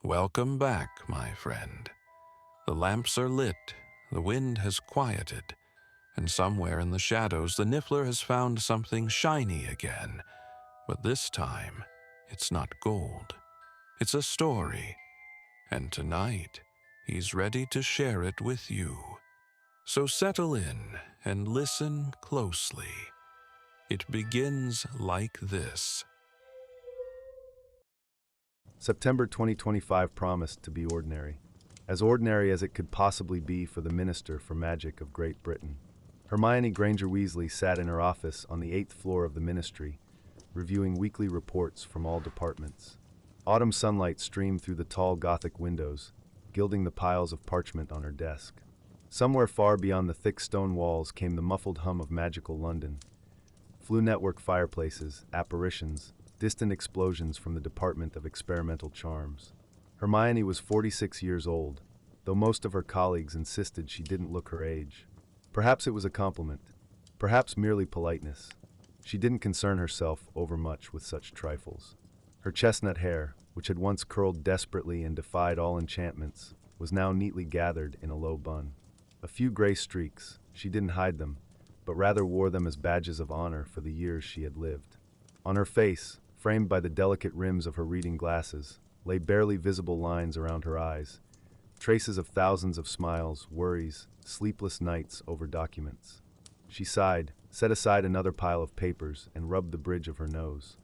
Welcome back, my friend. The lamps are lit, the wind has quieted, and somewhere in the shadows the Niffler has found something shiny again. But this time, it's not gold. It's a story, and tonight, he's ready to share it with you. So settle in and listen closely. It begins like this. September 2025 promised to be ordinary as it could possibly be for the Minister for Magic of Great Britain. Hermione Granger-Weasley sat in her office on the 8th floor of the Ministry, reviewing weekly reports from all departments. Autumn sunlight streamed through the tall Gothic windows, gilding the piles of parchment on her desk. Somewhere far beyond the thick stone walls came the muffled hum of magical London. Flue network fireplaces, apparitions, distant explosions from the Department of Experimental Charms. Hermione was 46 years old, though most of her colleagues insisted she didn't look her age. Perhaps it was a compliment, perhaps merely politeness. She didn't concern herself overmuch with such trifles. Her chestnut hair, which had once curled desperately and defied all enchantments, was now neatly gathered in a low bun. A few gray streaks, she didn't hide them, but rather wore them as badges of honor for the years she had lived. On her face, framed by the delicate rims of her reading glasses, lay barely visible lines around her eyes, traces of thousands of smiles, worries, sleepless nights over documents. She sighed, set aside another pile of papers, and rubbed the bridge of her nose.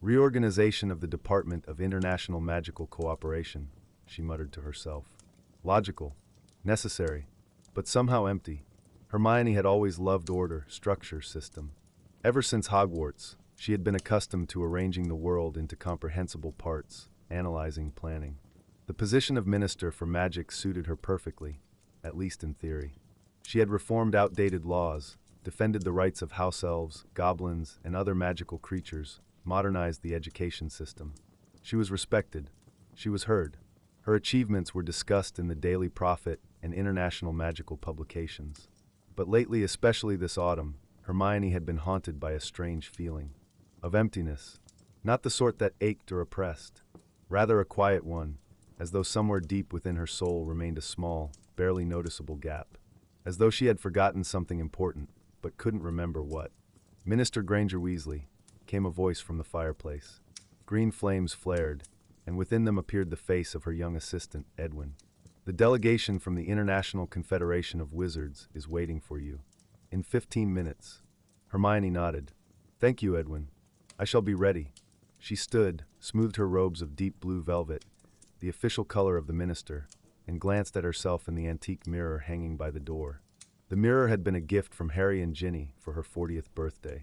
Reorganization of the Department of International Magical Cooperation, she muttered to herself. Logical, necessary, but somehow empty. Hermione had always loved order, structure, system. Ever since Hogwarts, she had been accustomed to arranging the world into comprehensible parts, analyzing, planning. The position of Minister for Magic suited her perfectly, at least in theory. She had reformed outdated laws, defended the rights of house elves, goblins, and other magical creatures, modernized the education system. She was respected. She was heard. Her achievements were discussed in the Daily Prophet and international magical publications. But lately, especially this autumn, Hermione had been haunted by a strange feeling of emptiness, not the sort that ached or oppressed, rather a quiet one, as though somewhere deep within her soul remained a small, barely noticeable gap, as though she had forgotten something important, but couldn't remember what. Minister Granger-Weasley, came a voice from the fireplace. Green flames flared, and within them appeared the face of her young assistant, Edwin. The delegation from the International Confederation of Wizards is waiting for you. In 15 minutes. Hermione nodded. Thank you, Edwin. I shall be ready. She stood, smoothed her robes of deep blue velvet, the official color of the minister, and glanced at herself in the antique mirror hanging by the door. The mirror had been a gift from Harry and Ginny for her 40th birthday.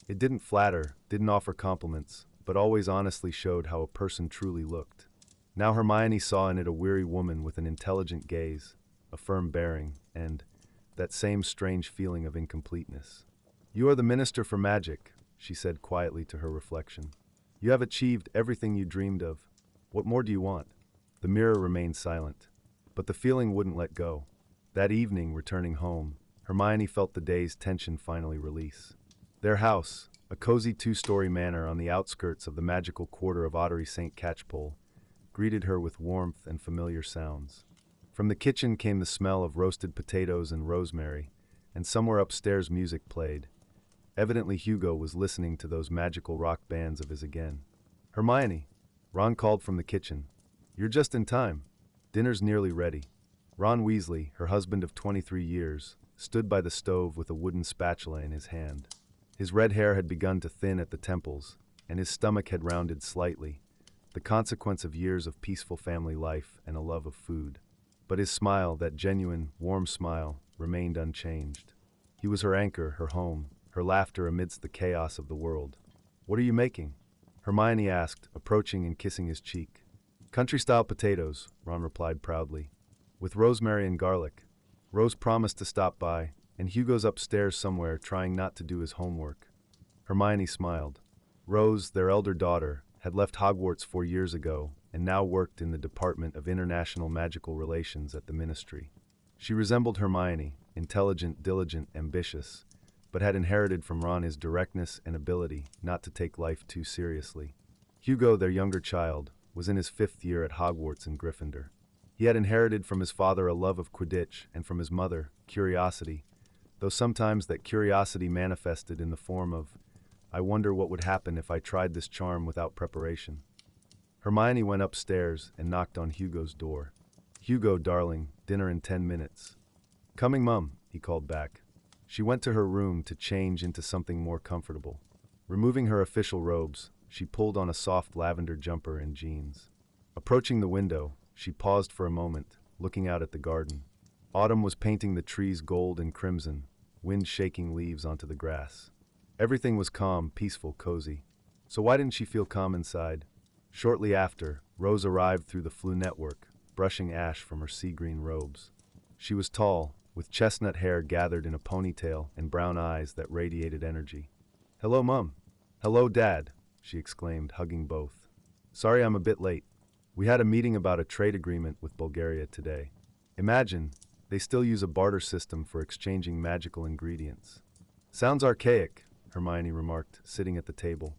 It didn't flatter, didn't offer compliments, but always honestly showed how a person truly looked. Now Hermione saw in it a weary woman with an intelligent gaze, a firm bearing, and that same strange feeling of incompleteness. You are the Minister for Magic, she said quietly to her reflection. You have achieved everything you dreamed of. What more do you want? The mirror remained silent, but the feeling wouldn't let go. That evening, returning home, Hermione felt the day's tension finally release. Their house, a cozy 2-story manor on the outskirts of the magical quarter of Ottery St. Catchpole, greeted her with warmth and familiar sounds. From the kitchen came the smell of roasted potatoes and rosemary, and somewhere upstairs music played. Evidently Hugo was listening to those magical rock bands of his again. Hermione, Ron called from the kitchen. You're just in time. Dinner's nearly ready. Ron Weasley, her husband of 23 years, stood by the stove with a wooden spatula in his hand. His red hair had begun to thin at the temples, and his stomach had rounded slightly, the consequence of years of peaceful family life and a love of food. But his smile, that genuine, warm smile, remained unchanged. He was her anchor, her home, her laughter amidst the chaos of the world. What are you making? Hermione asked, approaching and kissing his cheek. Country-style potatoes, Ron replied proudly, with rosemary and garlic. Rose promised to stop by, and Hugo's upstairs somewhere trying not to do his homework. Hermione smiled. Rose, their elder daughter, had left Hogwarts 4 years ago and now worked in the Department of International Magical Relations at the Ministry. She resembled Hermione, intelligent, diligent, ambitious, but had inherited from Ron his directness and ability not to take life too seriously. Hugo, their younger child, was in his 5th year at Hogwarts in Gryffindor. He had inherited from his father a love of Quidditch and from his mother, curiosity, though sometimes that curiosity manifested in the form of, "I wonder what would happen if I tried this charm without preparation." Hermione went upstairs and knocked on Hugo's door. "Hugo, darling, dinner in 10 minutes. "Coming, Mum," he called back. She went to her room to change into something more comfortable. Removing her official robes, she pulled on a soft lavender jumper and jeans. Approaching the window, she paused for a moment, looking out at the garden. Autumn was painting the trees gold and crimson, wind shaking leaves onto the grass. Everything was calm, peaceful, cozy. So why didn't she feel calm inside? Shortly after, Rose arrived through the Floo network, brushing ash from her sea-green robes. She was tall, with chestnut hair gathered in a ponytail and brown eyes that radiated energy. "Hello, Mum." "Hello, Dad," she exclaimed, hugging both. "Sorry I'm a bit late. We had a meeting about a trade agreement with Bulgaria today. Imagine, they still use a barter system for exchanging magical ingredients." "Sounds archaic," Hermione remarked, sitting at the table.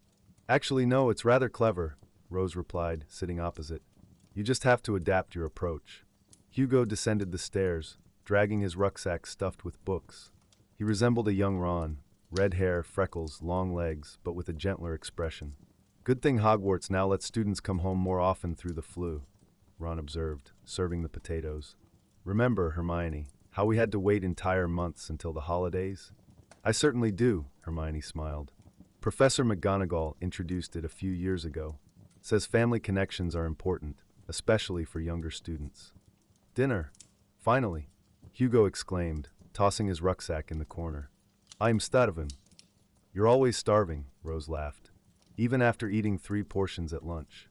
"Actually, no, it's rather clever," Rose replied, sitting opposite. "You just have to adapt your approach." Hugo descended the stairs, dragging his rucksack stuffed with books. He resembled a young Ron, red hair, freckles, long legs, but with a gentler expression. "Good thing Hogwarts now lets students come home more often through the Floo," Ron observed, serving the potatoes. "Remember, Hermione, how we had to wait entire months until the holidays?" "I certainly do," Hermione smiled. "Professor McGonagall introduced it a few years ago. Says family connections are important, especially for younger students." "Dinner! Finally!" Hugo exclaimed, tossing his rucksack in the corner. "I'm starving." "You're always starving," Rose laughed. "Even after eating 3 portions at lunch."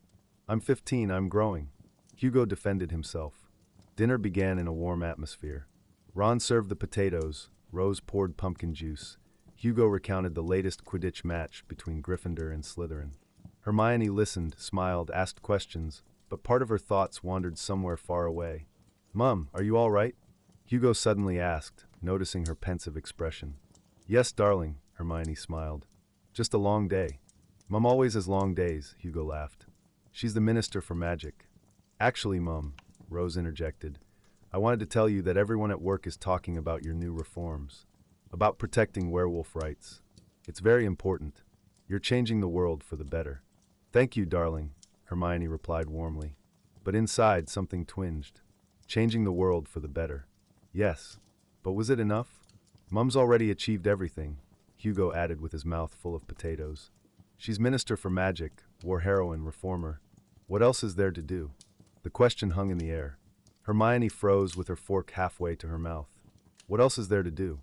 "I'm 15, I'm growing." Hugo defended himself. Dinner began in a warm atmosphere. Ron served the potatoes, Rose poured pumpkin juice. Hugo recounted the latest Quidditch match between Gryffindor and Slytherin. Hermione listened, smiled, asked questions, but part of her thoughts wandered somewhere far away. "Mum, are you all right?" Hugo suddenly asked, noticing her pensive expression. "Yes, darling," Hermione smiled. "Just a long day." "Mum always has long days," Hugo laughed. "She's the Minister for Magic." "Actually, Mum," Rose interjected, "I wanted to tell you that everyone at work is talking about your new reforms. About protecting werewolf rights. It's very important. You're changing the world for the better." "Thank you, darling," Hermione replied warmly. But inside, something twinged. Changing the world for the better. Yes. But was it enough? "Mum's already achieved everything," Hugo added with his mouth full of potatoes. "She's Minister for Magic, war heroine, reformer. What else is there to do?" The question hung in the air. Hermione froze with her fork halfway to her mouth. "What else is there to do?"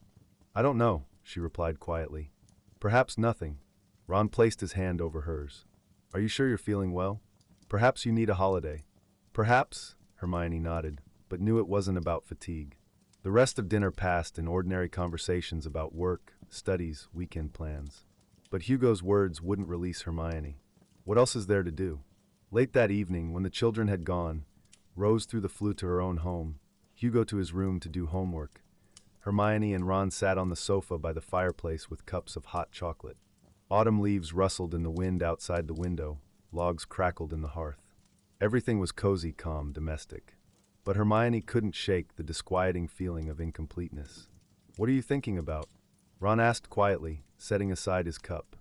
"I don't know," she replied quietly. "Perhaps nothing." Ron placed his hand over hers. "Are you sure you're feeling well? Perhaps you need a holiday." "Perhaps," Hermione nodded, but knew it wasn't about fatigue. The rest of dinner passed in ordinary conversations about work, studies, weekend plans. But Hugo's words wouldn't release Hermione. What else is there to do? Late that evening, when the children had gone, Rose threw the Floo to her own home, Hugo to his room to do homework. Hermione and Ron sat on the sofa by the fireplace with cups of hot chocolate. Autumn leaves rustled in the wind outside the window, logs crackled in the hearth. Everything was cozy, calm, domestic. But Hermione couldn't shake the disquieting feeling of incompleteness. "What are you thinking about?" Ron asked quietly, setting aside his cup.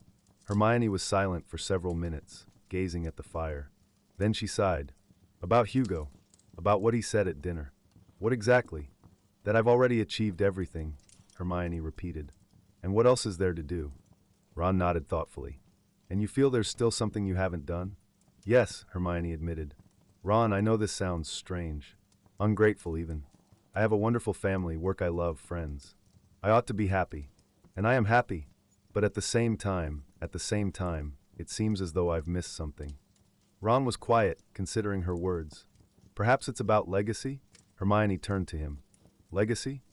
Hermione was silent for several minutes, gazing at the fire. Then she sighed. "About Hugo. About what he said at dinner." "What exactly?" "That I've already achieved everything," Hermione repeated. "And what else is there to do?" Ron nodded thoughtfully. "And you feel there's still something you haven't done?" "Yes," Hermione admitted. "Ron, I know this sounds strange. Ungrateful even. I have a wonderful family, work I love, friends. I ought to be happy. And I am happy. But at the same time, it seems as though I've missed something." Ron was quiet, considering her words. "Perhaps it's about legacy?" Hermione turned to him. "Legacy?"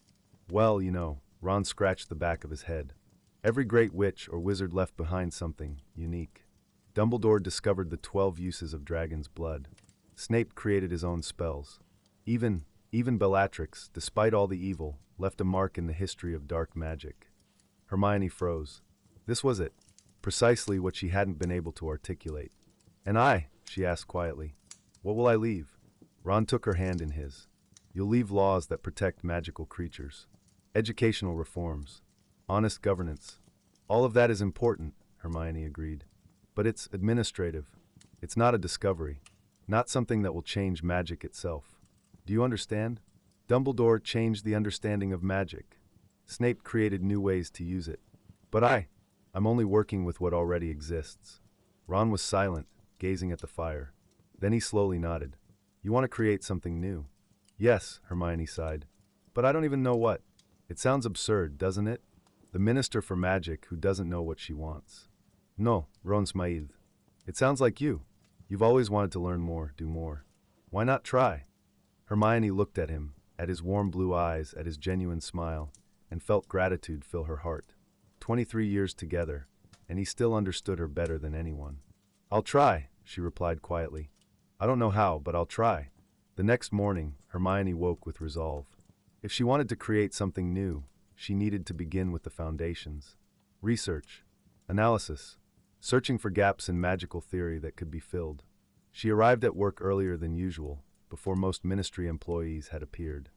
"Well, you know," Ron scratched the back of his head. "Every great witch or wizard left behind something unique. Dumbledore discovered the 12 uses of dragon's blood. Snape created his own spells. Even Bellatrix, despite all the evil, left a mark in the history of dark magic." Hermione froze. This was it. Precisely what she hadn't been able to articulate. "And I?" she asked quietly. What will I leave? Ron took her hand in his. You'll leave laws that protect magical creatures. Educational reforms. Honest governance. All of that is important, Hermione agreed. But it's administrative. It's not a discovery. Not something that will change magic itself. Do you understand? Dumbledore changed the understanding of magic. Snape created new ways to use it. But I'm only working with what already exists. Ron was silent, gazing at the fire. Then he slowly nodded. You want to create something new? Yes, Hermione sighed. But I don't even know what. It sounds absurd, doesn't it? The Minister for Magic who doesn't know what she wants. No, Ron smiled. It sounds like you. You've always wanted to learn more, do more. Why not try? Hermione looked at him, at his warm blue eyes, at his genuine smile, and felt gratitude fill her heart. 23 years together, and he still understood her better than anyone. I'll try, she replied quietly. I don't know how, but I'll try. The next morning, Hermione woke with resolve. If she wanted to create something new, she needed to begin with the foundations. Research, analysis, searching for gaps in magical theory that could be filled. She arrived at work earlier than usual, before most ministry employees had appeared.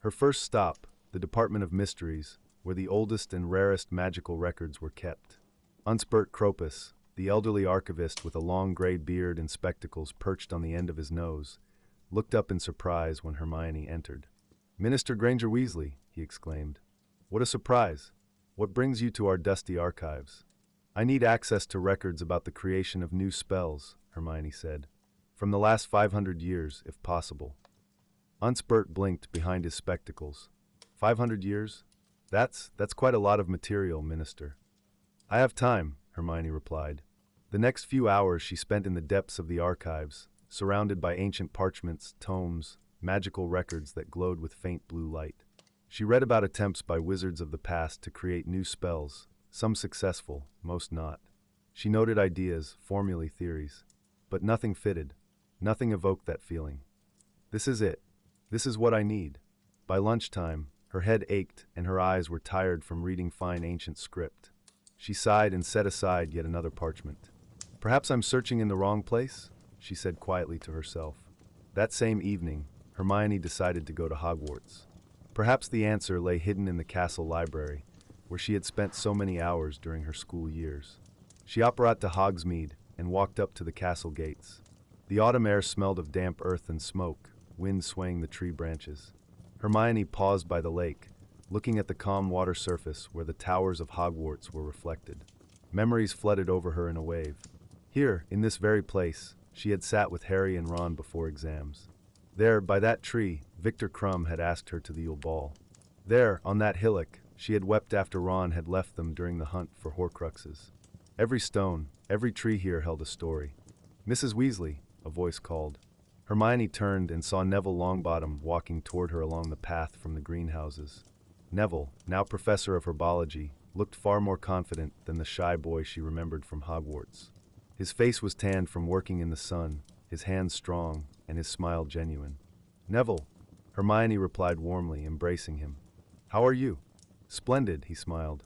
Her first stop, the Department of Mysteries, where the oldest and rarest magical records were kept. Unspurt Cropus, the elderly archivist with a long gray beard and spectacles perched on the end of his nose, looked up in surprise when Hermione entered. Minister Granger-Weasley, he exclaimed. What a surprise! What brings you to our dusty archives? I need access to records about the creation of new spells, Hermione said. From the last 500 years, if possible. Unspurt blinked behind his spectacles. 500 years? That's quite a lot of material, Minister. I have time, Hermione replied. The next few hours she spent in the depths of the archives, surrounded by ancient parchments, tomes, magical records that glowed with faint blue light. She read about attempts by wizards of the past to create new spells, some successful, most not. She noted ideas, formulae, theories. But nothing fitted. Nothing evoked that feeling. This is it. This is what I need. By lunchtime, her head ached and her eyes were tired from reading fine ancient script. She sighed and set aside yet another parchment. Perhaps I'm searching in the wrong place, she said quietly to herself. That same evening, Hermione decided to go to Hogwarts. Perhaps the answer lay hidden in the castle library, where she had spent so many hours during her school years. She apparat to Hogsmeade and walked up to the castle gates. The autumn air smelled of damp earth and smoke, wind swaying the tree branches. Hermione paused by the lake, looking at the calm water surface where the towers of Hogwarts were reflected. Memories flooded over her in a wave. Here, in this very place, she had sat with Harry and Ron before exams. There, by that tree, Victor Crumb had asked her to the Yule Ball. There, on that hillock, she had wept after Ron had left them during the hunt for Horcruxes. Every stone, every tree here held a story. Mrs. Weasley, a voice called. Hermione turned and saw Neville Longbottom walking toward her along the path from the greenhouses. Neville, now professor of herbology, looked far more confident than the shy boy she remembered from Hogwarts. His face was tanned from working in the sun, his hands strong, and his smile genuine. Neville, Hermione replied warmly, embracing him. How are you? Splendid, he smiled.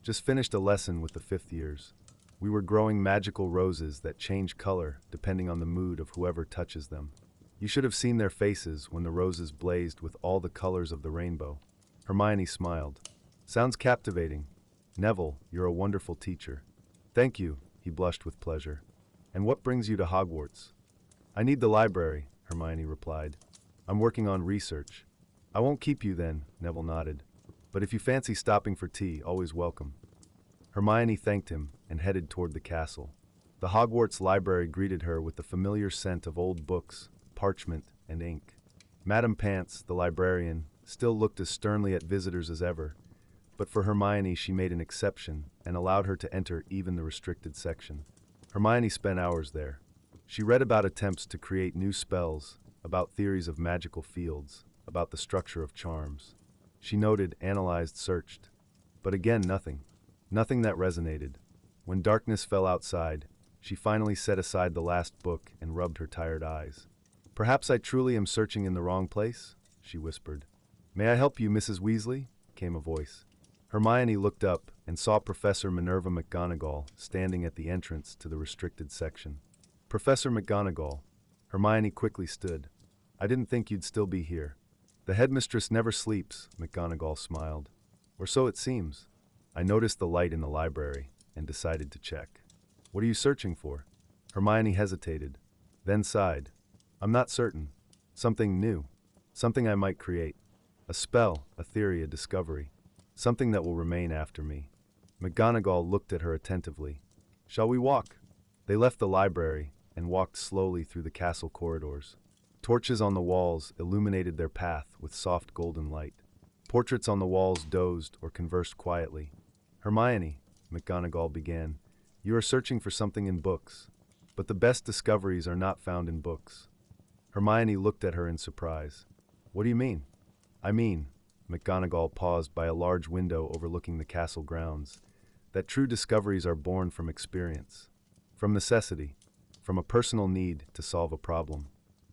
Just finished a lesson with the 5th years. We were growing magical roses that change color depending on the mood of whoever touches them. You should have seen their faces when the roses blazed with all the colors of the rainbow. Hermione smiled. Sounds captivating. Neville, you're a wonderful teacher. Thank you, he blushed with pleasure. And what brings you to Hogwarts? I need the library, Hermione replied. I'm working on research. I won't keep you then, Neville nodded. But if you fancy stopping for tea, always welcome. Hermione thanked him and headed toward the castle. The Hogwarts library greeted her with the familiar scent of old books, parchment, and ink. Madame Pants, the librarian, still looked as sternly at visitors as ever, but for Hermione she made an exception and allowed her to enter even the restricted section. Hermione spent hours there. She read about attempts to create new spells, about theories of magical fields, about the structure of charms. She noted, analyzed, searched. But again, nothing. Nothing that resonated. When darkness fell outside, she finally set aside the last book and rubbed her tired eyes. Perhaps I truly am searching in the wrong place, she whispered. May I help you, Mrs. Weasley? Came a voice. Hermione looked up and saw Professor Minerva McGonagall standing at the entrance to the restricted section. Professor McGonagall, Hermione quickly stood. I didn't think you'd still be here. The headmistress never sleeps, McGonagall smiled. Or so it seems. I noticed the light in the library and decided to check. What are you searching for? Hermione hesitated, then sighed. I'm not certain. Something new. Something I might create. A spell, a theory, a discovery. Something that will remain after me. McGonagall looked at her attentively. Shall we walk? They left the library and walked slowly through the castle corridors. Torches on the walls illuminated their path with soft golden light. Portraits on the walls dozed or conversed quietly. Hermione, McGonagall began, you are searching for something in books. But the best discoveries are not found in books. Hermione looked at her in surprise. What do you mean? I mean, McGonagall paused by a large window overlooking the castle grounds, that true discoveries are born from experience, from necessity, from a personal need to solve a problem.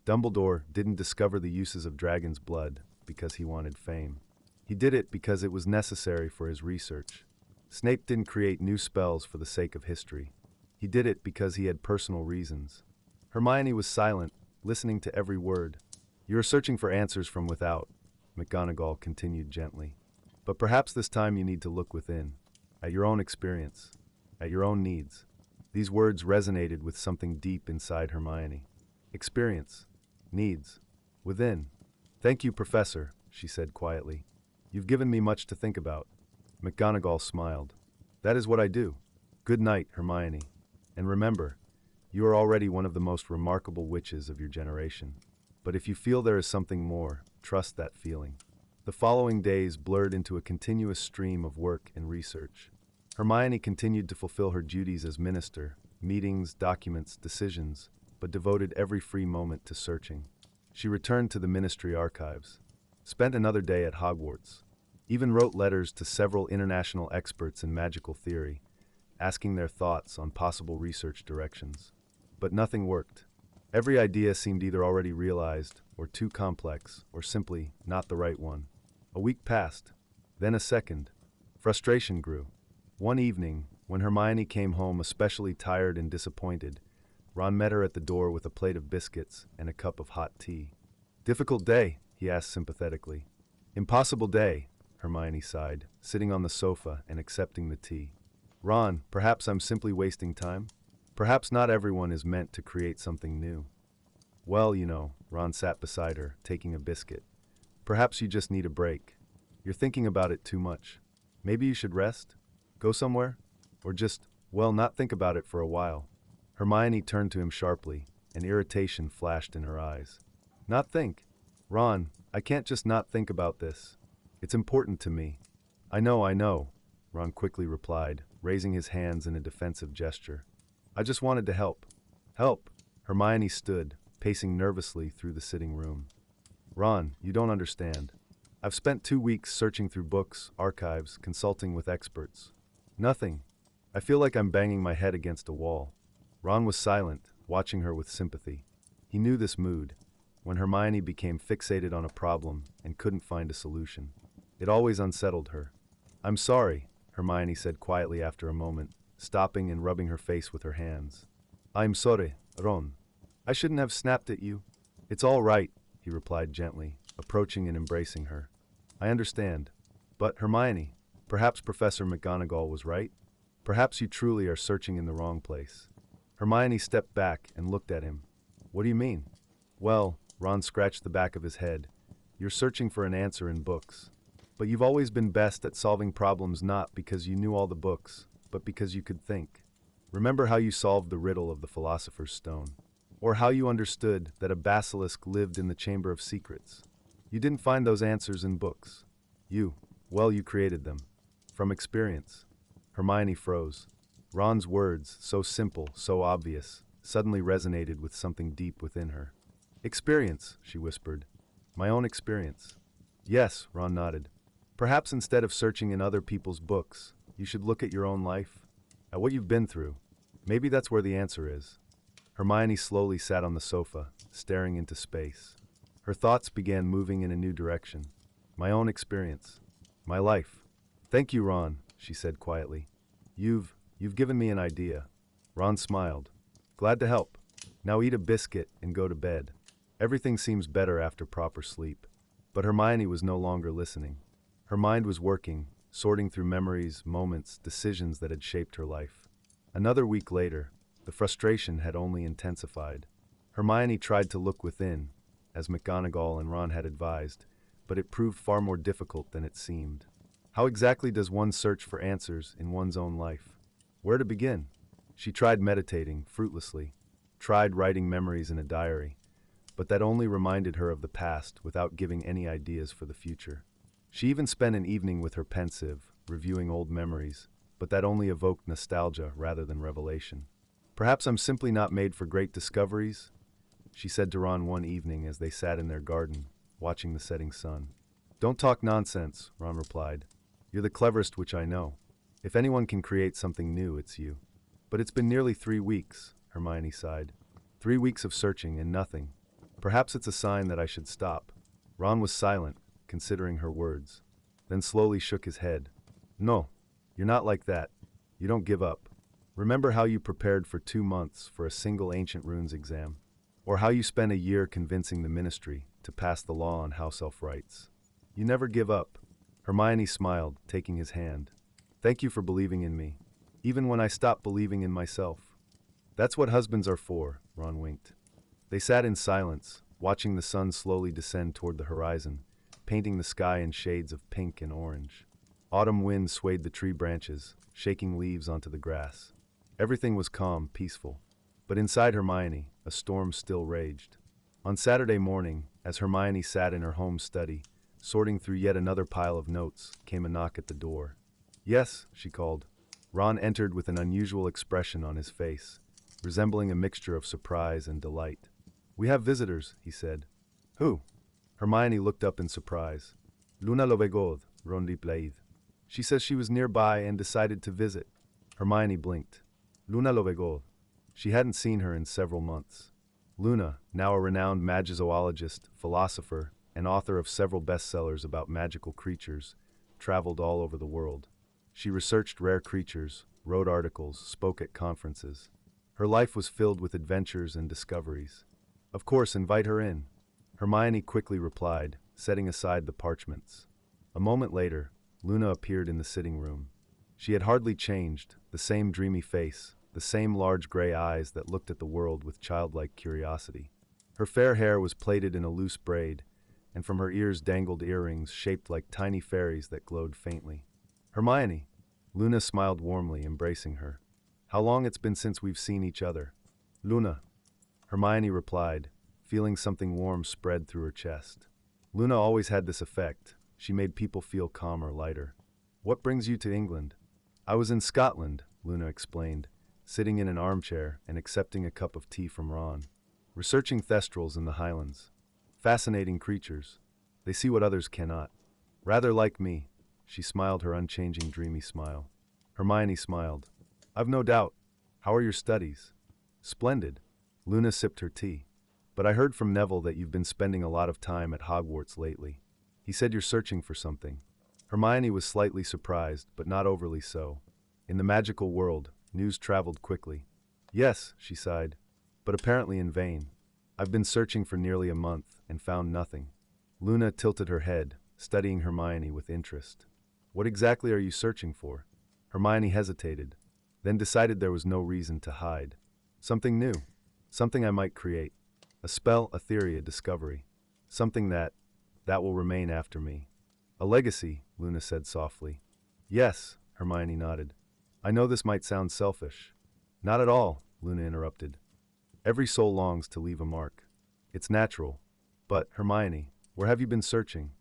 Dumbledore didn't discover the uses of dragon's blood because he wanted fame. He did it because it was necessary for his research. Snape didn't create new spells for the sake of history. He did it because he had personal reasons. Hermione was silent, listening to every word. You are searching for answers from without, McGonagall continued gently. But perhaps this time you need to look within, at your own experience, at your own needs. These words resonated with something deep inside Hermione. Experience, needs, within. Thank you, Professor, she said quietly. You've given me much to think about. McGonagall smiled. That is what I do. Good night, Hermione. And remember, you are already one of the most remarkable witches of your generation. But if you feel there is something more, trust that feeling. The following days blurred into a continuous stream of work and research. Hermione continued to fulfill her duties as minister, meetings, documents, decisions, but devoted every free moment to searching. She returned to the ministry archives, spent another day at Hogwarts, even wrote letters to several international experts in magical theory, asking their thoughts on possible research directions. But nothing worked. Every idea seemed either already realized, or too complex, or simply not the right one. A week passed, then a second. Frustration grew. One evening, when Hermione came home especially tired and disappointed, Ron met her at the door with a plate of biscuits and a cup of hot tea. Difficult day, he asked sympathetically. Impossible day, Hermione sighed, sitting on the sofa and accepting the tea. Ron, perhaps I'm simply wasting time? Perhaps not everyone is meant to create something new. Well, you know, Ron sat beside her, taking a biscuit. Perhaps you just need a break. You're thinking about it too much. Maybe you should rest? Go somewhere? Or just, well, not think about it for a while. Hermione turned to him sharply, and irritation flashed in her eyes. Not think? Ron, I can't just not think about this. It's important to me. I know, Ron quickly replied, raising his hands in a defensive gesture. I just wanted to help. Help? Hermione stood, pacing nervously through the sitting room. Ron, you don't understand. I've spent 2 weeks searching through books, archives, consulting with experts. Nothing. I feel like I'm banging my head against a wall. Ron was silent, watching her with sympathy. He knew this mood, when Hermione became fixated on a problem and couldn't find a solution. It always unsettled her. I'm sorry, Hermione said quietly after a moment, stopping and rubbing her face with her hands. I'm sorry, Ron. I shouldn't have snapped at you. It's all right, he replied gently, approaching and embracing her. I understand. But, Hermione, perhaps Professor McGonagall was right? Perhaps you truly are searching in the wrong place. Hermione stepped back and looked at him. What do you mean? Well, Ron scratched the back of his head. You're searching for an answer in books. But you've always been best at solving problems not because you knew all the books, but because you could think. Remember how you solved the riddle of the Philosopher's Stone? Or how you understood that a basilisk lived in the Chamber of Secrets? You didn't find those answers in books. You created them. From experience. Hermione froze. Ron's words, so simple, so obvious, suddenly resonated with something deep within her. Experience, she whispered. My own experience. Yes, Ron nodded. Perhaps instead of searching in other people's books, you should look at your own life, at what you've been through. Maybe that's where the answer is. Hermione slowly sat on the sofa, staring into space. Her thoughts began moving in a new direction. My own experience. My life. Thank you, Ron, she said quietly. You've given me an idea. Ron smiled. Glad to help. Now eat a biscuit and go to bed. Everything seems better after proper sleep. But Hermione was no longer listening. Her mind was working, sorting through memories, moments, decisions that had shaped her life. Another week later, the frustration had only intensified. Hermione tried to look within, as McGonagall and Ron had advised, but it proved far more difficult than it seemed. How exactly does one search for answers in one's own life? Where to begin? She tried meditating, fruitlessly, tried writing memories in a diary, but that only reminded her of the past without giving any ideas for the future. She even spent an evening with her pensieve, reviewing old memories, but that only evoked nostalgia rather than revelation. Perhaps I'm simply not made for great discoveries, she said to Ron one evening as they sat in their garden, watching the setting sun. Don't talk nonsense, Ron replied. You're the cleverest which I know. If anyone can create something new, it's you. But it's been nearly 3 weeks, Hermione sighed. 3 weeks of searching and nothing. Perhaps it's a sign that I should stop. Ron was silent, considering her words, then slowly shook his head. No, you're not like that. You don't give up. Remember how you prepared for 2 months for a single ancient runes exam, or how you spent a year convincing the ministry to pass the law on house elf rights. You never give up. Hermione smiled, taking his hand. Thank you for believing in me, even when I stopped believing in myself. That's what husbands are for, Ron winked. They sat in silence, watching the sun slowly descend toward the horizon, painting the sky in shades of pink and orange. Autumn wind swayed the tree branches, shaking leaves onto the grass. Everything was calm, peaceful. But inside Hermione, a storm still raged. On Saturday morning, as Hermione sat in her home study, sorting through yet another pile of notes, came a knock at the door. Yes, she called. Ron entered with an unusual expression on his face, resembling a mixture of surprise and delight. We have visitors, he said. Who? Hermione looked up in surprise. Luna Lovegod, Rondi Plaid. She says she was nearby and decided to visit. Hermione blinked. Luna Lovegod. She hadn't seen her in several months. Luna, now a renowned magizoologist, philosopher, and author of several bestsellers about magical creatures, traveled all over the world. She researched rare creatures, wrote articles, spoke at conferences. Her life was filled with adventures and discoveries. Of course, invite her in. Hermione quickly replied, setting aside the parchments. A moment later, Luna appeared in the sitting room. She had hardly changed, the same dreamy face, the same large gray eyes that looked at the world with childlike curiosity. Her fair hair was plaited in a loose braid, and from her ears dangled earrings shaped like tiny fairies that glowed faintly. Hermione! Luna smiled warmly, embracing her. How long it's been since we've seen each other. Luna. Hermione replied, feeling something warm spread through her chest. Luna always had this effect. She made people feel calmer, lighter. What brings you to England? I was in Scotland, Luna explained, sitting in an armchair and accepting a cup of tea from Ron. Researching thestrals in the Highlands. Fascinating creatures. They see what others cannot. Rather like me. She smiled her unchanging, dreamy smile. Hermione smiled. I've no doubt. How are your studies? Splendid. Luna sipped her tea. But I heard from Neville that you've been spending a lot of time at Hogwarts lately. He said you're searching for something. Hermione was slightly surprised, but not overly so. In the magical world, news traveled quickly. Yes, she sighed, but apparently in vain. I've been searching for nearly a month and found nothing. Luna tilted her head, studying Hermione with interest. What exactly are you searching for? Hermione hesitated, then decided there was no reason to hide. Something new. Something I might create. A spell, a theory, a discovery. Something that will remain after me. A legacy, Luna said softly. Yes, Hermione nodded. I know this might sound selfish. Not at all, Luna interrupted. Every soul longs to leave a mark. It's natural. But, Hermione, where have you been searching?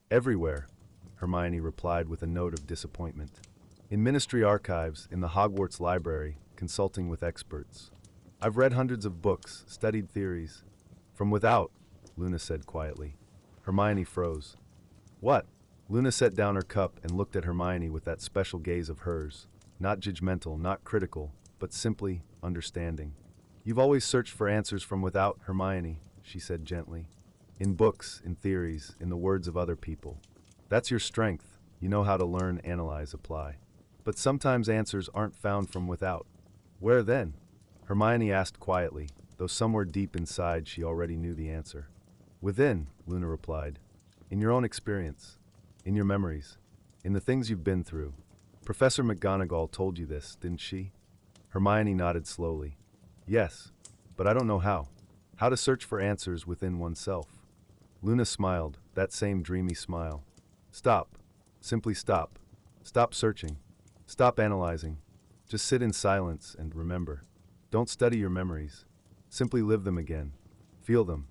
Everywhere, Hermione replied with a note of disappointment. In ministry archives, in the Hogwarts library, consulting with experts. I've read hundreds of books, studied theories. From without, Luna said quietly. Hermione froze. What? Luna set down her cup and looked at Hermione with that special gaze of hers. Not judgmental, not critical, but simply understanding. You've always searched for answers from without, Hermione, she said gently. In books, in theories, in the words of other people. That's your strength. You know how to learn, analyze, apply. But sometimes answers aren't found from without. Where then? Hermione asked quietly, though somewhere deep inside she already knew the answer. Within, Luna replied. In your own experience. In your memories. In the things you've been through. Professor McGonagall told you this, didn't she? Hermione nodded slowly. Yes, but I don't know how. How to search for answers within oneself. Luna smiled, that same dreamy smile. Stop. Simply stop. Stop searching. Stop analyzing. Just sit in silence and remember. Don't study your memories. Simply live them again. Feel them.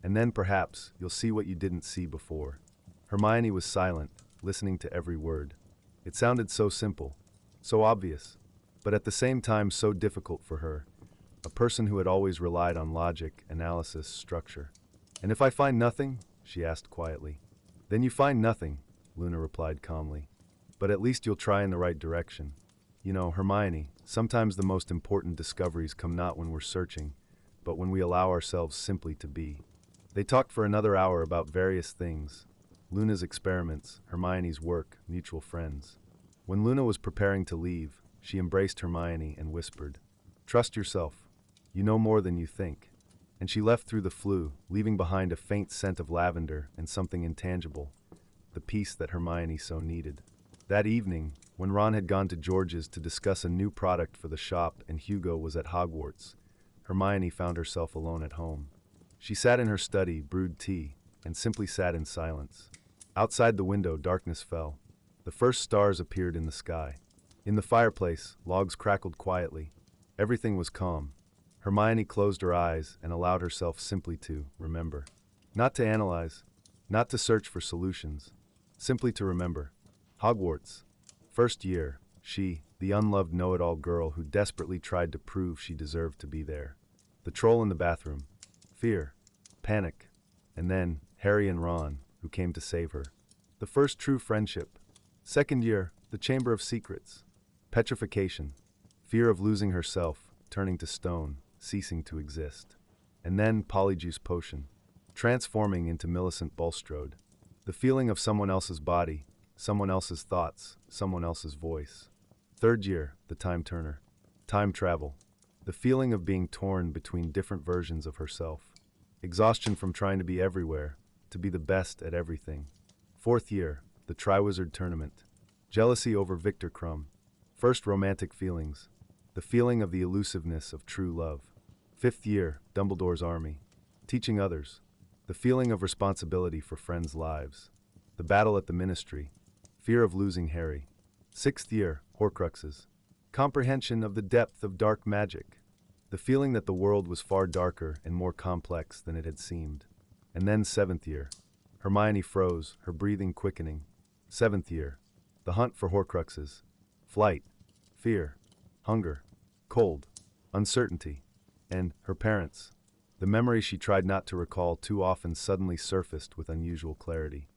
And then perhaps you'll see what you didn't see before. Hermione was silent, listening to every word. It sounded so simple, so obvious, but at the same time so difficult for her, a person who had always relied on logic, analysis, structure. And if I find nothing? She asked quietly. Then you find nothing, Luna replied calmly. But at least you'll try in the right direction. You know, Hermione, sometimes the most important discoveries come not when we're searching, but when we allow ourselves simply to be. They talked for another hour about various things. Luna's experiments, Hermione's work, mutual friends. When Luna was preparing to leave, she embraced Hermione and whispered, Trust yourself. You know more than you think. And she left through the flue, leaving behind a faint scent of lavender and something intangible, the peace that Hermione so needed. That evening, when Ron had gone to George's to discuss a new product for the shop and Hugo was at Hogwarts, Hermione found herself alone at home. She sat in her study, brewed tea, and simply sat in silence. Outside the window, darkness fell. The first stars appeared in the sky. In the fireplace, logs crackled quietly. Everything was calm. Hermione closed her eyes and allowed herself simply to remember. Not to analyze, not to search for solutions, simply to remember. Hogwarts. First year, she, the unloved know-it-all girl who desperately tried to prove she deserved to be there. The troll in the bathroom. Fear. Panic. And then, Harry and Ron, who came to save her. The first true friendship. Second year, the Chamber of Secrets. Petrification. Fear of losing herself, turning to stone, ceasing to exist. And then Polyjuice Potion. Transforming into Millicent Bulstrode. The feeling of someone else's body, someone else's thoughts, someone else's voice. Third year, the Time Turner. Time travel. The feeling of being torn between different versions of herself. Exhaustion from trying to be everywhere, to be the best at everything. Fourth year, the Triwizard Tournament. Jealousy over Victor Crumb. First romantic feelings. The feeling of the elusiveness of true love. Fifth year, Dumbledore's Army. Teaching others. The feeling of responsibility for friends' lives. The battle at the Ministry. Fear of losing Harry. Sixth year, Horcruxes. Comprehension of the depth of dark magic. The feeling that the world was far darker and more complex than it had seemed. And then seventh year. Hermione froze, her breathing quickening. Seventh year. The hunt for Horcruxes. Flight. Fear. Hunger. Cold. Uncertainty. And her parents. The memory she tried not to recall too often suddenly surfaced with unusual clarity.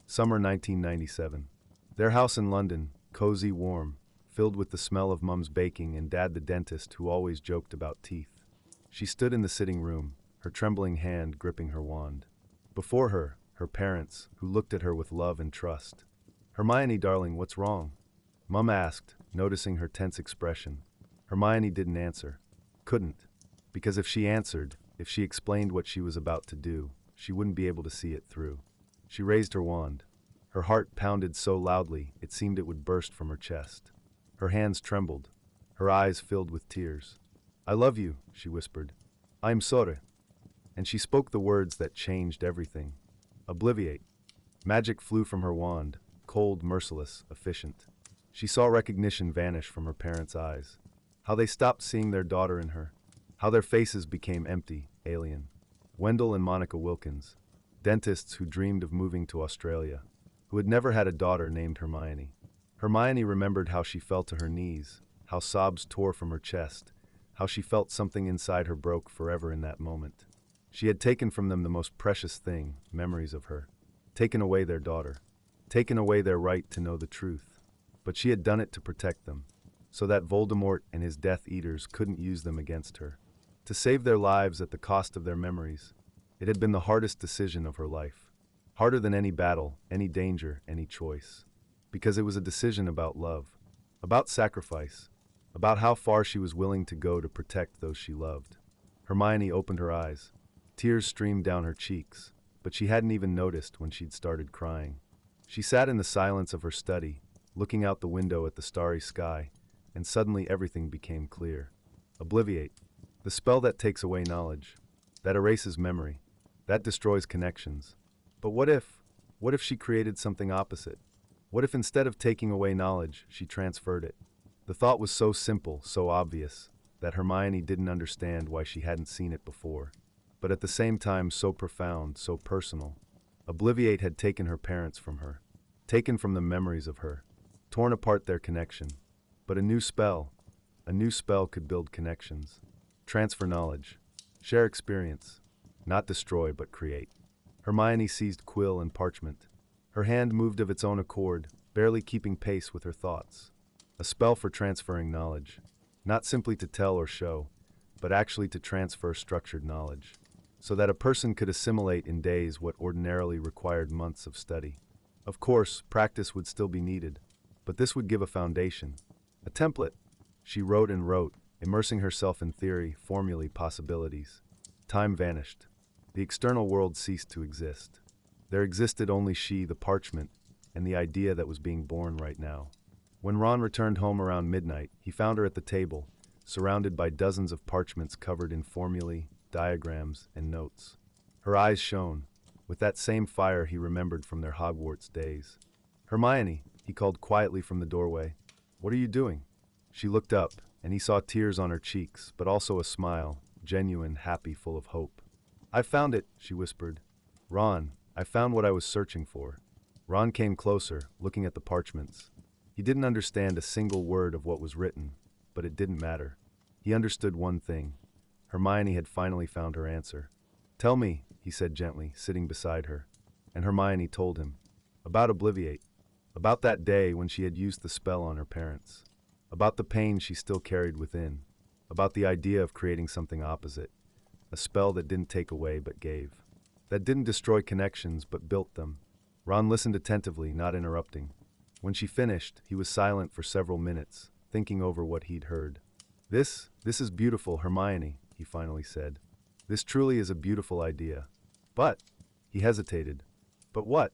Summer 1997. Their house in London, cozy, warm, filled with the smell of Mum's baking and Dad the dentist who always joked about teeth. She stood in the sitting room, her trembling hand gripping her wand. Before her, her parents, who looked at her with love and trust. Hermione, darling, what's wrong? Mum asked, noticing her tense expression. Hermione didn't answer. Couldn't. Because if she answered, if she explained what she was about to do, she wouldn't be able to see it through. She raised her wand. Her heart pounded so loudly it seemed it would burst from her chest. Her hands trembled. Her eyes filled with tears. I love you, she whispered. I'm sorry. And she spoke the words that changed everything. Obliviate. Magic flew from her wand, cold, merciless, efficient. She saw recognition vanish from her parents' eyes. How they stopped seeing their daughter in her. How their faces became empty, alien. Wendell and Monica Wilkins, dentists who dreamed of moving to Australia, who had never had a daughter named Hermione. Hermione remembered how she fell to her knees, how sobs tore from her chest, how she felt something inside her broke forever in that moment. She had taken from them the most precious thing, memories of her. Taken away their daughter. Taken away their right to know the truth. But she had done it to protect them, so that Voldemort and his Death Eaters couldn't use them against her. To save their lives at the cost of their memories. It had been the hardest decision of her life. Harder than any battle, any danger, any choice. Because it was a decision about love, about sacrifice, about how far she was willing to go to protect those she loved. Hermione opened her eyes. Tears streamed down her cheeks, but she hadn't even noticed when she'd started crying. She sat in the silence of her study, looking out the window at the starry sky, and suddenly everything became clear. Obliviate. The spell that takes away knowledge, that erases memory, that destroys connections. But what if she created something opposite? What if instead of taking away knowledge, she transferred it? The thought was so simple, so obvious, that Hermione didn't understand why she hadn't seen it before. But at the same time so profound, so personal. Obliviate had taken her parents from her, taken from the memories of her, torn apart their connection. But a new spell could build connections, transfer knowledge, share experience, not destroy but create. Hermione seized quill and parchment. Her hand moved of its own accord, barely keeping pace with her thoughts. A spell for transferring knowledge, not simply to tell or show, but actually to transfer structured knowledge, so that a person could assimilate in days what ordinarily required months of study. Of course, practice would still be needed, but this would give a foundation, a template. She wrote and wrote, immersing herself in theory, formulae, possibilities. Time vanished. The external world ceased to exist. There existed only she, the parchment, and the idea that was being born right now. When Ron returned home around midnight, he found her at the table, surrounded by dozens of parchments covered in formulae, diagrams, and notes. Her eyes shone, with that same fire he remembered from their Hogwarts days. "Hermione," he called quietly from the doorway. "What are you doing?" She looked up, and he saw tears on her cheeks, but also a smile, genuine, happy, full of hope. "I found it," she whispered. "Ron, I found what I was searching for." Ron came closer, looking at the parchments. He didn't understand a single word of what was written, but it didn't matter. He understood one thing. Hermione had finally found her answer. "Tell me," he said gently, sitting beside her. And Hermione told him. About Obliviate. About that day when she had used the spell on her parents. About the pain she still carried within. About the idea of creating something opposite. A spell that didn't take away but gave. That didn't destroy connections but built them. Ron listened attentively, not interrupting. When she finished, he was silent for several minutes, thinking over what he'd heard. This is beautiful, Hermione," he finally said. "This truly is a beautiful idea. But," he hesitated. "But what?"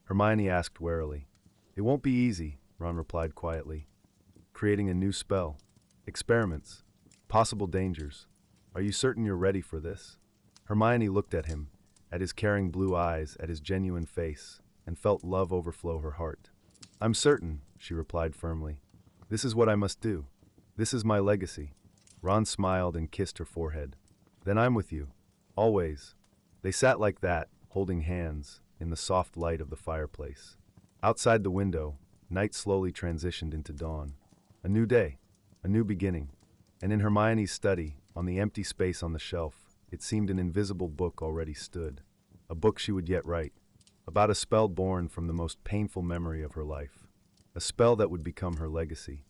Hermione asked warily. "It won't be easy," Ron replied quietly. "Creating a new spell. Experiments. Possible dangers. Are you certain you're ready for this?" Hermione looked at him, at his caring blue eyes, at his genuine face, and felt love overflow her heart. "I'm certain," she replied firmly. "This is what I must do. This is my legacy." Ron smiled and kissed her forehead. "Then I'm with you. Always." They sat like that, holding hands, in the soft light of the fireplace. Outside the window, night slowly transitioned into dawn. A new day, a new beginning. And in Hermione's study, on the empty space on the shelf, it seemed an invisible book already stood. A book she would yet write. About a spell born from the most painful memory of her life. A spell that would become her legacy.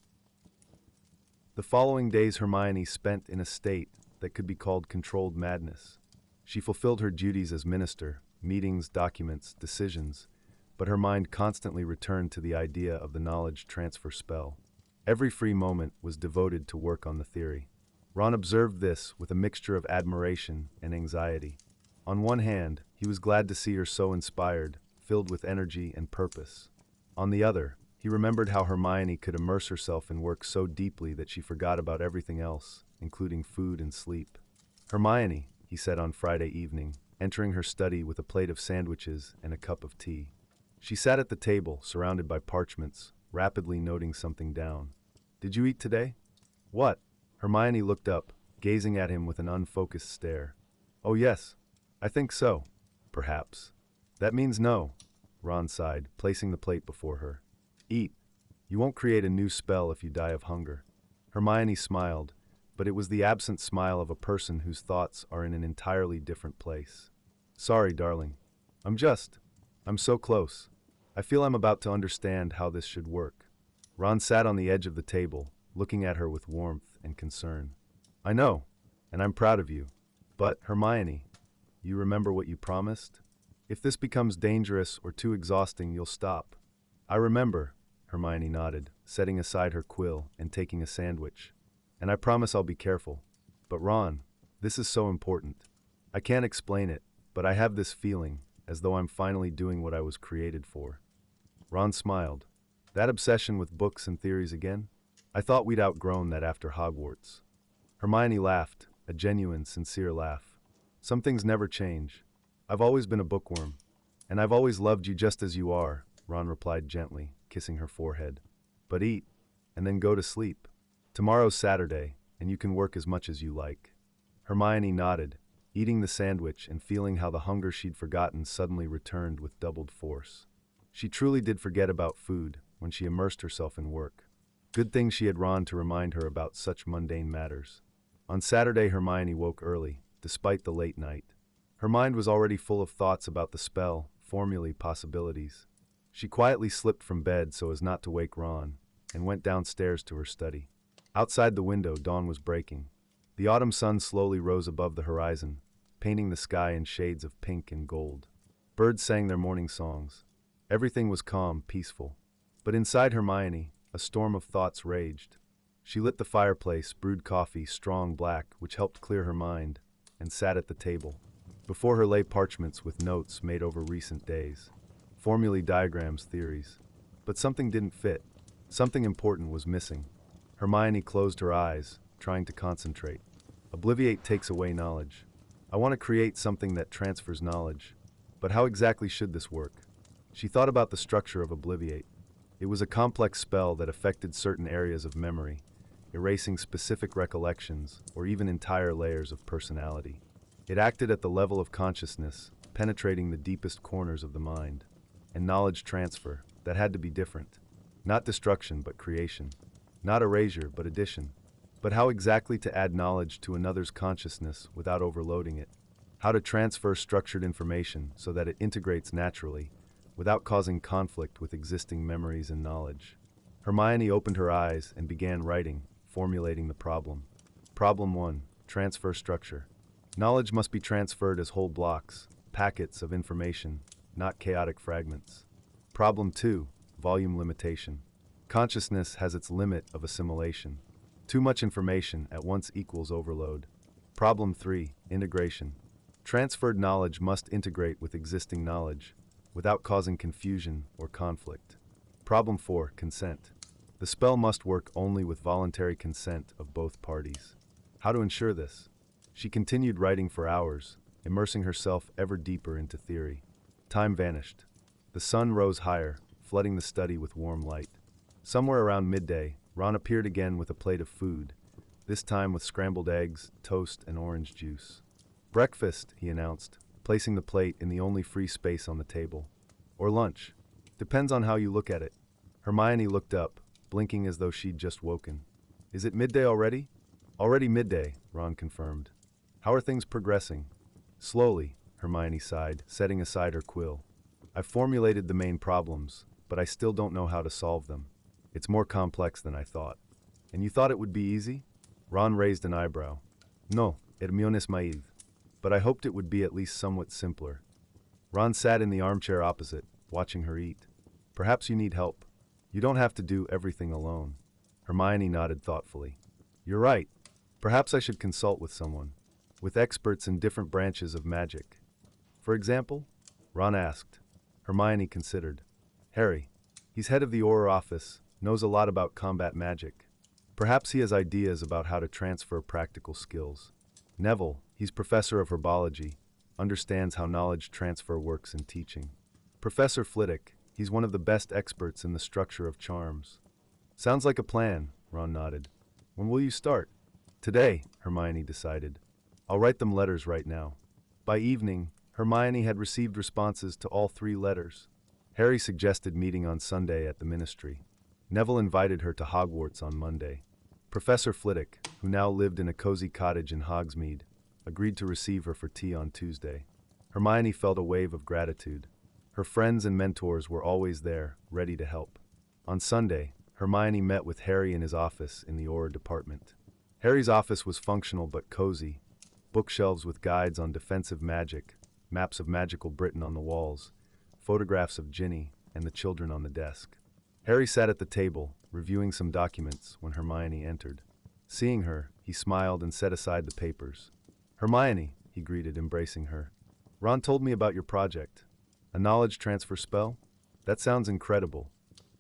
The following days Hermione spent in a state that could be called controlled madness. She fulfilled her duties as minister, meetings, documents, decisions, but her mind constantly returned to the idea of the knowledge transfer spell. Every free moment was devoted to work on the theory. Ron observed this with a mixture of admiration and anxiety. On one hand, he was glad to see her so inspired, filled with energy and purpose. On the other, he remembered how Hermione could immerse herself in work so deeply that she forgot about everything else, including food and sleep. "Hermione," he said on Friday evening, entering her study with a plate of sandwiches and a cup of tea. She sat at the table, surrounded by parchments, rapidly noting something down. "Did you eat today?" "What?" Hermione looked up, gazing at him with an unfocused stare. "Oh yes, I think so. Perhaps." "That means no," Ron sighed, placing the plate before her. "Eat. You won't create a new spell if you die of hunger." Hermione smiled, but it was the absent smile of a person whose thoughts are in an entirely different place. "Sorry, darling. I'm so close. I feel I'm about to understand how this should work." Ron sat on the edge of the table, looking at her with warmth and concern. "I know, and I'm proud of you. But, Hermione, you remember what you promised? If this becomes dangerous or too exhausting, you'll stop." "I remember," Hermione nodded, setting aside her quill and taking a sandwich. "And I promise I'll be careful. But Ron, This is so important. I can't explain it, but I have this feeling, as though I'm finally doing what I was created for. Ron smiled. That obsession with books and theories again? I thought we'd outgrown that after Hogwarts. Hermione laughed, a genuine, sincere laugh. Some things never change. I've always been a bookworm. And I've always loved you just as you are, Ron replied gently, kissing her forehead. But eat, and then go to sleep. Tomorrow's Saturday, and you can work as much as you like. Hermione nodded, eating the sandwich and feeling how the hunger she'd forgotten suddenly returned with doubled force. She truly did forget about food when she immersed herself in work. Good thing she had Ron to remind her about such mundane matters. On Saturday, Hermione woke early, despite the late night. Her mind was already full of thoughts about the spell, formulae, possibilities. She quietly slipped from bed so as not to wake Ron, and went downstairs to her study. Outside the window, dawn was breaking. The autumn sun slowly rose above the horizon, painting the sky in shades of pink and gold. Birds sang their morning songs. Everything was calm, peaceful. But inside Hermione, a storm of thoughts raged. She lit the fireplace, brewed coffee, strong black, which helped clear her mind, and sat at the table. Before her lay parchments with notes made over recent days. Formulae, diagrams, theories. But something didn't fit. Something important was missing. Hermione closed her eyes, trying to concentrate. Obliviate takes away knowledge. I want to create something that transfers knowledge. But how exactly should this work? She thought about the structure of Obliviate. It was a complex spell that affected certain areas of memory, erasing specific recollections or even entire layers of personality. It acted at the level of consciousness, penetrating the deepest corners of the mind. And knowledge transfer, that had to be different. Not destruction, but creation. Not erasure, but addition. But how exactly to add knowledge to another's consciousness without overloading it? How to transfer structured information so that it integrates naturally, without causing conflict with existing memories and knowledge. Hermione opened her eyes and began writing, formulating the problem. Problem 1. Transfer structure. Knowledge must be transferred as whole blocks, packets of information, not chaotic fragments. Problem 2. Volume limitation. Consciousness has its limit of assimilation. Too much information at once equals overload. Problem 3. Integration. Transferred knowledge must integrate with existing knowledge, without causing confusion or conflict. Problem 4. Consent. The spell must work only with voluntary consent of both parties. How to ensure this? She continued writing for hours, immersing herself ever deeper into theory. Time vanished. The sun rose higher, flooding the study with warm light. Somewhere around midday, Ron appeared again with a plate of food, this time with scrambled eggs, toast, and orange juice. Breakfast, he announced, placing the plate in the only free space on the table. Or lunch. Depends on how you look at it. Hermione looked up, blinking as though she'd just woken. Is it midday already? Already midday, Ron confirmed. How are things progressing? Slowly, Hermione sighed, setting aside her quill. I've formulated the main problems, but I still don't know how to solve them. It's more complex than I thought. And you thought it would be easy? Ron raised an eyebrow. No, Hermione es maíz. But I hoped it would be at least somewhat simpler. Ron sat in the armchair opposite, watching her eat. Perhaps you need help. You don't have to do everything alone. Hermione nodded thoughtfully. You're right. Perhaps I should consult with someone. With experts in different branches of magic. For example? Ron asked. Hermione considered. Harry. He's head of the Auror office, knows a lot about combat magic. Perhaps he has ideas about how to transfer practical skills. Neville, he's professor of herbology, understands how knowledge transfer works in teaching. Professor Flitwick, he's one of the best experts in the structure of charms. Sounds like a plan, Ron nodded. When will you start? Today, Hermione decided. I'll write them letters right now. By evening, Hermione had received responses to all 3 letters. Harry suggested meeting on Sunday at the ministry. Neville invited her to Hogwarts on Monday. Professor Flitwick, who now lived in a cozy cottage in Hogsmeade, agreed to receive her for tea on Tuesday. Hermione felt a wave of gratitude. Her friends and mentors were always there, ready to help. On Sunday, Hermione met with Harry in his office in the Auror department. Harry's office was functional but cozy. Bookshelves with guides on defensive magic, maps of magical Britain on the walls, photographs of Ginny and the children on the desk. Harry sat at the table, reviewing some documents when Hermione entered. Seeing her, he smiled and set aside the papers. Hermione, he greeted, embracing her. Ron told me about your project. A knowledge transfer spell? That sounds incredible.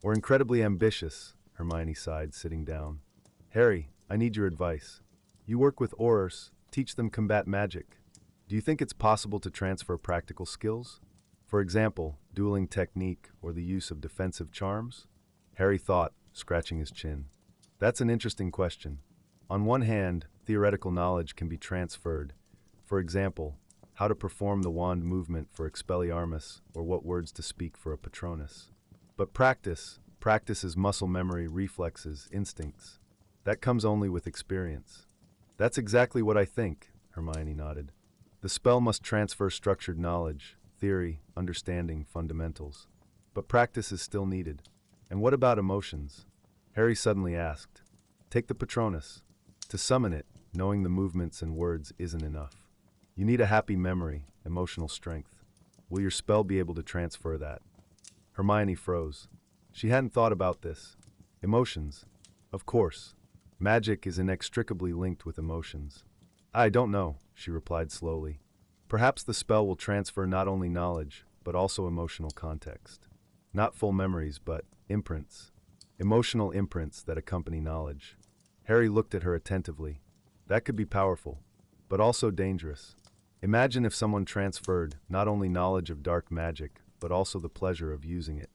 Or incredibly ambitious, Hermione sighed, sitting down. Harry, I need your advice. You work with Aurors, teach them combat magic. Do you think it's possible to transfer practical skills? For example, dueling technique or the use of defensive charms? Harry thought, scratching his chin. That's an interesting question. On one hand, theoretical knowledge can be transferred. For example, how to perform the wand movement for Expelliarmus or what words to speak for a Patronus. But practice is muscle memory, reflexes, instincts. That comes only with experience. That's exactly what I think, Hermione nodded. The spell must transfer structured knowledge, theory, understanding, fundamentals. But practice is still needed. And what about emotions? Harry suddenly asked. Take the Patronus. To summon it, knowing the movements and words isn't enough. You need a happy memory, emotional strength. Will your spell be able to transfer that? Hermione froze. She hadn't thought about this. Emotions. Of course. Magic is inextricably linked with emotions. I don't know, she replied slowly. Perhaps the spell will transfer not only knowledge, but also emotional context. Not full memories, but imprints. Emotional imprints that accompany knowledge. Harry looked at her attentively. That could be powerful, but also dangerous. Imagine if someone transferred not only knowledge of dark magic, but also the pleasure of using it.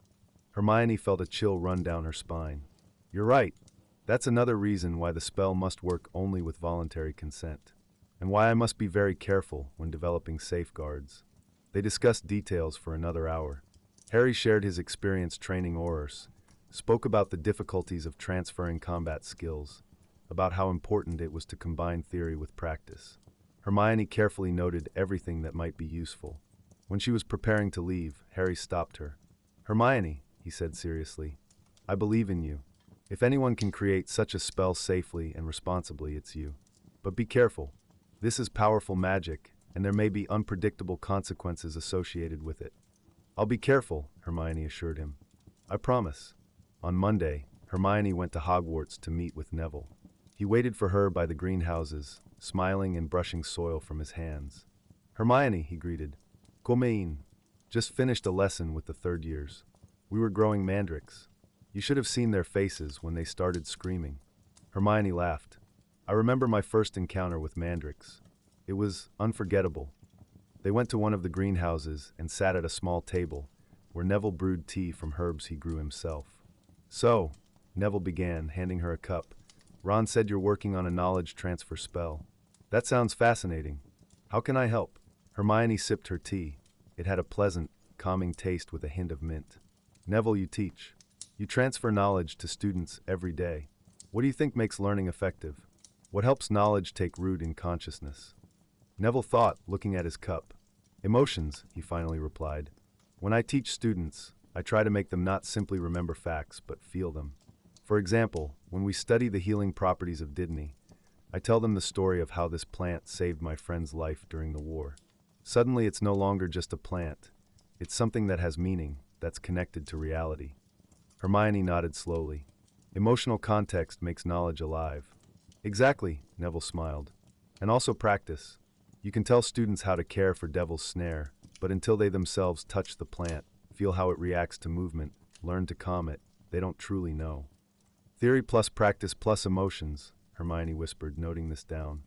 Hermione felt a chill run down her spine. You're right. That's another reason why the spell must work only with voluntary consent, and why I must be very careful when developing safeguards. They discussed details for another hour. Harry shared his experience training Aurors, spoke about the difficulties of transferring combat skills, about how important it was to combine theory with practice. Hermione carefully noted everything that might be useful. When she was preparing to leave, Harry stopped her. Hermione, he said seriously, I believe in you. If anyone can create such a spell safely and responsibly, it's you. But be careful. This is powerful magic, and there may be unpredictable consequences associated with it. I'll be careful, Hermione assured him. I promise. On Monday, Hermione went to Hogwarts to meet with Neville. He waited for her by the greenhouses, smiling and brushing soil from his hands. Hermione, he greeted. Comein. Just finished a lesson with the third years. We were growing mandrakes. You should have seen their faces when they started screaming. Hermione laughed. I remember my first encounter with mandrakes. It was unforgettable. They went to one of the greenhouses and sat at a small table, where Neville brewed tea from herbs he grew himself. So, Neville began, handing her a cup. Ron said you're working on a knowledge transfer spell. That sounds fascinating. How can I help? Hermione sipped her tea. It had a pleasant, calming taste with a hint of mint. Neville, you teach. You transfer knowledge to students every day. What do you think makes learning effective? What helps knowledge take root in consciousness? Neville thought, looking at his cup. Emotions, he finally replied. When I teach students, I try to make them not simply remember facts, but feel them. For example, when we study the healing properties of Didney, I tell them the story of how this plant saved my friend's life during the war. Suddenly, it's no longer just a plant. It's something that has meaning, that's connected to reality. Hermione nodded slowly. Emotional context makes knowledge alive. Exactly, Neville smiled. And also practice. You can tell students how to care for Devil's Snare, but until they themselves touch the plant, feel how it reacts to movement, learn to calm it, they don't truly know. Theory plus practice plus emotions, Hermione whispered, noting this down.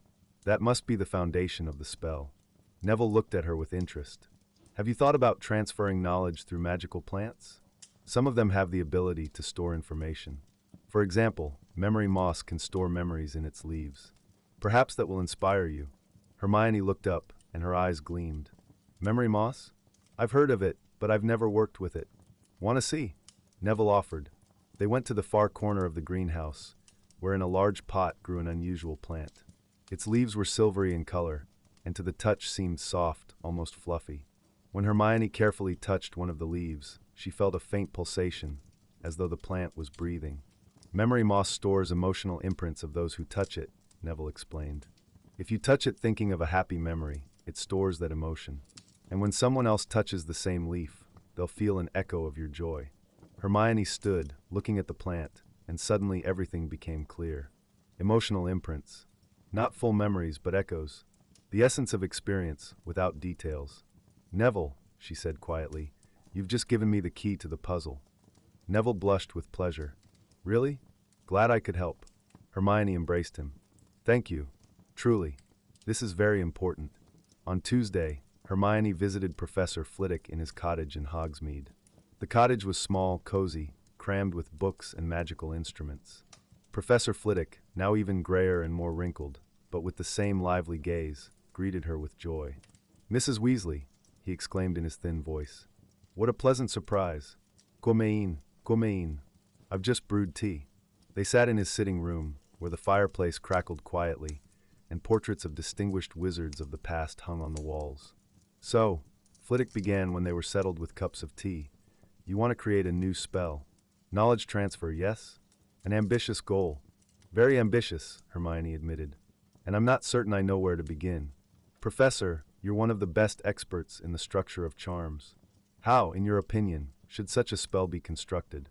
That must be the foundation of the spell. Neville looked at her with interest. Have you thought about transferring knowledge through magical plants? Some of them have the ability to store information. For example, memory moss can store memories in its leaves. Perhaps that will inspire you. Hermione looked up, and her eyes gleamed. Memory moss? I've heard of it, but I've never worked with it. Want to see? Neville offered. They went to the far corner of the greenhouse, where in a large pot grew an unusual plant. Its leaves were silvery in color, and to the touch seemed soft, almost fluffy. When Hermione carefully touched one of the leaves, she felt a faint pulsation, as though the plant was breathing. Memory moss stores emotional imprints of those who touch it, Neville explained. If you touch it thinking of a happy memory, it stores that emotion. And when someone else touches the same leaf, they'll feel an echo of your joy. Hermione stood, looking at the plant, and suddenly everything became clear. Emotional imprints. Not full memories, but echoes. The essence of experience, without details. Neville, she said quietly, you've just given me the key to the puzzle. Neville blushed with pleasure. Really? Glad I could help. Hermione embraced him. Thank you. Truly. This is very important. On Tuesday, Hermione visited Professor Flitwick in his cottage in Hogsmeade. The cottage was small, cozy, crammed with books and magical instruments. Professor Flitwick, now even grayer and more wrinkled, but with the same lively gaze, greeted her with joy. Mrs. Weasley, he exclaimed in his thin voice. What a pleasant surprise. Gomein, gomein. I've just brewed tea. They sat in his sitting room, where the fireplace crackled quietly, and portraits of distinguished wizards of the past hung on the walls. So, Flitwick began when they were settled with cups of tea. You want to create a new spell. Knowledge transfer, yes? An ambitious goal. Very ambitious, Hermione admitted. And I'm not certain I know where to begin. Professor, you're one of the best experts in the structure of charms. How, in your opinion, should such a spell be constructed?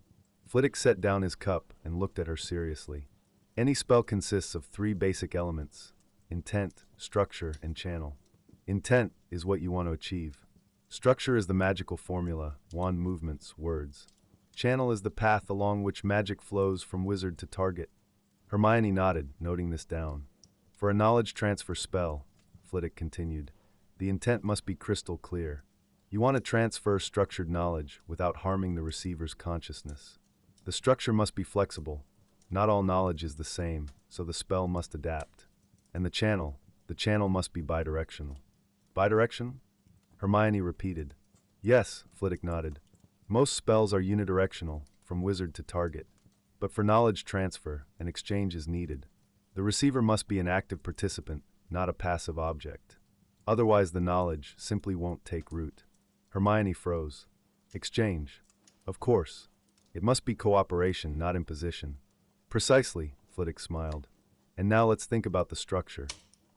Flitwick set down his cup and looked at her seriously. Any spell consists of 3 basic elements: intent, structure, and channel. Intent is what you want to achieve. Structure is the magical formula, wand movements, words. Channel is the path along which magic flows from wizard to target. Hermione nodded, noting this down. For a knowledge transfer spell, Flitwick continued, the intent must be crystal clear. You want to transfer structured knowledge without harming the receiver's consciousness. The structure must be flexible. Not all knowledge is the same, so the spell must adapt. And the channel must be bidirectional. Bidirectional? Hermione repeated. Yes, Flitwick nodded. Most spells are unidirectional, from wizard to target. But for knowledge transfer, an exchange is needed. The receiver must be an active participant, not a passive object. Otherwise the knowledge simply won't take root. Hermione froze. Exchange. Of course. It must be cooperation, not imposition. Precisely, Flitwick smiled. And now let's think about the structure.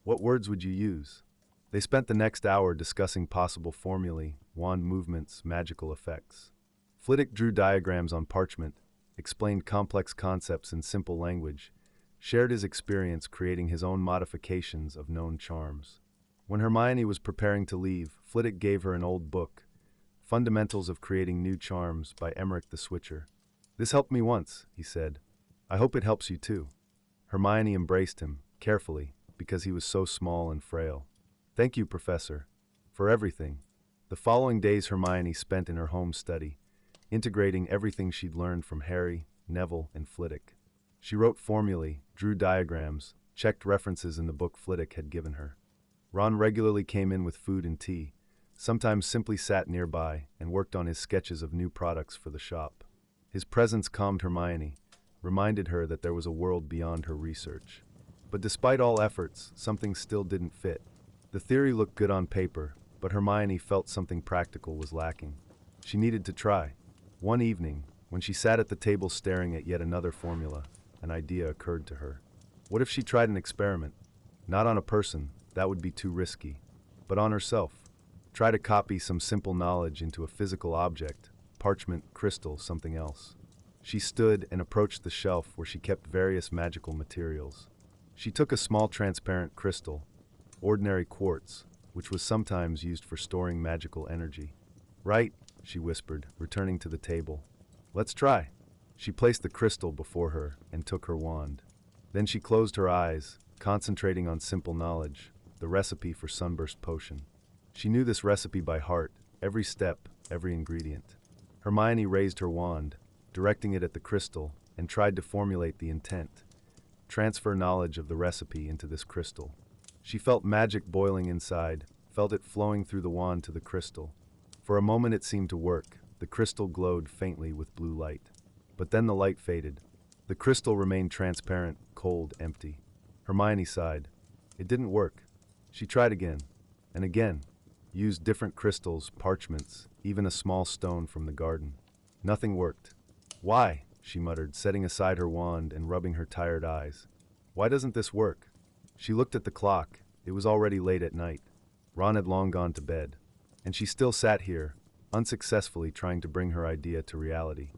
What words would you use? They spent the next hour discussing possible formulae, wand movements, magical effects. Flitwick drew diagrams on parchment, explained complex concepts in simple language, shared his experience creating his own modifications of known charms. When Hermione was preparing to leave, Flitwick gave her an old book, Fundamentals of Creating New Charms by Emmerich the Switcher. This helped me once, he said. I hope it helps you too. Hermione embraced him, carefully, because he was so small and frail. Thank you, Professor, for everything. The following days Hermione spent in her home study, integrating everything she'd learned from Harry, Neville, and Flitwick. She wrote formulae, drew diagrams, checked references in the book Flitwick had given her. Ron regularly came in with food and tea, sometimes simply sat nearby and worked on his sketches of new products for the shop. His presence calmed Hermione, reminded her that there was a world beyond her research. But despite all efforts, something still didn't fit. The theory looked good on paper, but Hermione felt something practical was lacking. She needed to try. One evening, when she sat at the table staring at yet another formula, an idea occurred to her. What if she tried an experiment? Not on a person, that would be too risky, but on herself. Try to copy some simple knowledge into a physical object, parchment, crystal, something else. She stood and approached the shelf where she kept various magical materials. She took a small transparent crystal, ordinary quartz, which was sometimes used for storing magical energy. Right, she whispered, returning to the table. Let's try. She placed the crystal before her and took her wand. Then she closed her eyes, concentrating on simple knowledge, the recipe for Sunburst Potion. She knew this recipe by heart, every step, every ingredient. Hermione raised her wand, directing it at the crystal, and tried to formulate the intent. Transfer knowledge of the recipe into this crystal. She felt magic boiling inside, felt it flowing through the wand to the crystal. For a moment it seemed to work. The crystal glowed faintly with blue light. But then the light faded. The crystal remained transparent, cold, empty. Hermione sighed. It didn't work. She tried again, and again. Used different crystals, parchments, even a small stone from the garden. Nothing worked. Why? She muttered, setting aside her wand and rubbing her tired eyes. Why doesn't this work? She looked at the clock. It was already late at night. Ron had long gone to bed. And she still sat here, unsuccessfully trying to bring her idea to reality.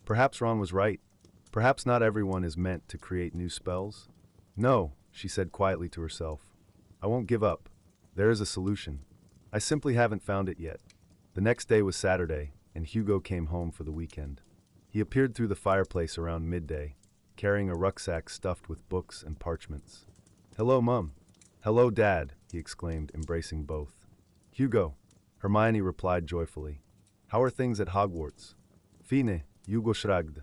Perhaps Ron was right. Perhaps not everyone is meant to create new spells. No, she said quietly to herself. I won't give up. There is a solution. I simply haven't found it yet. The next day was Saturday, and Hugo came home for the weekend. He appeared through the fireplace around midday, carrying a rucksack stuffed with books and parchments. "Hello, Mum." "Hello, Dad," he exclaimed, embracing both. "Hugo," Hermione replied joyfully. "How are things at Hogwarts?" "Fine," Hugo shrugged.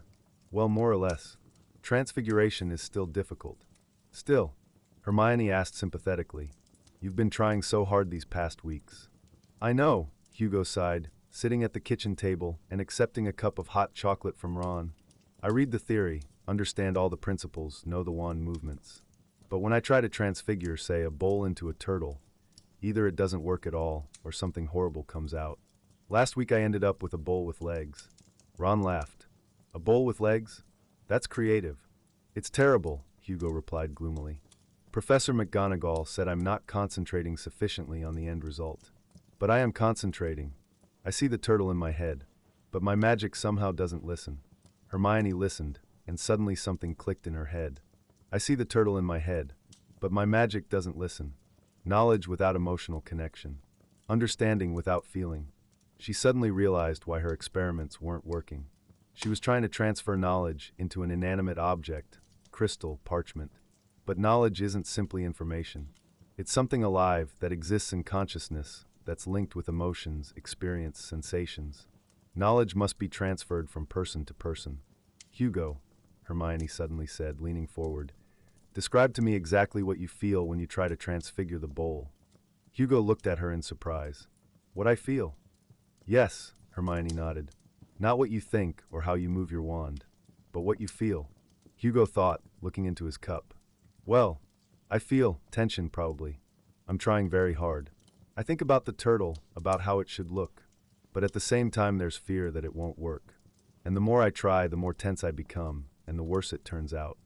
"Well, more or less. Transfiguration is still difficult." "Still?" Hermione asked sympathetically. "You've been trying so hard these past weeks." "I know," Hugo sighed, sitting at the kitchen table and accepting a cup of hot chocolate from Ron. "I read the theory, understand all the principles, know the wand movements. But when I try to transfigure, say, a bowl into a turtle, either it doesn't work at all, or something horrible comes out. Last week I ended up with a bowl with legs." Ron laughed. "A bowl with legs? That's creative." "It's terrible," Hugo replied gloomily. "Professor McGonagall said I'm not concentrating sufficiently on the end result. But I am concentrating. I see the turtle in my head, but my magic somehow doesn't listen." Hermione listened, and suddenly something clicked in her head. "I see the turtle in my head, but my magic doesn't listen. Knowledge without emotional connection. Understanding without feeling." She suddenly realized why her experiments weren't working. She was trying to transfer knowledge into an inanimate object, crystal, parchment. But knowledge isn't simply information. It's something alive that exists in consciousness, that's linked with emotions, experience, sensations. Knowledge must be transferred from person to person. "Hugo," Hermione suddenly said, leaning forward, "describe to me exactly what you feel when you try to transfigure the bowl." Hugo looked at her in surprise. "What I feel?" "Yes," Hermione nodded. "Not what you think or how you move your wand, but what you feel." Hugo thought, looking into his cup. "Well, I feel tension probably. I'm trying very hard. I think about the turtle, about how it should look. But at the same time there's fear that it won't work. And the more I try, the more tense I become, and the worse it turns out."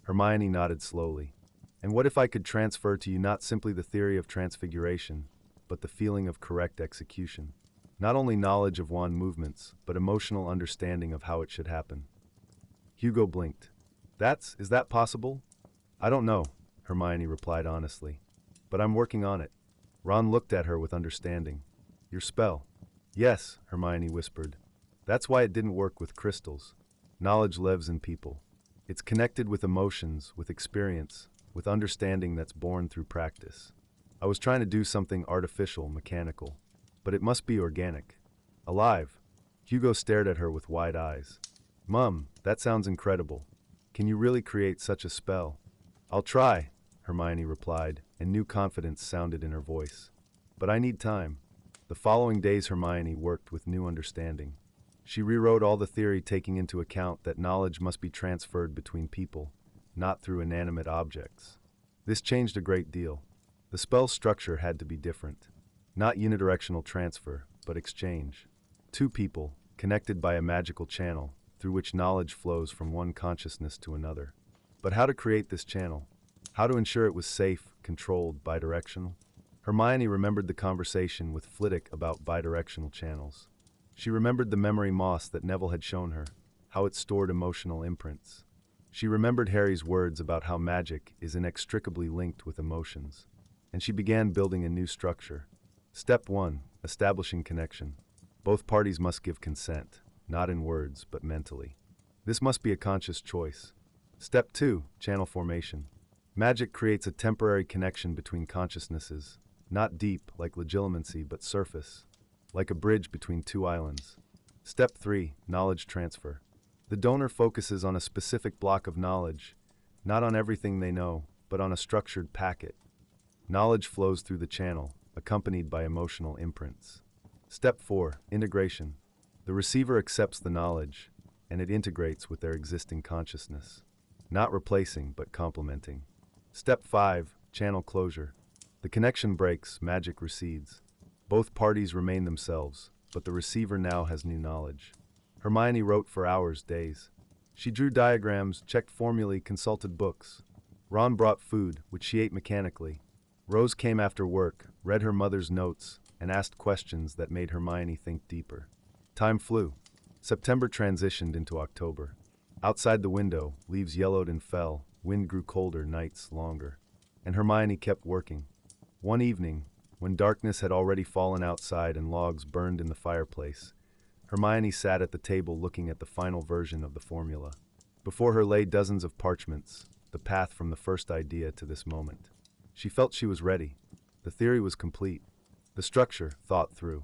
Hermione nodded slowly. "And what if I could transfer to you not simply the theory of transfiguration, but the feeling of correct execution? Not only knowledge of wand movements, but emotional understanding of how it should happen." Hugo blinked. Is that possible?" "I don't know," Hermione replied honestly. "But I'm working on it." Ron looked at her with understanding. "Your spell?" "Yes," Hermione whispered. "That's why it didn't work with crystals. Knowledge lives in people. It's connected with emotions, with experience, with understanding that's born through practice. I was trying to do something artificial, mechanical. But it must be organic. Alive." Hugo stared at her with wide eyes. "Mum, that sounds incredible. Can you really create such a spell?" "I'll try," Hermione replied, and new confidence sounded in her voice. "But I need time." The following days Hermione worked with new understanding. She rewrote all the theory, taking into account that knowledge must be transferred between people, not through inanimate objects. This changed a great deal. The spell's structure had to be different. Not unidirectional transfer, but exchange. Two people, connected by a magical channel, through which knowledge flows from one consciousness to another. But how to create this channel? How to ensure it was safe, controlled, bidirectional? Hermione remembered the conversation with Flitwick about bidirectional channels. She remembered the memory moss that Neville had shown her, how it stored emotional imprints. She remembered Harry's words about how magic is inextricably linked with emotions. And she began building a new structure. Step 1. Establishing connection. Both parties must give consent, not in words, but mentally. This must be a conscious choice. Step 2. Channel formation. Magic creates a temporary connection between consciousnesses, not deep, like legilimency, but surface, like a bridge between two islands. Step 3. Knowledge transfer. The donor focuses on a specific block of knowledge, not on everything they know, but on a structured packet. Knowledge flows through the channel, accompanied by emotional imprints. Step 4. Integration. The receiver accepts the knowledge, and it integrates with their existing consciousness. Not replacing, but complementing. Step 5. Channel closure. The connection breaks, magic recedes. Both parties remain themselves, but the receiver now has new knowledge. Hermione wrote for hours, days. She drew diagrams, checked formulae, consulted books. Ron brought food, which she ate mechanically. Rose came after work, read her mother's notes, and asked questions that made Hermione think deeper. Time flew. September transitioned into October. Outside the window, leaves yellowed and fell, wind grew colder, nights longer. And Hermione kept working. One evening, When darkness had already fallen outside and logs burned in the fireplace, Hermione sat at the table looking at the final version of the formula. Before her lay dozens of parchments, the path from the first idea to this moment. She felt she was ready. The theory was complete. The structure thought through.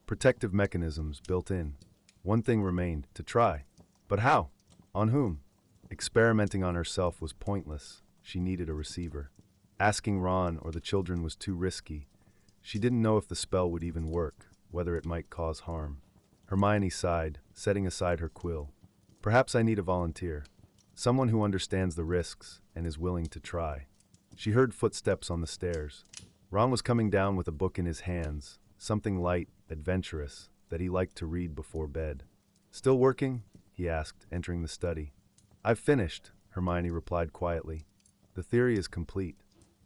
Protective mechanisms built in. One thing remained, to try. But how? On whom? Experimenting on herself was pointless. She needed a receiver. Asking Ron or the children was too risky. She didn't know if the spell would even work, whether it might cause harm. Hermione sighed, setting aside her quill. Perhaps I need a volunteer. Someone who understands the risks and is willing to try. She heard footsteps on the stairs. Ron was coming down with a book in his hands, something light, adventurous, that he liked to read before bed. Still working? He asked, entering the study. I've finished, Hermione replied quietly. The theory is complete.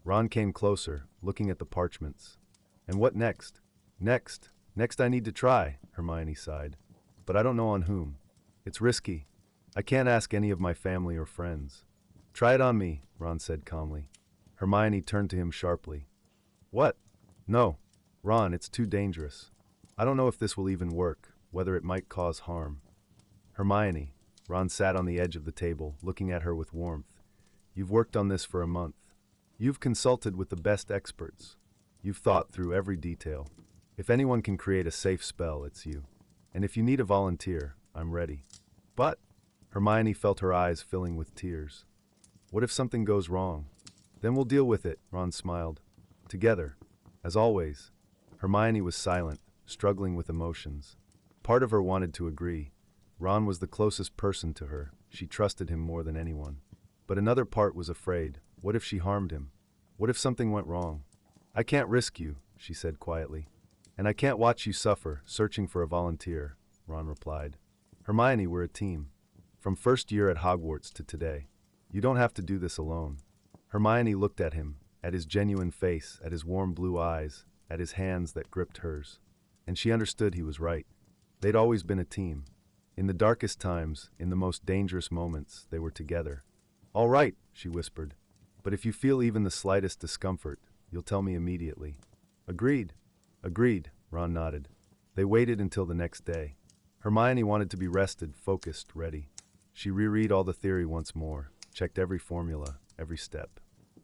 Ron came closer, looking at the parchments. And what next? Next I need to try, Hermione sighed. But I don't know on whom. It's risky. I can't ask any of my family or friends. Try it on me, Ron said calmly. Hermione turned to him sharply. What? No. Ron, it's too dangerous. I don't know if this will even work, whether it might cause harm. Hermione, Ron sat on the edge of the table, looking at her with warmth. You've worked on this for a month. You've consulted with the best experts. You've thought through every detail. If anyone can create a safe spell, it's you. And if you need a volunteer, I'm ready. But, Hermione felt her eyes filling with tears. What if something goes wrong? Then we'll deal with it, Ron smiled. Together. As always. Hermione was silent, struggling with emotions. Part of her wanted to agree. Ron was the closest person to her. She trusted him more than anyone. But another part was afraid. What if she harmed him? What if something went wrong? I can't risk you, she said quietly. And I can't watch you suffer, searching for a volunteer, Ron replied. Hermione, we're a team. From first year at Hogwarts to today. You don't have to do this alone. Hermione looked at him, at his genuine face, at his warm blue eyes, at his hands that gripped hers. And she understood he was right. They'd always been a team. In the darkest times, in the most dangerous moments, they were together. All right, she whispered. But if you feel even the slightest discomfort, you'll tell me immediately. Agreed. Agreed, Ron nodded. They waited until the next day. Hermione wanted to be rested, focused, ready. She reread all the theory once more, checked every formula, every step.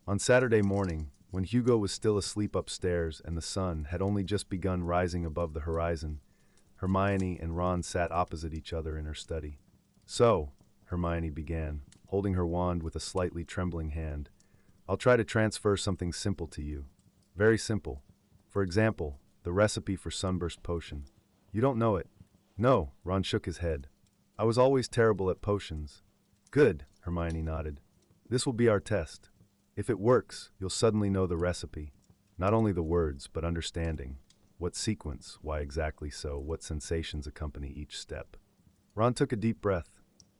On Saturday morning, when Hugo was still asleep upstairs and the sun had only just begun rising above the horizon, Hermione and Ron sat opposite each other in her study. So, Hermione began, holding her wand with a slightly trembling hand, I'll try to transfer something simple to you. Very simple. For example, the recipe for Sunburst Potion. You don't know it. No, Ron shook his head. I was always terrible at potions. Good, Hermione nodded. This will be our test. If it works, you'll suddenly know the recipe. Not only the words, but understanding. What sequence, why exactly so, what sensations accompany each step. Ron took a deep breath.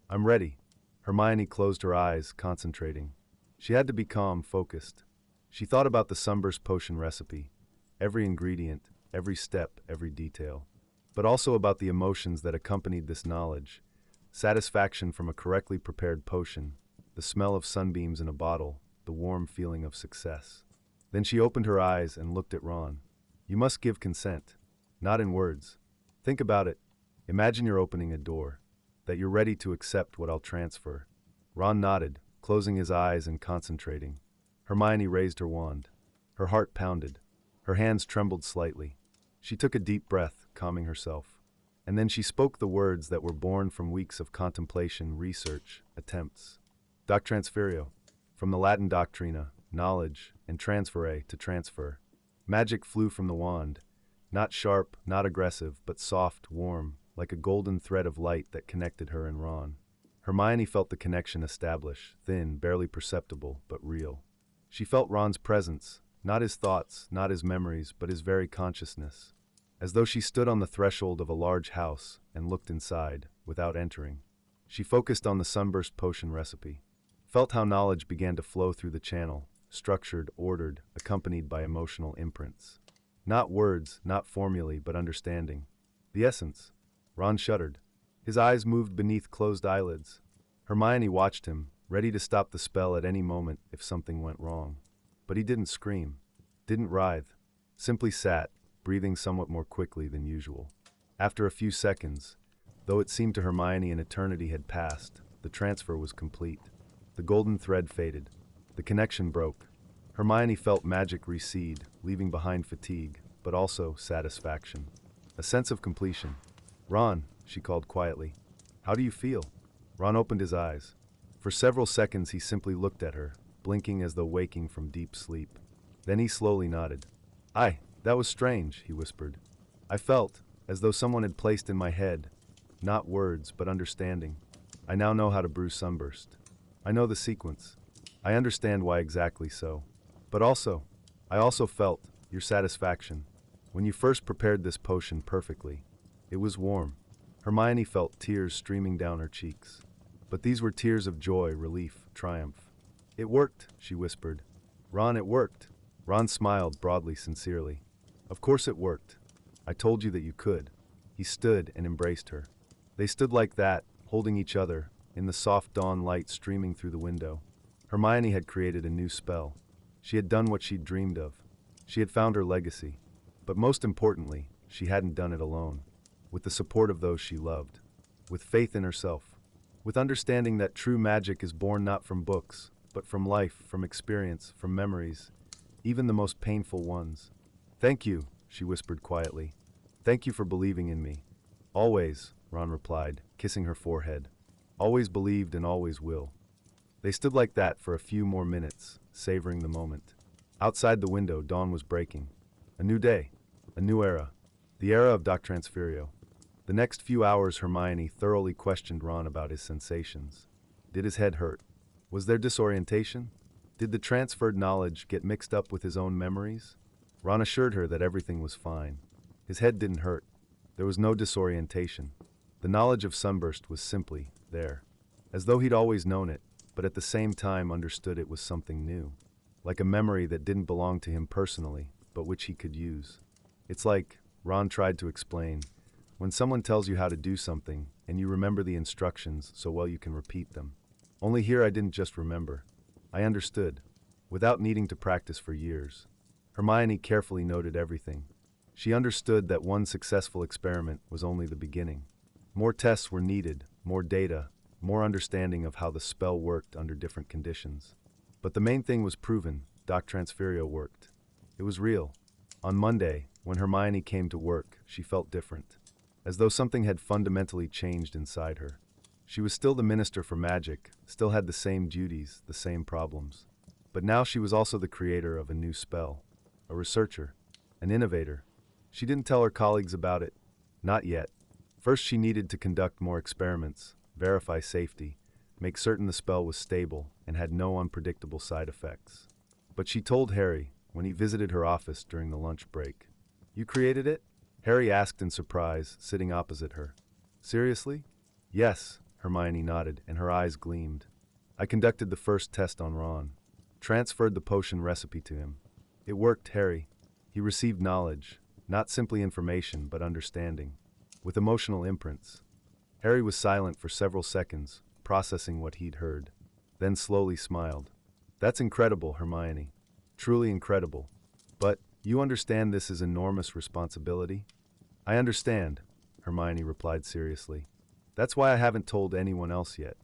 I'm ready. Hermione closed her eyes, concentrating. She had to be calm, focused. She thought about the Sunburst Potion recipe. Every ingredient, every step, every detail. But also about the emotions that accompanied this knowledge. Satisfaction from a correctly prepared potion, the smell of sunbeams in a bottle, the warm feeling of success. Then she opened her eyes and looked at Ron. You must give consent. Not in words. Think about it. Imagine you're opening a door. That you're ready to accept what I'll transfer. Ron nodded, closing his eyes and concentrating. Hermione raised her wand. Her heart pounded. Her hands trembled slightly. She took a deep breath, calming herself. And then she spoke the words that were born from weeks of contemplation, research, attempts. Doctransferio. From the Latin doctrina, knowledge, and transfere, to transfer. Magic flew from the wand. Not sharp, not aggressive, but soft, warm, like a golden thread of light that connected her and Ron. Hermione felt the connection establish, thin, barely perceptible, but real. She felt Ron's presence, not his thoughts, not his memories, but his very consciousness. As though she stood on the threshold of a large house and looked inside, without entering. She focused on the Sunburst Potion recipe. Felt how knowledge began to flow through the channel, structured, ordered, accompanied by emotional imprints. Not words, not formulae, but understanding. The essence. Ron shuddered. His eyes moved beneath closed eyelids. Hermione watched him, ready to stop the spell at any moment if something went wrong. But he didn't scream, didn't writhe. simply sat, breathing somewhat more quickly than usual. After a few seconds, though it seemed to Hermione an eternity had passed, the transfer was complete. The golden thread faded. The connection broke. Hermione felt magic recede, leaving behind fatigue, but also satisfaction. A sense of completion. "Ron," she called quietly. "How do you feel?" Ron opened his eyes. For several seconds he simply looked at her, blinking as though waking from deep sleep. Then he slowly nodded. That was strange," he whispered. "I felt as though someone had placed in my head, not words, but understanding. I now know how to brew sunburst. I know the sequence. I understand why exactly so. But I also felt your satisfaction. When you first prepared this potion perfectly, it was warm." Hermione felt tears streaming down her cheeks. But these were tears of joy, relief, triumph. "It worked," she whispered. "Ron, it worked." Ron smiled broadly, sincerely. "Of course it worked. I told you that you could." He stood and embraced her. They stood like that, holding each other, in the soft dawn light streaming through the window. Hermione had created a new spell. She had done what she'd dreamed of. She had found her legacy. But most importantly, she hadn't done it alone. With the support of those she loved. With faith in herself. With understanding that true magic is born not from books, but from life, from experience, from memories, even the most painful ones. "Thank you," she whispered quietly. "Thank you for believing in me." "Always," Ron replied, kissing her forehead. "Always believed and always will." They stood like that for a few more minutes, savoring the moment. Outside the window, dawn was breaking. A new day. A new era. The era of Doctransferio. The next few hours Hermione thoroughly questioned Ron about his sensations. Did his head hurt? Was there disorientation? Did the transferred knowledge get mixed up with his own memories? Ron assured her that everything was fine. His head didn't hurt. There was no disorientation. The knowledge of Sunburst was simply there. As though he'd always known it, but at the same time understood it was something new. Like a memory that didn't belong to him personally, but which he could use. It's like, Ron tried to explain, when someone tells you how to do something, and you remember the instructions so well you can repeat them. Only here I didn't just remember. I understood, without needing to practice for years. Hermione carefully noted everything. She understood that one successful experiment was only the beginning. More tests were needed, more data, more understanding of how the spell worked under different conditions. But the main thing was proven. Doctransferio worked. It was real. On Monday, when Hermione came to work, she felt different. As though something had fundamentally changed inside her. She was still the Minister for Magic, still had the same duties, the same problems. But now she was also the creator of a new spell. A researcher. An innovator. She didn't tell her colleagues about it. Not yet. First she needed to conduct more experiments, verify safety, make certain the spell was stable and had no unpredictable side effects. But she told Harry, when he visited her office during the lunch break. "You created it?" Harry asked in surprise, sitting opposite her. "Seriously?" "Yes," Hermione nodded, and her eyes gleamed. "I conducted the first test on Ron. Transferred the potion recipe to him. It worked, Harry. He received knowledge, not simply information, but understanding, with emotional imprints." Harry was silent for several seconds, processing what he'd heard, then slowly smiled. "That's incredible, Hermione. Truly incredible. But, you understand this is enormous responsibility?" "I understand," Hermione replied seriously. "That's why I haven't told anyone else yet.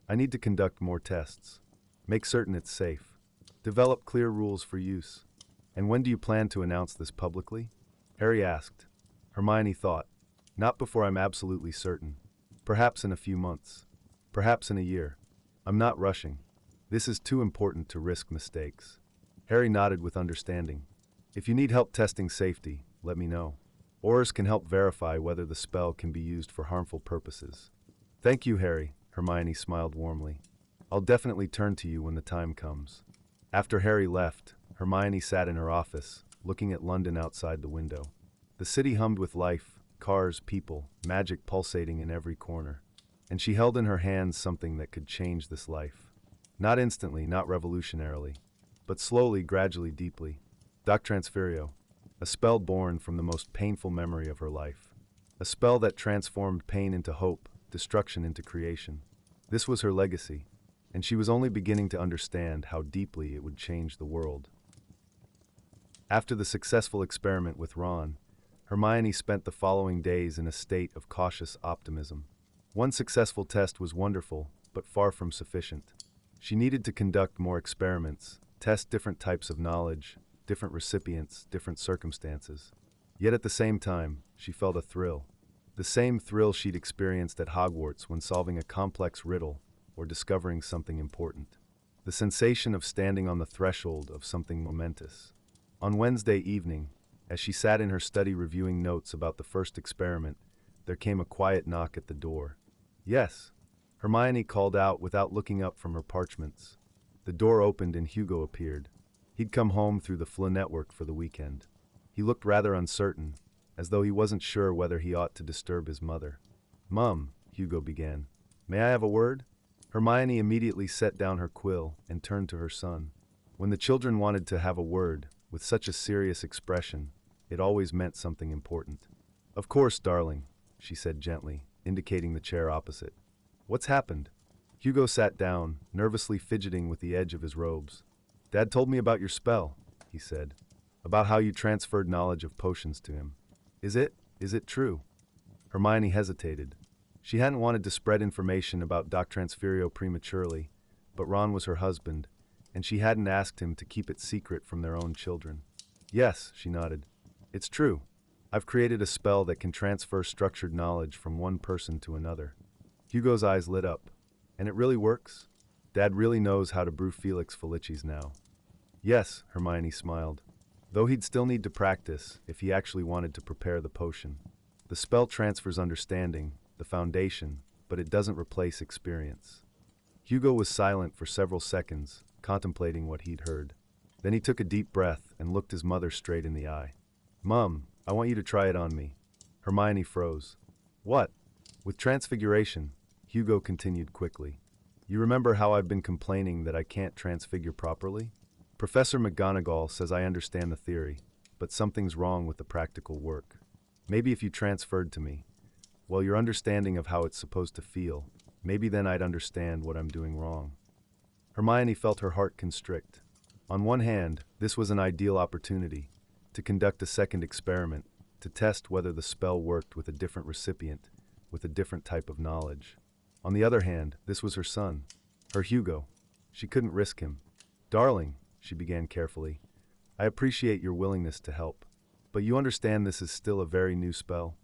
I need to conduct more tests. Make certain it's safe. Develop clear rules for use. And when do you plan to announce this publicly?" Harry asked. Hermione thought. "Not before I'm absolutely certain. Perhaps in a few months. Perhaps in a year. I'm not rushing. This is too important to risk mistakes." Harry nodded with understanding. "If you need help testing safety, let me know. Aurors can help verify whether the spell can be used for harmful purposes." "Thank you, Harry," Hermione smiled warmly. "I'll definitely turn to you when the time comes." After Harry left, Hermione sat in her office, looking at London outside the window. The city hummed with life, cars, people, magic pulsating in every corner. And she held in her hands something that could change this life. Not instantly, not revolutionarily, but slowly, gradually, deeply. Doctransferio, a spell born from the most painful memory of her life. A spell that transformed pain into hope, destruction into creation. This was her legacy, and she was only beginning to understand how deeply it would change the world. After the successful experiment with Ron, Hermione spent the following days in a state of cautious optimism. One successful test was wonderful, but far from sufficient. She needed to conduct more experiments, test different types of knowledge, different recipients, different circumstances. Yet at the same time, she felt a thrill. The same thrill she'd experienced at Hogwarts when solving a complex riddle or discovering something important. The sensation of standing on the threshold of something momentous. On Wednesday evening, as she sat in her study reviewing notes about the first experiment, there came a quiet knock at the door. "Yes," Hermione called out without looking up from her parchments. The door opened and Hugo appeared. He'd come home through the FLA network for the weekend. He looked rather uncertain, as though he wasn't sure whether he ought to disturb his mother. "Mum," Hugo began, "may I have a word?" Hermione immediately set down her quill and turned to her son. When the children wanted to have a word, with such a serious expression, it always meant something important. "Of course, darling," she said gently, indicating the chair opposite. "What's happened?" Hugo sat down, nervously fidgeting with the edge of his robes. "Dad told me about your spell," he said, "about how you transferred knowledge of potions to him. Is it true?" Hermione hesitated. She hadn't wanted to spread information about Doctransferio prematurely, but Ron was her husband, and she hadn't asked him to keep it secret from their own children. "Yes," she nodded. "It's true. I've created a spell that can transfer structured knowledge from one person to another." Hugo's eyes lit up. "And it really works? Dad really knows how to brew Felix Felicis now." "Yes," Hermione smiled, though he'd still need to practice if he actually wanted to prepare the potion. The spell transfers understanding, the foundation, but it doesn't replace experience. Hugo was silent for several seconds, contemplating what he'd heard. Then he took a deep breath and looked his mother straight in the eye. "Mum, I want you to try it on me." Hermione froze. "What?" "With transfiguration," Hugo continued quickly. "You remember how I've been complaining that I can't transfigure properly? Professor McGonagall says I understand the theory, but something's wrong with the practical work. Maybe if you transferred to me, well, your understanding of how it's supposed to feel, maybe then I'd understand what I'm doing wrong." Hermione felt her heart constrict. On one hand, this was an ideal opportunity to conduct a second experiment, to test whether the spell worked with a different recipient, with a different type of knowledge. On the other hand, this was her son, her Hugo. She couldn't risk him. "Darling," she began carefully, "I appreciate your willingness to help, but you understand this is still a very new spell.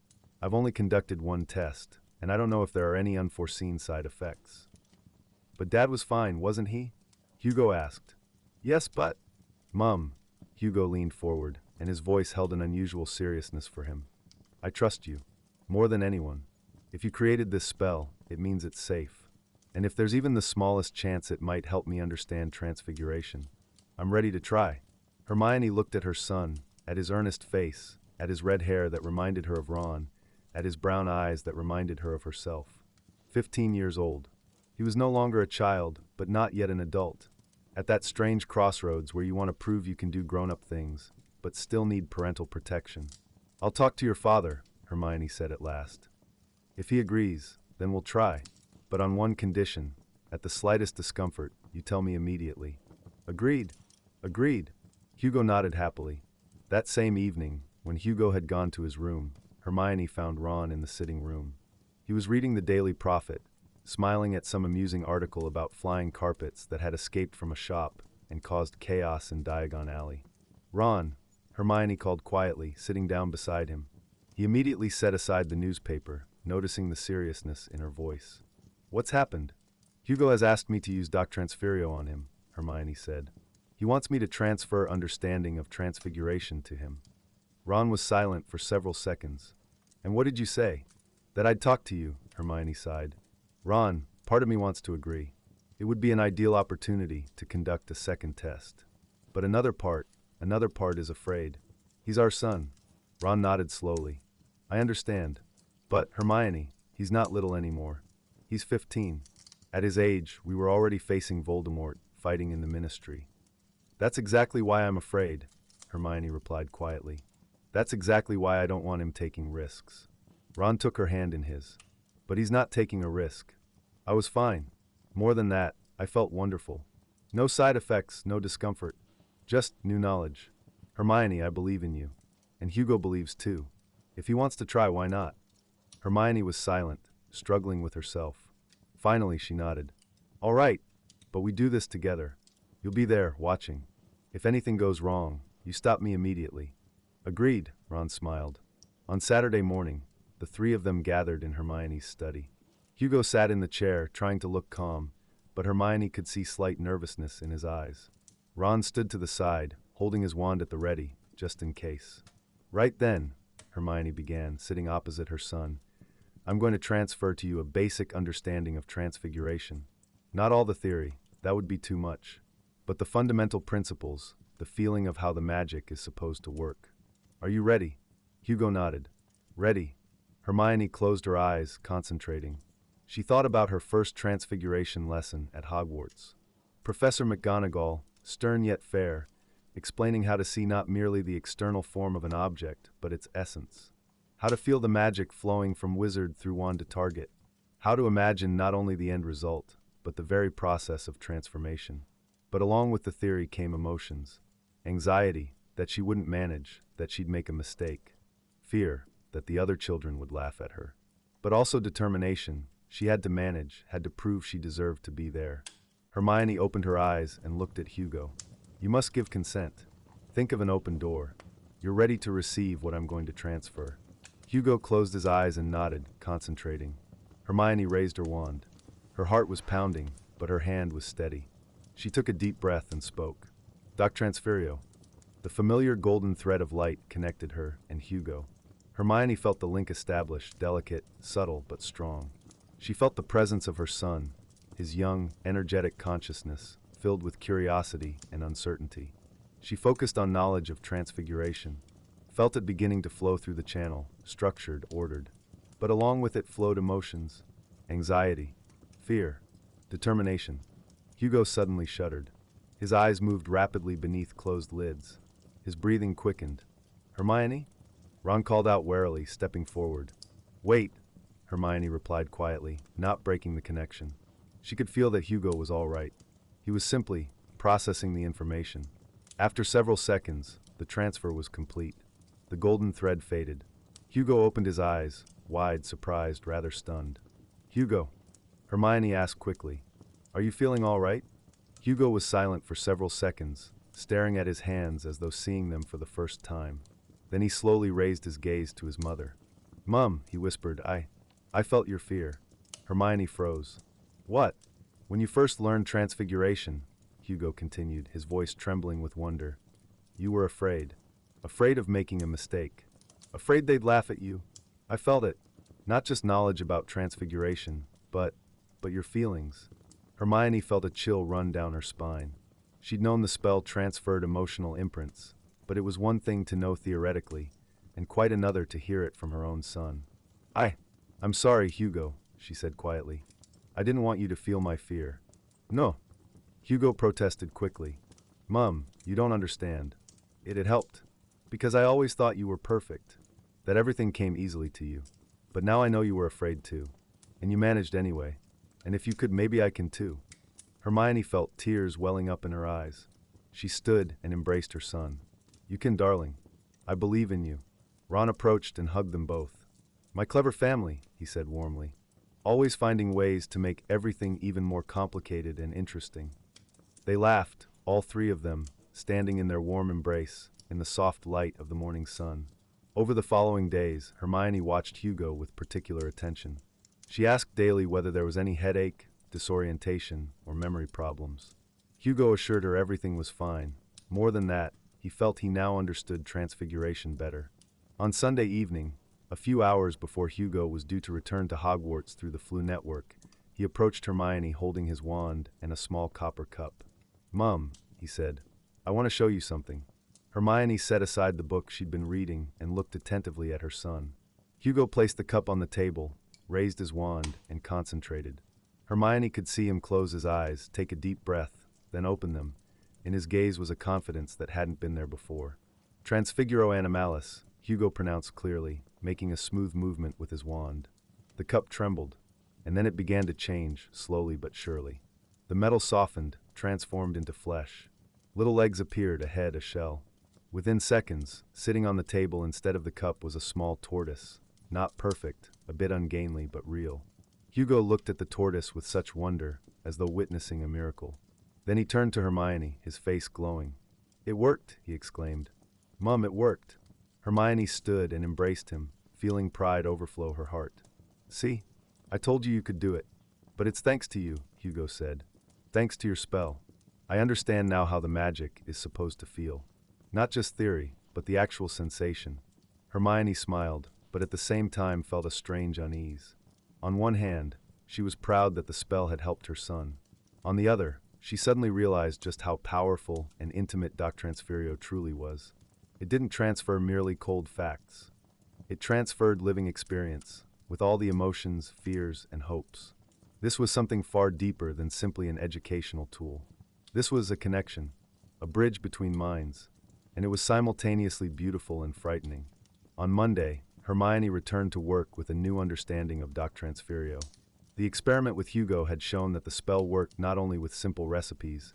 I've only conducted one test, and I don't know if there are any unforeseen side effects." "But Dad was fine, wasn't he?" Hugo asked. "Yes, but—" "Mum," Hugo leaned forward, and his voice held an unusual seriousness for him. "I trust you, more than anyone. If you created this spell, it means it's safe. And if there's even the smallest chance it might help me understand transfiguration, I'm ready to try." Hermione looked at her son, at his earnest face, at his red hair that reminded her of Ron, at his brown eyes that reminded her of herself. 15 years old. He was no longer a child, but not yet an adult. At that strange crossroads where you want to prove you can do grown-up things, but still need parental protection. "I'll talk to your father," Hermione said at last. "If he agrees, then we'll try. But on one condition, at the slightest discomfort, you tell me immediately." "Agreed." "Agreed." Hugo nodded happily. That same evening, when Hugo had gone to his room, Hermione found Ron in the sitting room. He was reading the Daily Prophet, smiling at some amusing article about flying carpets that had escaped from a shop and caused chaos in Diagon Alley. "Ron," Hermione called quietly, sitting down beside him. He immediately set aside the newspaper, noticing the seriousness in her voice. "What's happened?" "Hugo has asked me to use Doctransferio on him," Hermione said. "He wants me to transfer understanding of transfiguration to him." Ron was silent for several seconds. "And what did you say?" "That I'd talk to you," Hermione sighed. "Ron, part of me wants to agree. It would be an ideal opportunity to conduct a second test. But another part is afraid. He's our son." Ron nodded slowly. "I understand. But, Hermione, he's not little anymore. He's 15. At his age, we were already facing Voldemort, fighting in the Ministry." "That's exactly why I'm afraid," Hermione replied quietly. "That's exactly why I don't want him taking risks." Ron took her hand in his. "But he's not taking a risk. I was fine. More than that, I felt wonderful. No side effects, no discomfort. Just new knowledge." Hermione, I believe in you. And Hugo believes too. If he wants to try, why not? Hermione was silent, struggling with herself. Finally, she nodded. All right, but we do this together. You'll be there, watching. If anything goes wrong, you stop me immediately. Agreed, Ron smiled. On Saturday morning, the three of them gathered in Hermione's study. Hugo sat in the chair, trying to look calm, but Hermione could see slight nervousness in his eyes. Ron stood to the side, holding his wand at the ready, just in case. Right then, Hermione began, sitting opposite her son, I'm going to transfer to you a basic understanding of transfiguration. Not all the theory, that would be too much, but the fundamental principles, the feeling of how the magic is supposed to work. Are you ready? Hugo nodded. Ready. Hermione closed her eyes, concentrating. She thought about her first transfiguration lesson at Hogwarts. Professor McGonagall, stern yet fair, explaining how to see not merely the external form of an object, but its essence. How to feel the magic flowing from wizard through wand to target. How to imagine not only the end result, but the very process of transformation. But along with the theory came emotions. Anxiety, that she wouldn't manage, that she'd make a mistake. Fear, that the other children would laugh at her. But also determination. She had to manage, had to prove she deserved to be there. Hermione opened her eyes and looked at Hugo. You must give consent. Think of an open door. You're ready to receive what I'm going to transfer. Hugo closed his eyes and nodded, concentrating. Hermione raised her wand. Her heart was pounding, but her hand was steady. She took a deep breath and spoke. Doctransferio. The familiar golden thread of light connected her and Hugo. Hermione felt the link established, delicate, subtle, but strong. She felt the presence of her son, his young, energetic consciousness, filled with curiosity and uncertainty. She focused on knowledge of transfiguration, felt it beginning to flow through the channel, structured, ordered. But along with it flowed emotions, anxiety, fear, determination. Hugo suddenly shuddered. His eyes moved rapidly beneath closed lids. His breathing quickened. Hermione? Ron called out warily, stepping forward. Wait, Hermione replied quietly, not breaking the connection. She could feel that Hugo was all right. He was simply processing the information. After several seconds, the transfer was complete. The golden thread faded. Hugo opened his eyes, wide, surprised, rather stunned. Hugo, Hermione asked quickly, are you feeling all right? Hugo was silent for several seconds, staring at his hands as though seeing them for the first time. Then he slowly raised his gaze to his mother. Mum, he whispered, I felt your fear. Hermione froze. What? When you first learned transfiguration, Hugo continued, his voice trembling with wonder, you were afraid. Afraid of making a mistake. Afraid they'd laugh at you. I felt it. Not just knowledge about transfiguration, but your feelings. Hermione felt a chill run down her spine. She'd known the spell transferred emotional imprints, but it was one thing to know theoretically, and quite another to hear it from her own son. I'm sorry, Hugo, she said quietly. I didn't want you to feel my fear. No. Hugo protested quickly. Mum, you don't understand. It had helped. Because I always thought you were perfect. That everything came easily to you. But now I know you were afraid too. And you managed anyway. And if you could, maybe I can too. Hermione felt tears welling up in her eyes. She stood and embraced her son. You can, darling. I believe in you. Ron approached and hugged them both. My clever family, he said warmly. Always finding ways to make everything even more complicated and interesting. They laughed, all three of them, standing in their warm embrace, in the soft light of the morning sun. Over the following days, Hermione watched Hugo with particular attention. She asked daily whether there was any headache, disorientation, or memory problems. Hugo assured her everything was fine. More than that, he felt he now understood transfiguration better. On Sunday evening, a few hours before Hugo was due to return to Hogwarts through the Flu network, he approached Hermione holding his wand and a small copper cup. Mum, he said, I want to show you something. Hermione set aside the book she'd been reading and looked attentively at her son. Hugo placed the cup on the table, raised his wand, and concentrated. Hermione could see him close his eyes, take a deep breath, then open them. In his gaze was a confidence that hadn't been there before. Transfiguro animalis, Hugo pronounced clearly, making a smooth movement with his wand. The cup trembled, and then it began to change, slowly but surely. The metal softened, transformed into flesh. Little legs appeared, a head, a shell. Within seconds, sitting on the table instead of the cup was a small tortoise. Not perfect, a bit ungainly, but real. Hugo looked at the tortoise with such wonder, as though witnessing a miracle. Then he turned to Hermione, his face glowing. "It worked," he exclaimed. "Mum, it worked." Hermione stood and embraced him, feeling pride overflow her heart. "See? I told you you could do it. But it's thanks to you," Hugo said. "Thanks to your spell. I understand now how the magic is supposed to feel. Not just theory, but the actual sensation." Hermione smiled, but at the same time felt a strange unease. On one hand, she was proud that the spell had helped her son. On the other, she suddenly realized just how powerful and intimate Doctransferio truly was. It didn't transfer merely cold facts. It transferred living experience, with all the emotions, fears, and hopes. This was something far deeper than simply an educational tool. This was a connection, a bridge between minds, and it was simultaneously beautiful and frightening. On Monday, Hermione returned to work with a new understanding of Doctransferio. The experiment with Hugo had shown that the spell worked not only with simple recipes,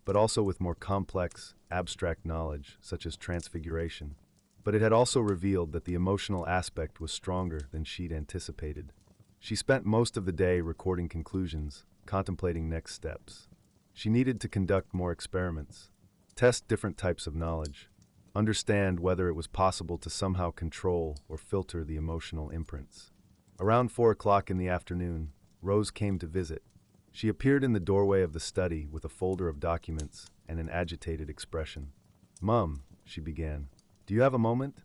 but also with more complex, abstract knowledge, such as transfiguration. But it had also revealed that the emotional aspect was stronger than she'd anticipated. She spent most of the day recording conclusions, contemplating next steps. She needed to conduct more experiments, test different types of knowledge, understand whether it was possible to somehow control or filter the emotional imprints. Around 4 o'clock in the afternoon, Rose came to visit. She appeared in the doorway of the study with a folder of documents and an agitated expression. "Mum," she began, "do you have a moment?"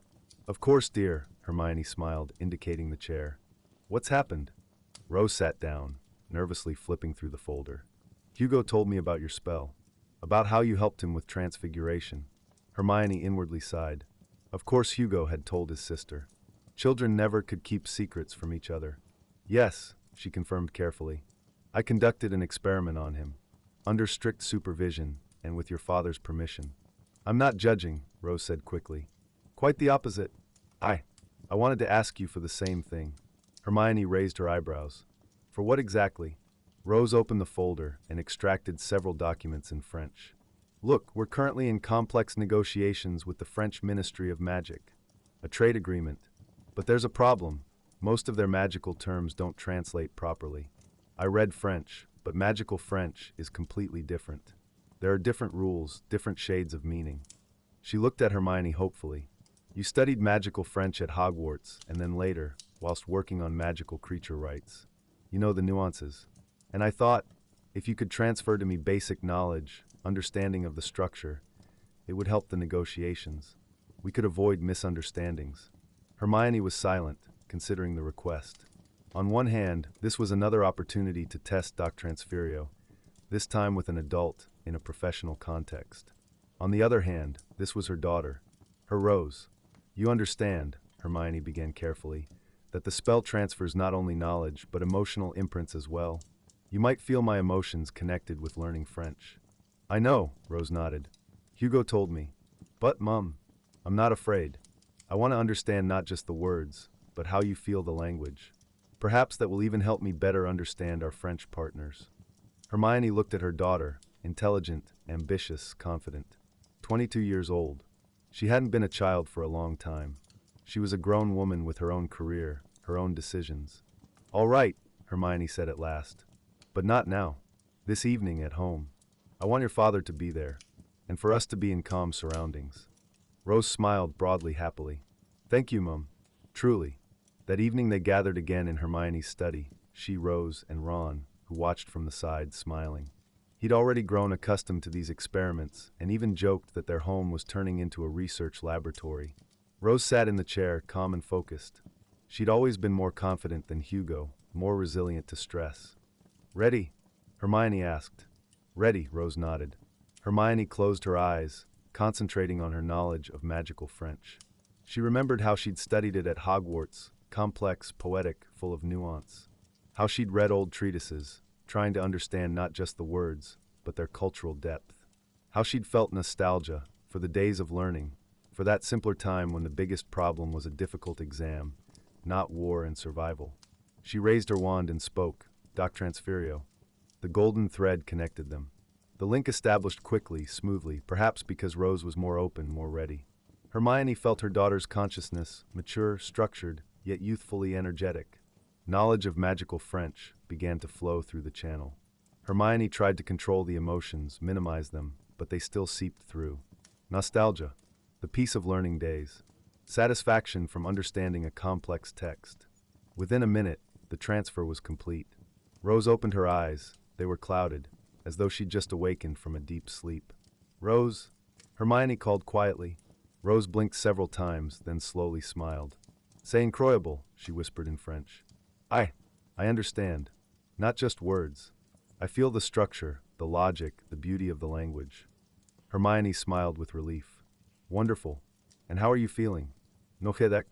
"Of course, dear," Hermione smiled, indicating the chair. "What's happened?" Rose sat down, nervously flipping through the folder. "Hugo told me about your spell, about how you helped him with transfiguration." Hermione inwardly sighed. Of course Hugo had told his sister. Children never could keep secrets from each other. "Yes," she confirmed carefully. "I conducted an experiment on him, under strict supervision and with your father's permission." "I'm not judging," Rose said quickly. "Quite the opposite. I wanted to ask you for the same thing." Hermione raised her eyebrows. "For what exactly?" Rose opened the folder and extracted several documents in French. "Look, we're currently in complex negotiations with the French Ministry of Magic. A trade agreement. But there's a problem. Most of their magical terms don't translate properly. I read French, but magical French is completely different. There are different rules, different shades of meaning." She looked at Hermione hopefully. "You studied magical French at Hogwarts, and then later, whilst working on magical creature rights. You know the nuances. And I thought, if you could transfer to me basic knowledge, understanding of the structure, it would help the negotiations. We could avoid misunderstandings." Hermione was silent, considering the request. On one hand, this was another opportunity to test Doctransferio, this time with an adult in a professional context. On the other hand, this was her daughter, her Rose. "You understand," Hermione began carefully, "that the spell transfers not only knowledge, but emotional imprints as well. You might feel my emotions connected with learning French." "I know," Rose nodded. "Hugo told me. But, Mum, I'm not afraid. I want to understand not just the words, but how you feel the language. Perhaps that will even help me better understand our French partners." Hermione looked at her daughter, intelligent, ambitious, confident. 22 years old. She hadn't been a child for a long time. She was a grown woman with her own career, her own decisions. "All right," Hermione said at last. "But not now. This evening at home. I want your father to be there, and for us to be in calm surroundings." Rose smiled broadly happily. "Thank you, Mum. Truly." That evening they gathered again in Hermione's study, she, Rose, and Ron, who watched from the side, smiling. He'd already grown accustomed to these experiments, and even joked that their home was turning into a research laboratory. Rose sat in the chair, calm and focused. She'd always been more confident than Hugo, more resilient to stress. "Ready?" Hermione asked. "Ready," Rose nodded. Hermione closed her eyes, concentrating on her knowledge of magical French. She remembered how she'd studied it at Hogwarts, complex, poetic, full of nuance. How she'd read old treatises, trying to understand not just the words, but their cultural depth. How she'd felt nostalgia for the days of learning, for that simpler time when the biggest problem was a difficult exam, not war and survival. She raised her wand and spoke, Doctransferio. The golden thread connected them. The link established quickly, smoothly, perhaps because Rose was more open, more ready. Hermione felt her daughter's consciousness, mature, structured, yet youthfully energetic. Knowledge of magical French began to flow through the channel. Hermione tried to control the emotions, minimize them, but they still seeped through. Nostalgia, the peace of learning days. Satisfaction from understanding a complex text. Within a minute, the transfer was complete. Rose opened her eyes. They were clouded, as though she'd just awakened from a deep sleep. "Rose," Hermione called quietly. Rose blinked several times, then slowly smiled. "C'est incroyable," she whispered in French. I understand. Not just words. I feel the structure, the logic, the beauty of the language." Hermione smiled with relief. "Wonderful. And how are you feeling?" "No headache?"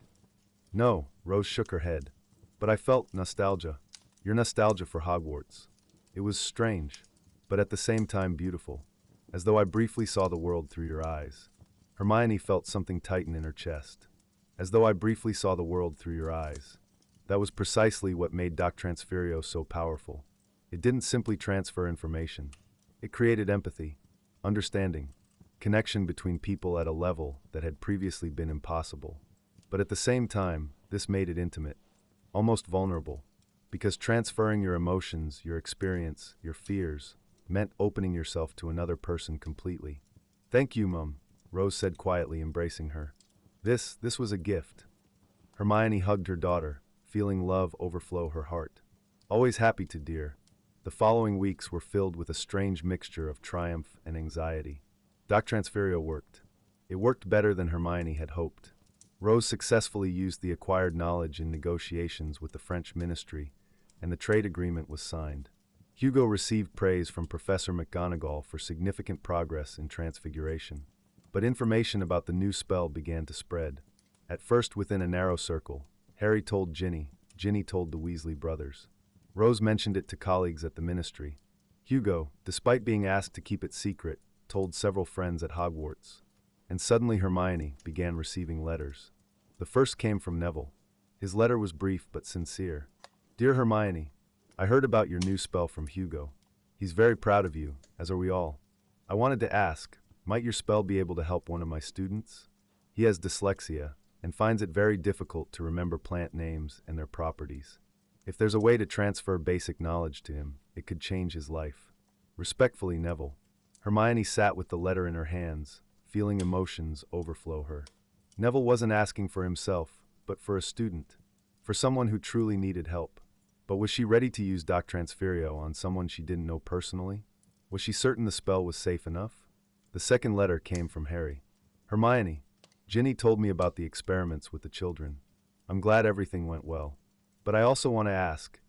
"No," Rose shook her head. "But I felt nostalgia. Your nostalgia for Hogwarts. It was strange, but at the same time beautiful, as though I briefly saw the world through your eyes." Hermione felt something tighten in her chest. "As though I briefly saw the world through your eyes." That was precisely what made Doctransferio so powerful. It didn't simply transfer information. It created empathy, understanding, connection between people at a level that had previously been impossible. But at the same time, this made it intimate, almost vulnerable, because transferring your emotions, your experience, your fears, meant opening yourself to another person completely. "Thank you, Mum," Rose said quietly, embracing her. This was a gift." Hermione hugged her daughter, feeling love overflow her heart. "Always happy to, dear." The following weeks were filled with a strange mixture of triumph and anxiety. Doctransferio worked. It worked better than Hermione had hoped. Rose successfully used the acquired knowledge in negotiations with the French ministry, and the trade agreement was signed. Hugo received praise from Professor McGonagall for significant progress in transfiguration. But information about the new spell began to spread. At first within a narrow circle. Harry told Ginny, Ginny told the Weasley brothers. Rose mentioned it to colleagues at the ministry. Hugo, despite being asked to keep it secret, told several friends at Hogwarts. And suddenly Hermione began receiving letters. The first came from Neville. His letter was brief but sincere. "Dear Hermione, I heard about your new spell from Hugo. He's very proud of you, as are we all. I wanted to ask, might your spell be able to help one of my students? He has dyslexia and finds it very difficult to remember plant names and their properties. If there's a way to transfer basic knowledge to him, it could change his life. Respectfully, Neville." Hermione sat with the letter in her hands, feeling emotions overflow her. Neville wasn't asking for himself, but for a student, for someone who truly needed help. But was she ready to use Doctransferio on someone she didn't know personally? Was she certain the spell was safe enough? The second letter came from Harry. "Hermione, Ginny told me about the experiments with the children. I'm glad everything went well. But I also want to ask,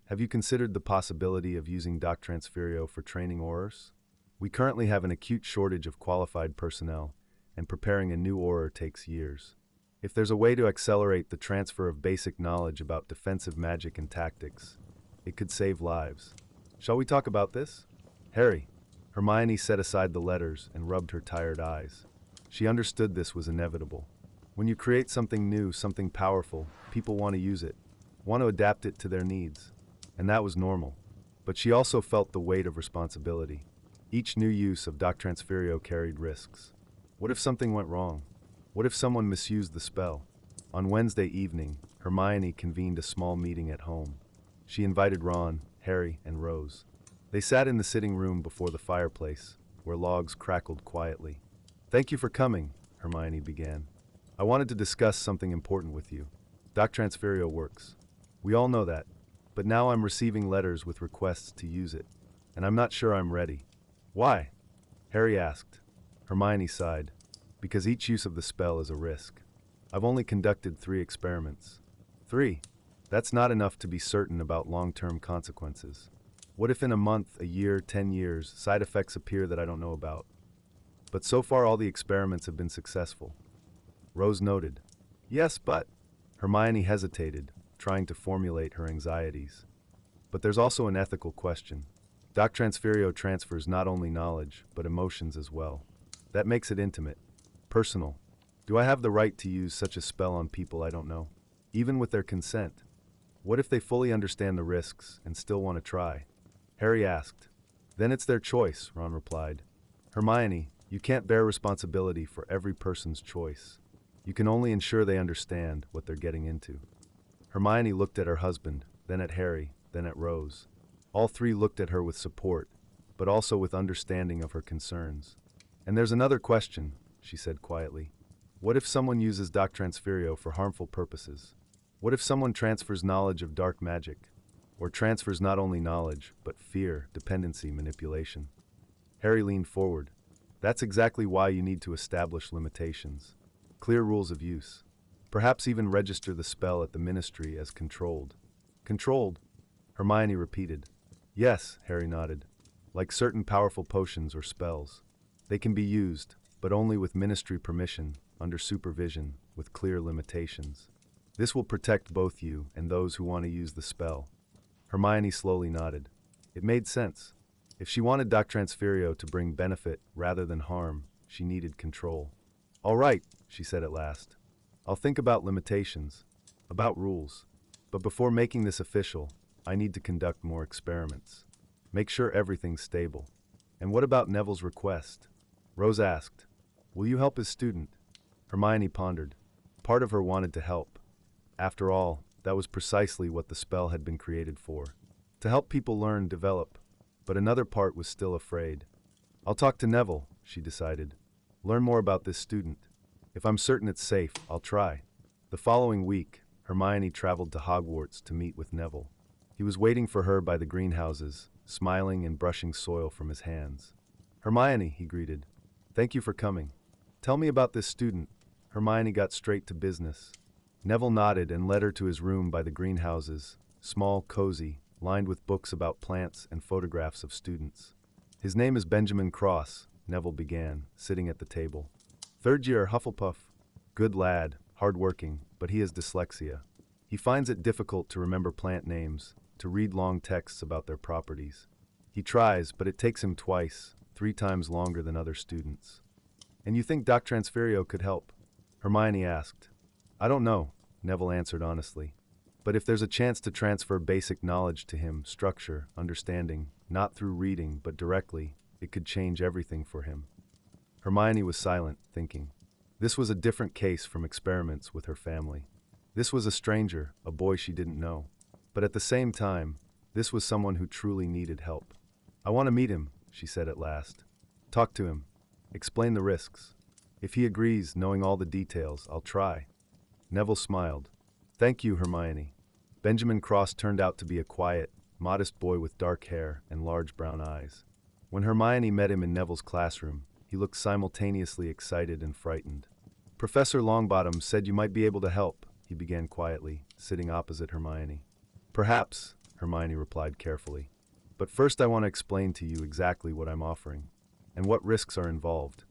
have you considered the possibility of using Doctransferio for training Aurors? We currently have an acute shortage of qualified personnel, and preparing a new Auror takes years. If there's a way to accelerate the transfer of basic knowledge about defensive magic and tactics, it could save lives. Shall we talk about this?" "Harry." Hermione set aside the letters and rubbed her tired eyes. She understood this was inevitable. When you create something new, something powerful, people want to use it, want to adapt it to their needs. And that was normal. But she also felt the weight of responsibility. Each new use of Doctransferio carried risks. What if something went wrong? What if someone misused the spell? On Wednesday evening, Hermione convened a small meeting at home. She invited Ron, Harry, and Rose. They sat in the sitting room before the fireplace, where logs crackled quietly. "Thank you for coming," Hermione began. "I wanted to discuss something important with you. Doctransferio works. We all know that. But now I'm receiving letters with requests to use it, and I'm not sure I'm ready." "Why?" Harry asked. Hermione sighed. "Because each use of the spell is a risk. I've only conducted 3 experiments." 3? That's not enough to be certain about long-term consequences. What if in a month, a year, 10 years, side effects appear that I don't know about? But so far all the experiments have been successful. Rose noted. "Yes, but..." Hermione hesitated, trying to formulate her anxieties. "But there's also an ethical question. Doctransferio transfers not only knowledge, but emotions as well. That makes it intimate, personal. Do I have the right to use such a spell on people I don't know, even with their consent? What if they fully understand the risks and still want to try?" Harry asked. "Then it's their choice," Ron replied. "Hermione, You can't bear responsibility for every person's choice. You can only ensure they understand what they're getting into. Hermione looked at her husband, then at Harry, then at Rose. All three looked at her with support, but also with understanding of her concerns. And there's another question, she said quietly. What if someone uses Doctransferio for harmful purposes? What if someone transfers knowledge of dark magic? Or transfers not only knowledge, but fear, dependency, manipulation? Harry leaned forward. That's exactly why you need to establish limitations. Clear rules of use. Perhaps even register the spell at the Ministry as controlled. Controlled? Hermione repeated. Yes, Harry nodded. Like certain powerful potions or spells. They can be used, but only with Ministry permission, under supervision, with clear limitations. This will protect both you and those who want to use the spell. Hermione slowly nodded. It made sense. If she wanted Doctransferio to bring benefit rather than harm, she needed control. All right, she said at last. I'll think about limitations, about rules. But before making this official, I need to conduct more experiments. Make sure everything's stable. And what about Neville's request? Rose asked. Will you help his student? Hermione pondered. Part of her wanted to help. After all, that was precisely what the spell had been created for. To help people learn, develop. But another part was still afraid. I'll talk to Neville, she decided. Learn more about this student. If I'm certain it's safe, I'll try. The following week, Hermione traveled to Hogwarts to meet with Neville. He was waiting for her by the greenhouses, smiling and brushing soil from his hands. Hermione, he greeted. Thank you for coming. Tell me about this student. Hermione got straight to business. Neville nodded and led her to his room by the greenhouses, small, cozy, lined with books about plants and photographs of students. His name is Benjamin Cross, Neville began, sitting at the table. Third year, Hufflepuff. Good lad, hard-working, but he has dyslexia. He finds it difficult to remember plant names, to read long texts about their properties. He tries, but it takes him twice, 3 times longer than other students. And you think Doctransferio could help? Hermione asked. I don't know, Neville answered honestly. But if there's a chance to transfer basic knowledge to him, structure, understanding, not through reading, but directly, it could change everything for him. Hermione was silent, thinking. This was a different case from experiments with her family. This was a stranger, a boy she didn't know. But at the same time, this was someone who truly needed help. I want to meet him, she said at last. Talk to him. Explain the risks. If he agrees, knowing all the details, I'll try. Neville smiled. Thank you, Hermione. Benjamin Cross turned out to be a quiet, modest boy with dark hair and large brown eyes. When Hermione met him in Neville's classroom, he looked simultaneously excited and frightened. Professor Longbottom said you might be able to help, he began quietly, sitting opposite Hermione. Perhaps, Hermione replied carefully. But first I want to explain to you exactly what I'm offering, and what risks are involved.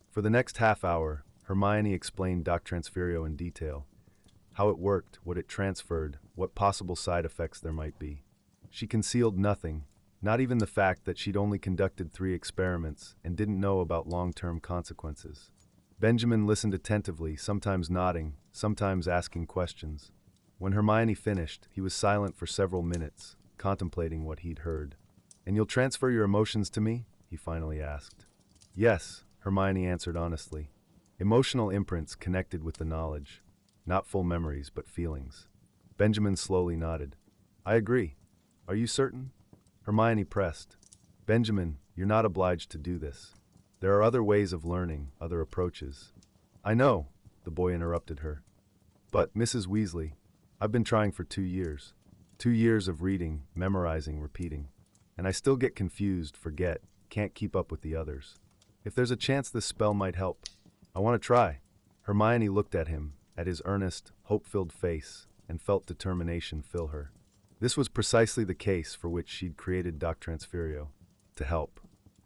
For the next half hour, Hermione explained Doctransferio in detail, how it worked, what it transferred, what possible side effects there might be. She concealed nothing, not even the fact that she'd only conducted 3 experiments and didn't know about long-term consequences. Benjamin listened attentively, sometimes nodding, sometimes asking questions. When Hermione finished, he was silent for several minutes, contemplating what he'd heard. And you'll transfer your emotions to me? He finally asked. Yes, Hermione answered honestly. Emotional imprints connected with the knowledge. Not full memories, but feelings. Benjamin slowly nodded. I agree. Are you certain? Hermione pressed. Benjamin, you're not obliged to do this. There are other ways of learning, other approaches. I know, the boy interrupted her. But, Mrs. Weasley, I've been trying for 2 years. 2 years of reading, memorizing, repeating. And I still get confused, forget, can't keep up with the others. If there's a chance this spell might help, I want to try. Hermione looked at him, at his earnest, hope-filled face, and felt determination fill her. This was precisely the case for which she'd created Doctransferio, to help.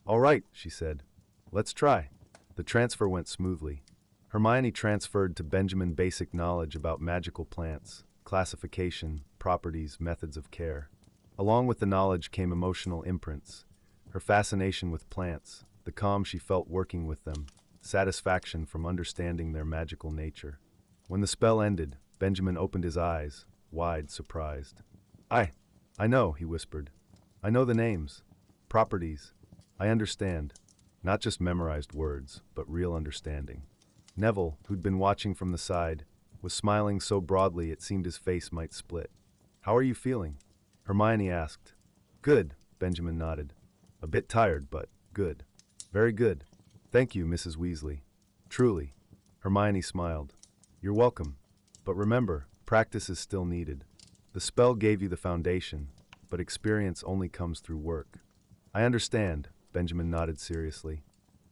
All right, she said. Let's try. The transfer went smoothly. Hermione transferred to Benjamin basic knowledge about magical plants, classification, properties, methods of care. Along with the knowledge came emotional imprints, her fascination with plants, the calm she felt working with them, satisfaction from understanding their magical nature. When the spell ended, Benjamin opened his eyes, wide, surprised. I know, he whispered. I know the names, properties. I understand. Not just memorized words, but real understanding. Neville, who'd been watching from the side, was smiling so broadly it seemed his face might split. "How are you feeling?" Hermione asked. "Good," Benjamin nodded. "A bit tired, but good." "Very good. Thank you, Mrs. Weasley." "Truly." Hermione smiled. "You're welcome. But remember, practice is still needed. The spell gave you the foundation, but experience only comes through work." "I understand," Benjamin nodded seriously.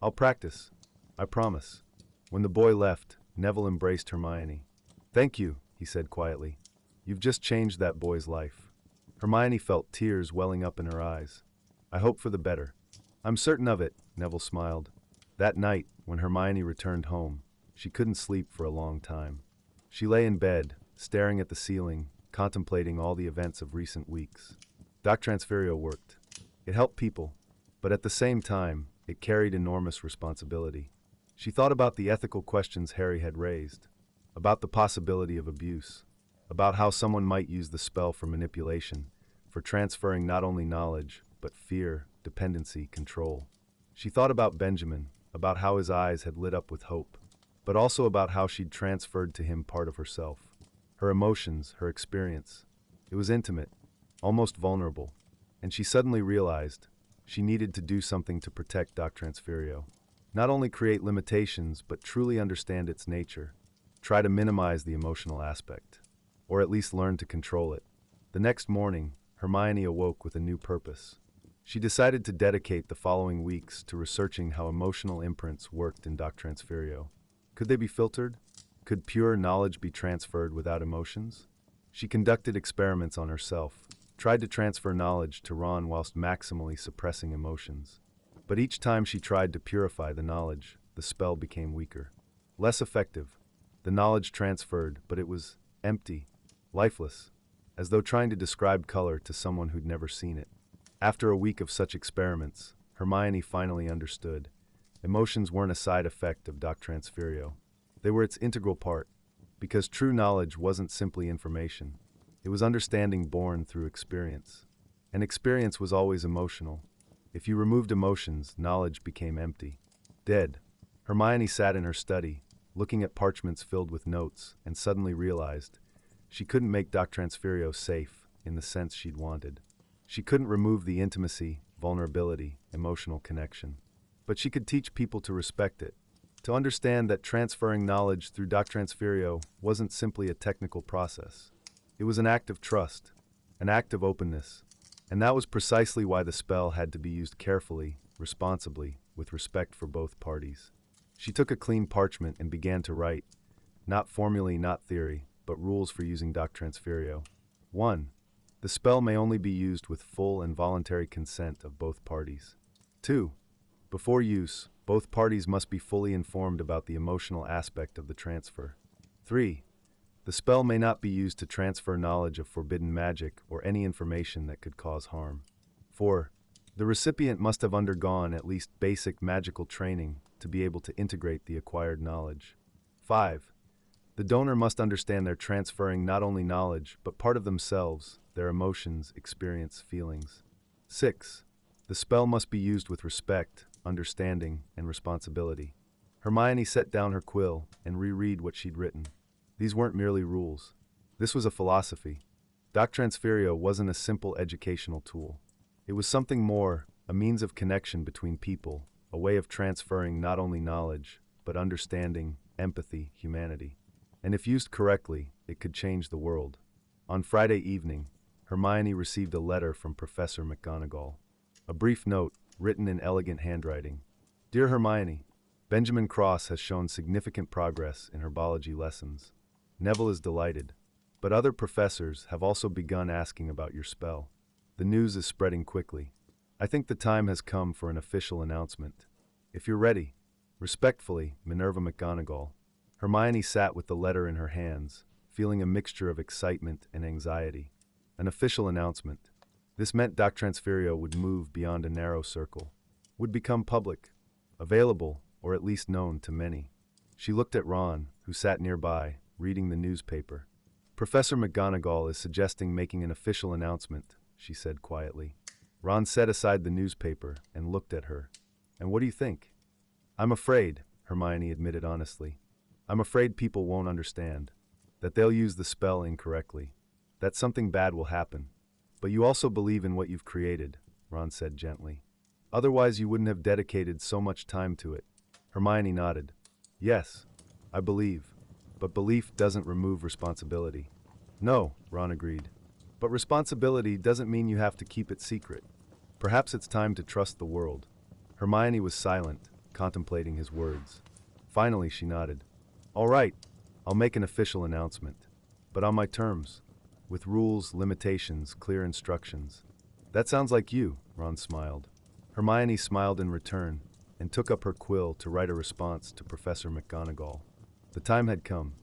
"I'll practice. I promise." When the boy left, Neville embraced Hermione. "Thank you," he said quietly. "You've just changed that boy's life." Hermione felt tears welling up in her eyes. "I hope for the better." "I'm certain of it," Neville smiled. That night, when Hermione returned home, she couldn't sleep for a long time. She lay in bed, staring at the ceiling, contemplating all the events of recent weeks. Doctransferio worked. It helped people, but at the same time, it carried enormous responsibility. She thought about the ethical questions Harry had raised, about the possibility of abuse, about how someone might use the spell for manipulation, for transferring not only knowledge, but fear, dependency, control. She thought about Benjamin, about how his eyes had lit up with hope, but also about how she'd transferred to him part of herself. Her emotions, her experience. It was intimate, almost vulnerable, and she suddenly realized she needed to do something to protect Doctransferio. Not only create limitations, but truly understand its nature. Try to minimize the emotional aspect, or at least learn to control it. The next morning, Hermione awoke with a new purpose. She decided to dedicate the following weeks to researching how emotional imprints worked in Doctransferio. Could they be filtered? Could pure knowledge be transferred without emotions? She conducted experiments on herself, tried to transfer knowledge to Ron whilst maximally suppressing emotions. But each time she tried to purify the knowledge, the spell became weaker. Less effective. The knowledge transferred, but it was empty, lifeless, as though trying to describe color to someone who'd never seen it. After a week of such experiments, Hermione finally understood. Emotions weren't a side effect of Doctransferio. They were its integral part, because true knowledge wasn't simply information. It was understanding born through experience. And experience was always emotional. If you removed emotions, knowledge became empty. Dead. Hermione sat in her study, looking at parchments filled with notes, and suddenly realized she couldn't make Doctransferio safe in the sense she'd wanted. She couldn't remove the intimacy, vulnerability, emotional connection. But she could teach people to respect it, to understand that transferring knowledge through Doctransferio wasn't simply a technical process. It was an act of trust, an act of openness. And that was precisely why the spell had to be used carefully, responsibly, with respect for both parties. She took a clean parchment and began to write, not formulae, not theory, but rules for using Doctransferio. 1. The spell may only be used with full and voluntary consent of both parties. 2. Before use, both parties must be fully informed about the emotional aspect of the transfer. 3. The spell may not be used to transfer knowledge of forbidden magic or any information that could cause harm. 4. The recipient must have undergone at least basic magical training to be able to integrate the acquired knowledge. 5. The donor must understand they're transferring not only knowledge, but part of themselves, their emotions, experience, feelings. 6. The spell must be used with respect, understanding, and responsibility. Hermione set down her quill and reread what she'd written. These weren't merely rules. This was a philosophy. Doctransferio wasn't a simple educational tool. It was something more, a means of connection between people, a way of transferring not only knowledge, but understanding, empathy, humanity. And if used correctly, it could change the world. On Friday evening, Hermione received a letter from Professor McGonagall. A brief note, written in elegant handwriting. Dear Hermione, Benjamin Cross has shown significant progress in herbology lessons. Neville is delighted, but other professors have also begun asking about your spell. The news is spreading quickly. I think the time has come for an official announcement. If you're ready, respectfully, Minerva McGonagall. Hermione sat with the letter in her hands, feeling a mixture of excitement and anxiety. An official announcement. This meant Doctransferio would move beyond a narrow circle, would become public, available, or at least known to many. She looked at Ron, who sat nearby, reading the newspaper. Professor McGonagall is suggesting making an official announcement, she said quietly. Ron set aside the newspaper and looked at her. And what do you think? I'm afraid, Hermione admitted honestly. I'm afraid people won't understand. That they'll use the spell incorrectly. That something bad will happen. But you also believe in what you've created, Ron said gently. Otherwise you wouldn't have dedicated so much time to it. Hermione nodded. Yes, I believe. But belief doesn't remove responsibility. No, Ron agreed. But responsibility doesn't mean you have to keep it secret. Perhaps it's time to trust the world. Hermione was silent, contemplating his words. Finally, she nodded. All right, I'll make an official announcement. But on my terms. With rules, limitations, clear instructions. That sounds like you, Ron smiled. Hermione smiled in return, and took up her quill to write a response to Professor McGonagall. The time had come.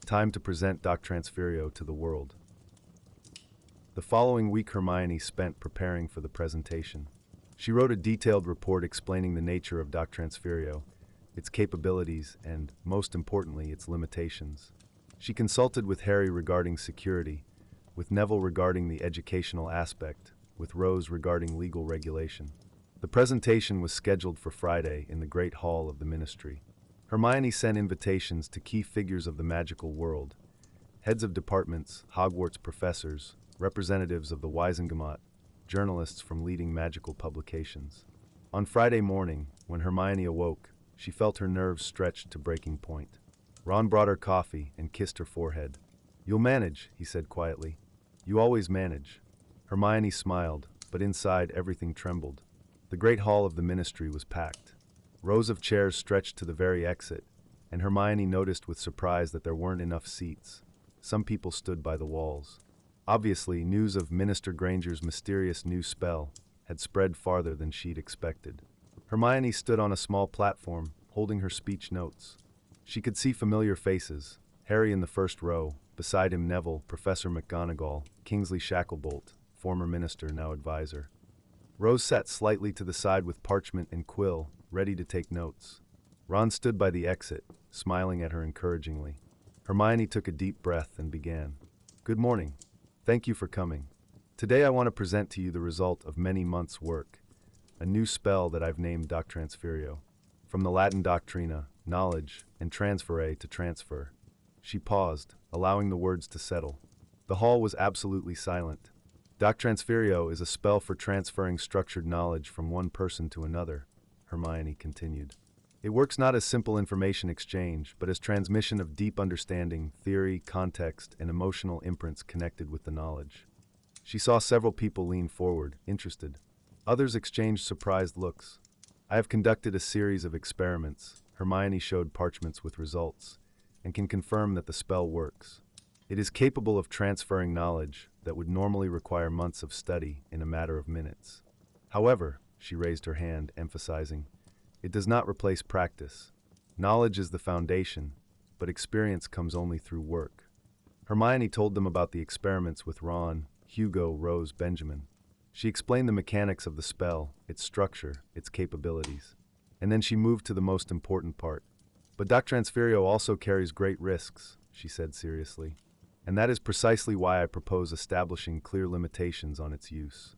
Time to present Doctransferio to the world. The following week Hermione spent preparing for the presentation. She wrote a detailed report explaining the nature of Doctransferio, its capabilities, and, most importantly, its limitations. She consulted with Harry regarding security, with Neville regarding the educational aspect, with Rose regarding legal regulation. The presentation was scheduled for Friday in the Great Hall of the Ministry. Hermione sent invitations to key figures of the magical world, heads of departments, Hogwarts professors, representatives of the Wisengamot, journalists from leading magical publications. On Friday morning, when Hermione awoke, she felt her nerves stretched to breaking point. Ron brought her coffee and kissed her forehead. "You'll manage," he said quietly. "You always manage." Hermione smiled, but inside everything trembled. The great hall of the ministry was packed. Rows of chairs stretched to the very exit, and Hermione noticed with surprise that there weren't enough seats. Some people stood by the walls. Obviously, news of Minister Granger's mysterious new spell had spread farther than she'd expected. Hermione stood on a small platform, holding her speech notes. She could see familiar faces, Harry in the first row, beside him Neville, Professor McGonagall, Kingsley Shacklebolt, former minister, now advisor. Rose sat slightly to the side with parchment and quill, ready to take notes. Ron stood by the exit, smiling at her encouragingly. Hermione took a deep breath and began. "Good morning. Thank you for coming. Today I want to present to you the result of many months' work, a new spell that I've named Doctransferio. From the Latin doctrina, knowledge, and transfere to transfer." She paused, allowing the words to settle. The hall was absolutely silent. Doctransferio is a spell for transferring structured knowledge from one person to another, Hermione continued. It works not as simple information exchange, but as transmission of deep understanding, theory, context, and emotional imprints connected with the knowledge. She saw several people lean forward, interested. Others exchanged surprised looks. "I have conducted a series of experiments," Hermione showed parchments with results, "and can confirm that the spell works. It is capable of transferring knowledge that would normally require months of study in a matter of minutes. However," she raised her hand, emphasizing, "it does not replace practice. Knowledge is the foundation, but experience comes only through work." Hermione told them about the experiments with Ron, Hugo, Rose, Benjamin. She explained the mechanics of the spell, its structure, its capabilities. And then she moved to the most important part. "But Doctransferio also carries great risks," she said seriously. "And that is precisely why I propose establishing clear limitations on its use."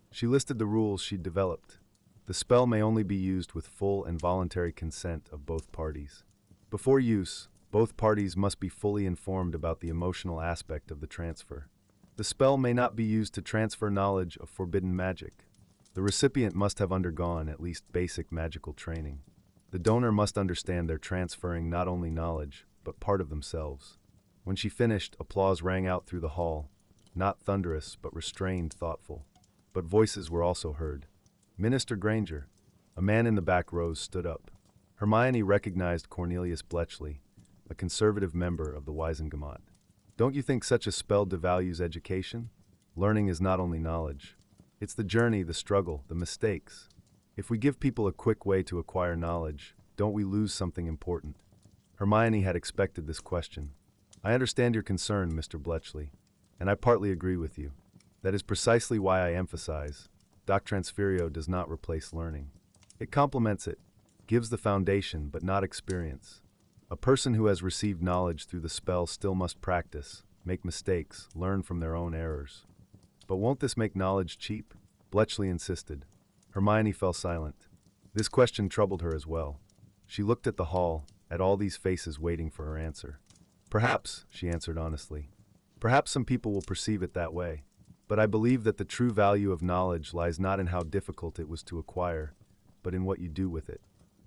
She listed the rules she'd developed. The spell may only be used with full and voluntary consent of both parties. Before use, both parties must be fully informed about the emotional aspect of the transfer. The spell may not be used to transfer knowledge of forbidden magic. The recipient must have undergone at least basic magical training. The donor must understand they're transferring not only knowledge, but part of themselves. When she finished, applause rang out through the hall, not thunderous, but restrained, thoughtful. But voices were also heard. "Minister Granger." A man in the back rows stood up. Hermione recognized Cornelius Bletchley, a conservative member of the Wisengamot. "Don't you think such a spell devalues education? Learning is not only knowledge. It's the journey, the struggle, the mistakes. If we give people a quick way to acquire knowledge, don't we lose something important?" Hermione had expected this question. "I understand your concern, Mr. Bletchley, and I partly agree with you. That is precisely why I emphasize, Doctransferio does not replace learning. It complements it, gives the foundation but not experience. A person who has received knowledge through the spell still must practice, make mistakes, learn from their own errors." "But won't this make knowledge cheap?" Bletchley insisted. Hermione fell silent. This question troubled her as well. She looked at the hall, at all these faces waiting for her answer. Perhaps, she answered honestly. Perhaps some people will perceive it that way. But I believe that the true value of knowledge lies not in how difficult it was to acquire, but in what you do with it.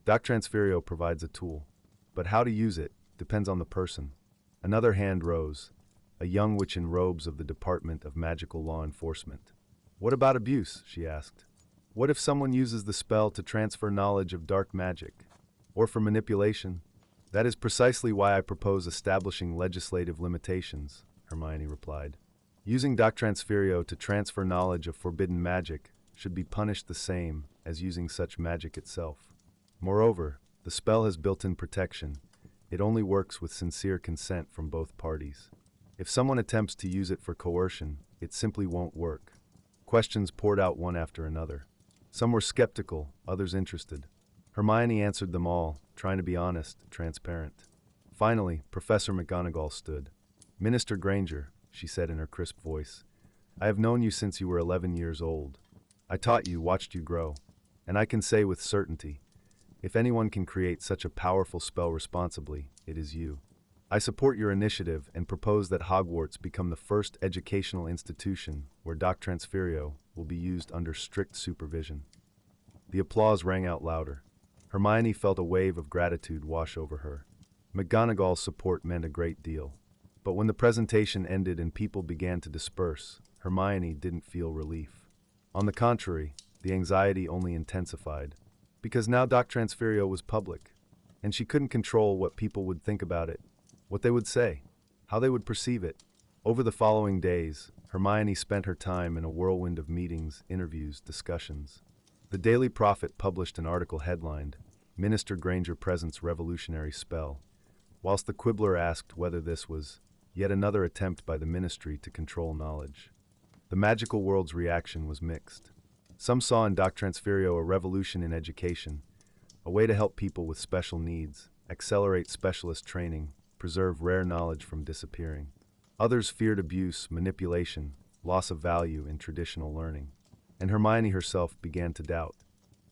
Doctransferio provides a tool, but how to use it depends on the person. Another hand rose, a young witch in robes of the Department of Magical Law Enforcement. What about abuse? She asked. What if someone uses the spell to transfer knowledge of dark magic? Or for manipulation? That is precisely why I propose establishing legislative limitations, Hermione replied. Using Doctransferio to transfer knowledge of forbidden magic should be punished the same as using such magic itself. Moreover, the spell has built-in protection. It only works with sincere consent from both parties. If someone attempts to use it for coercion, it simply won't work. Questions poured out one after another. Some were skeptical, others interested. Hermione answered them all, trying to be honest, transparent. Finally, Professor McGonagall stood. Minister Granger, she said in her crisp voice, I have known you since you were 11 years old. I taught you, watched you grow. And I can say with certainty, if anyone can create such a powerful spell responsibly, it is you. I support your initiative and propose that Hogwarts become the first educational institution where Doctransferio will be used under strict supervision. The applause rang out louder. Hermione felt a wave of gratitude wash over her. McGonagall's support meant a great deal. But when the presentation ended and people began to disperse, Hermione didn't feel relief. On the contrary, the anxiety only intensified. Because now Doctransferio was public, and she couldn't control what people would think about it, what they would say, how they would perceive it. Over the following days, Hermione spent her time in a whirlwind of meetings, interviews, discussions. The Daily Prophet published an article headlined, Minister Granger Presents Revolutionary Spell, whilst the Quibbler asked whether this was yet another attempt by the ministry to control knowledge. The magical world's reaction was mixed. Some saw in Doctransferio a revolution in education, a way to help people with special needs, accelerate specialist training, preserve rare knowledge from disappearing. Others feared abuse, manipulation, loss of value in traditional learning. And Hermione herself began to doubt.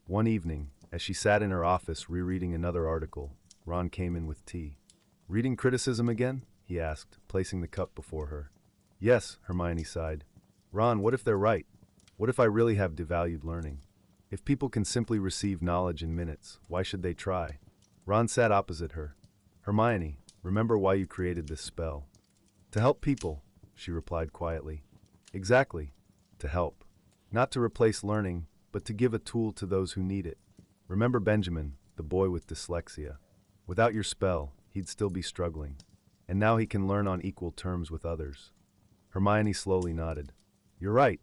One evening, as she sat in her office rereading another article, Ron came in with tea. Reading criticism again? He asked, placing the cup before her. Yes, Hermione sighed. Ron, what if they're right? What if I really have devalued learning? If people can simply receive knowledge in minutes, why should they try? Ron sat opposite her. Hermione, remember why you created this spell. To help people, she replied quietly. Exactly, to help. Not to replace learning, but to give a tool to those who need it. Remember Benjamin, the boy with dyslexia. Without your spell, he'd still be struggling. And now he can learn on equal terms with others. Hermione slowly nodded. You're right,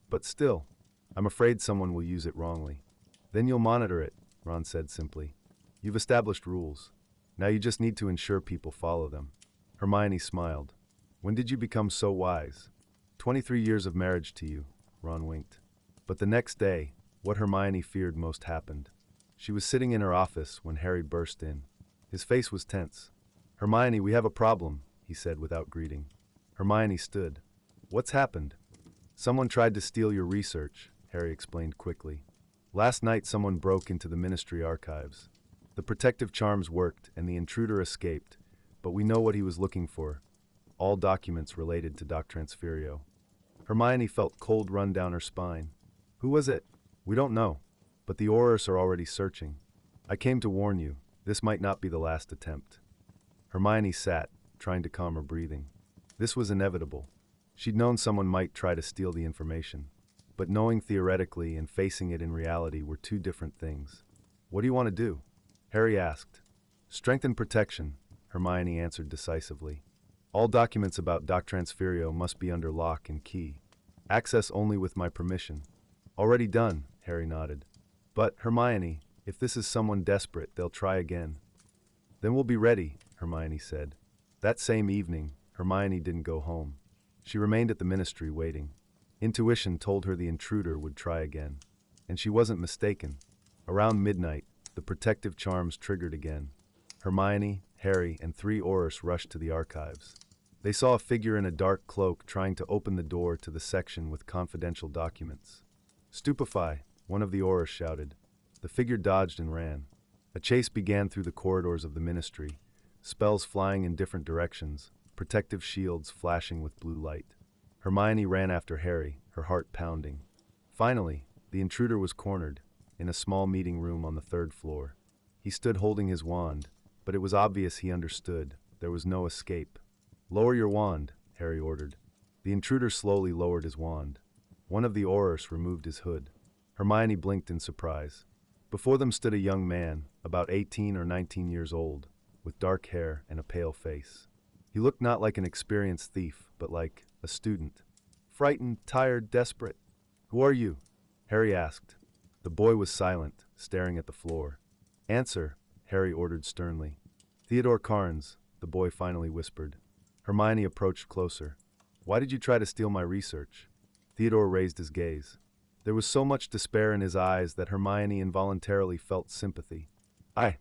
but still, I'm afraid someone will use it wrongly. Then you'll monitor it, Ron said simply. You've established rules. Now you just need to ensure people follow them. Hermione smiled. When did you become so wise? 23 years of marriage to you, Ron winked. But the next day, what Hermione feared most happened. She was sitting in her office when Harry burst in. His face was tense. Hermione, we have a problem, he said without greeting. Hermione stood. What's happened? Someone tried to steal your research, Harry explained quickly. Last night someone broke into the ministry archives. The protective charms worked and the intruder escaped, but we know what he was looking for. All documents related to Doctransferio. Hermione felt cold run down her spine. Who was it? We don't know, but the Aurors are already searching. I came to warn you, this might not be the last attempt. Hermione sat, trying to calm her breathing. This was inevitable. She'd known someone might try to steal the information, but knowing theoretically and facing it in reality were two different things. What do you want to do? Harry asked. Strengthen protection, Hermione answered decisively. All documents about Doctransferio must be under lock and key. Access only with my permission. Already done, Harry nodded. But, Hermione, if this is someone desperate, they'll try again. Then we'll be ready, Hermione said. That same evening, Hermione didn't go home. She remained at the ministry waiting. Intuition told her the intruder would try again. And she wasn't mistaken. Around midnight, the protective charms triggered again. Hermione, Harry, and 3 Aurors rushed to the archives. They saw a figure in a dark cloak trying to open the door to the section with confidential documents. Stupefy, one of the Aurors shouted. The figure dodged and ran. A chase began through the corridors of the ministry, spells flying in different directions, protective shields flashing with blue light. Hermione ran after Harry, her heart pounding. Finally, the intruder was cornered, in a small meeting room on the 3rd floor. He stood holding his wand, but it was obvious he understood. There was no escape. "Lower your wand," Harry ordered. The intruder slowly lowered his wand. One of the Aurors removed his hood. Hermione blinked in surprise. Before them stood a young man, about 18 or 19 years old, with dark hair and a pale face. He looked not like an experienced thief, but like a student. Frightened, tired, desperate. "Who are you?" Harry asked. The boy was silent, staring at the floor. "Answer," Harry ordered sternly. "Theodore Carnes," the boy finally whispered. Hermione approached closer. "Why did you try to steal my research?" Theodore raised his gaze. There was so much despair in his eyes that Hermione involuntarily felt sympathy. I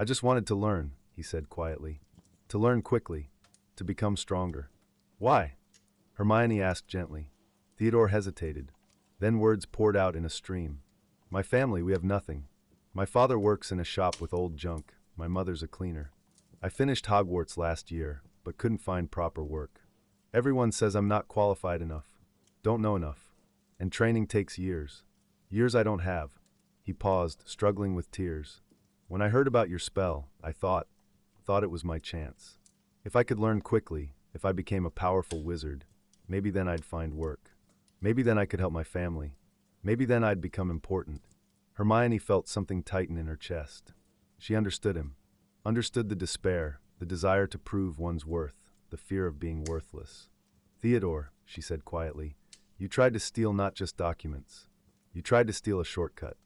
just wanted to learn," he said quietly. "To learn quickly. To become stronger." "Why?" Hermione asked gently. Theodore hesitated. Then words poured out in a stream. "My family, we have nothing. My father works in a shop with old junk. My mother's a cleaner. I finished Hogwarts last year, but couldn't find proper work. Everyone says I'm not qualified enough, don't know enough, and training takes years. Years I don't have." He paused, struggling with tears. "When I heard about your spell, I thought it was my chance. If I could learn quickly, if I became a powerful wizard, maybe then I'd find work. Maybe then I could help my family. Maybe then I'd become important." Hermione felt something tighten in her chest. She understood him. Understood the despair, the desire to prove one's worth, the fear of being worthless. "Theodore," she said quietly, "you tried to steal not just documents. You tried to steal a shortcut.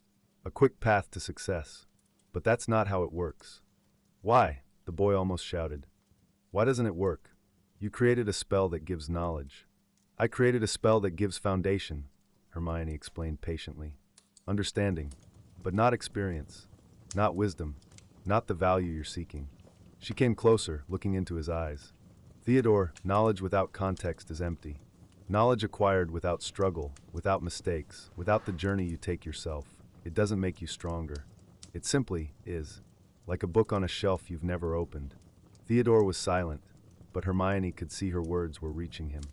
A quick path to success. But that's not how it works." "Why?" the boy almost shouted. "Why doesn't it work? You created a spell that gives knowledge." "I created a spell that gives foundation," Hermione explained patiently. "Understanding, but not experience, not wisdom, not the value you're seeking." She came closer, looking into his eyes. "Theodore, knowledge without context is empty. Knowledge acquired without struggle, without mistakes, without the journey you take yourself, it doesn't make you stronger. It simply is. Like a book on a shelf you've never opened." Theodore was silent, but Hermione could see her words were reaching him.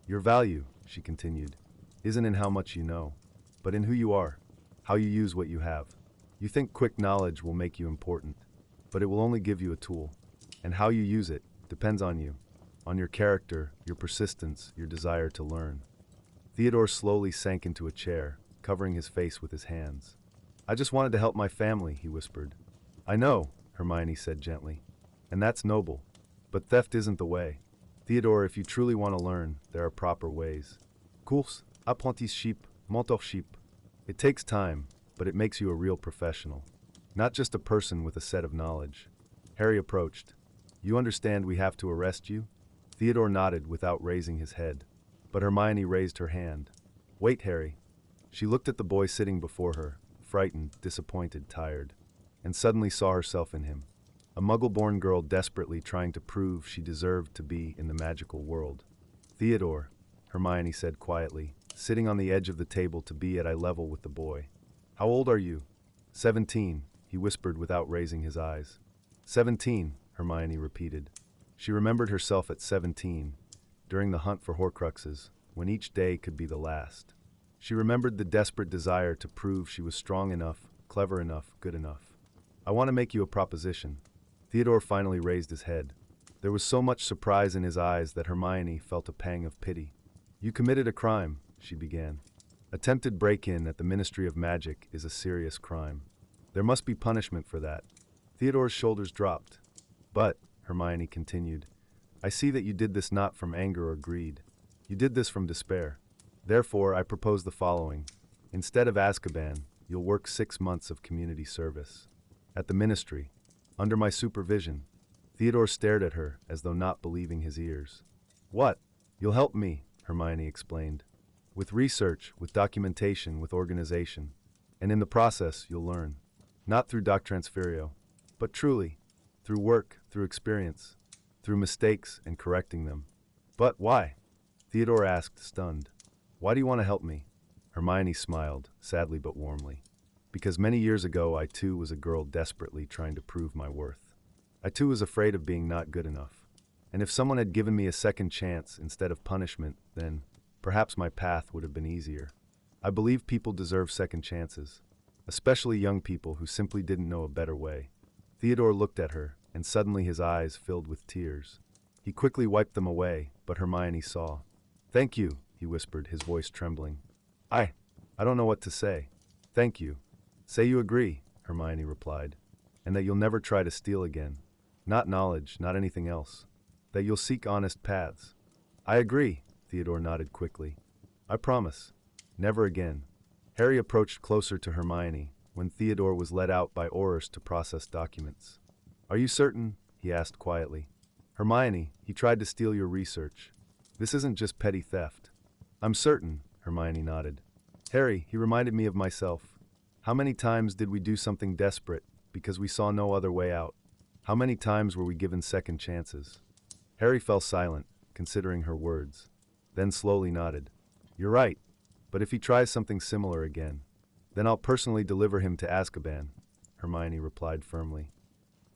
"Your value," she continued, "isn't in how much you know, but in who you are, how you use what you have. You think quick knowledge will make you important, but it will only give you a tool. And how you use it depends on you, on your character, your persistence, your desire to learn." Theodore slowly sank into a chair, covering his face with his hands. "I just wanted to help my family," he whispered. "I know," Hermione said gently, "and that's noble. But theft isn't the way. Theodore, if you truly want to learn, there are proper ways. Course, apprenticeship, mentorship. It takes time, but it makes you a real professional. Not just a person with a set of knowledge." Harry approached. "You understand we have to arrest you?" Theodore nodded without raising his head. But Hermione raised her hand. "Wait, Harry." She looked at the boy sitting before her, frightened, disappointed, tired, and suddenly saw herself in him. A Muggle-born girl desperately trying to prove she deserved to be in the magical world. "Theodore," Hermione said quietly, sitting on the edge of the table to be at eye level with the boy. "How old are you?" 17, he whispered without raising his eyes. 17, Hermione repeated. She remembered herself at 17, during the hunt for Horcruxes, when each day could be the last. She remembered the desperate desire to prove she was strong enough, clever enough, good enough. "I want to make you a proposition." Theodore finally raised his head. There was so much surprise in his eyes that Hermione felt a pang of pity. "You committed a crime," she began. "Attempted break-in at the Ministry of Magic is a serious crime. There must be punishment for that." Theodore's shoulders dropped. "But," Hermione continued, "I see that you did this not from anger or greed. You did this from despair. Therefore, I propose the following. Instead of Azkaban, you'll work 6 months of community service. At the Ministry, under my supervision." Theodore stared at her as though not believing his ears. "What? You'll help me," Hermione explained. "With research, with documentation, with organization. And in the process, you'll learn. Not through Doctransferio, but truly, through work, through experience, through mistakes and correcting them." "But why?" Theodore asked, stunned. "Why do you want to help me?" Hermione smiled, sadly but warmly. Because many years ago, I too was a girl desperately trying to prove my worth. I too was afraid of being not good enough. And if someone had given me a second chance instead of punishment, then perhaps my path would have been easier. I believe people deserve second chances, especially young people who simply didn't know a better way. Theodore looked at her, and suddenly his eyes filled with tears. He quickly wiped them away, but Hermione saw. "Thank you," he whispered, his voice trembling. I don't know what to say. Thank you. Say you agree," Hermione replied, "and that you'll never try to steal again. Not knowledge, not anything else. That you'll seek honest paths." "I agree," Theodore nodded quickly. "I promise. Never again." Harry approached closer to Hermione when Theodore was led out by Aurors to process documents. "Are you certain?" he asked quietly. "Hermione, he tried to steal your research. This isn't just petty theft." "I'm certain," Hermione nodded. "Harry, he reminded me of myself. How many times did we do something desperate because we saw no other way out? How many times were we given second chances?" Harry fell silent, considering her words, then slowly nodded. "You're right, but if he tries something similar again, then I'll personally deliver him to Azkaban," Hermione replied firmly.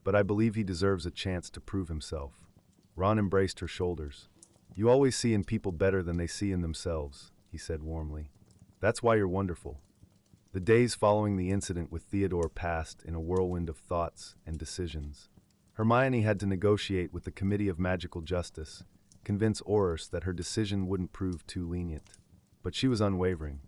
"But I believe he deserves a chance to prove himself." Ron embraced her shoulders. "You always see in people better than they see in themselves," he said warmly. "That's why you're wonderful." The days following the incident with Theodore passed in a whirlwind of thoughts and decisions. Hermione had to negotiate with the Committee of Magical Justice, convince Aurors that her decision wouldn't prove too lenient. But she was unwavering.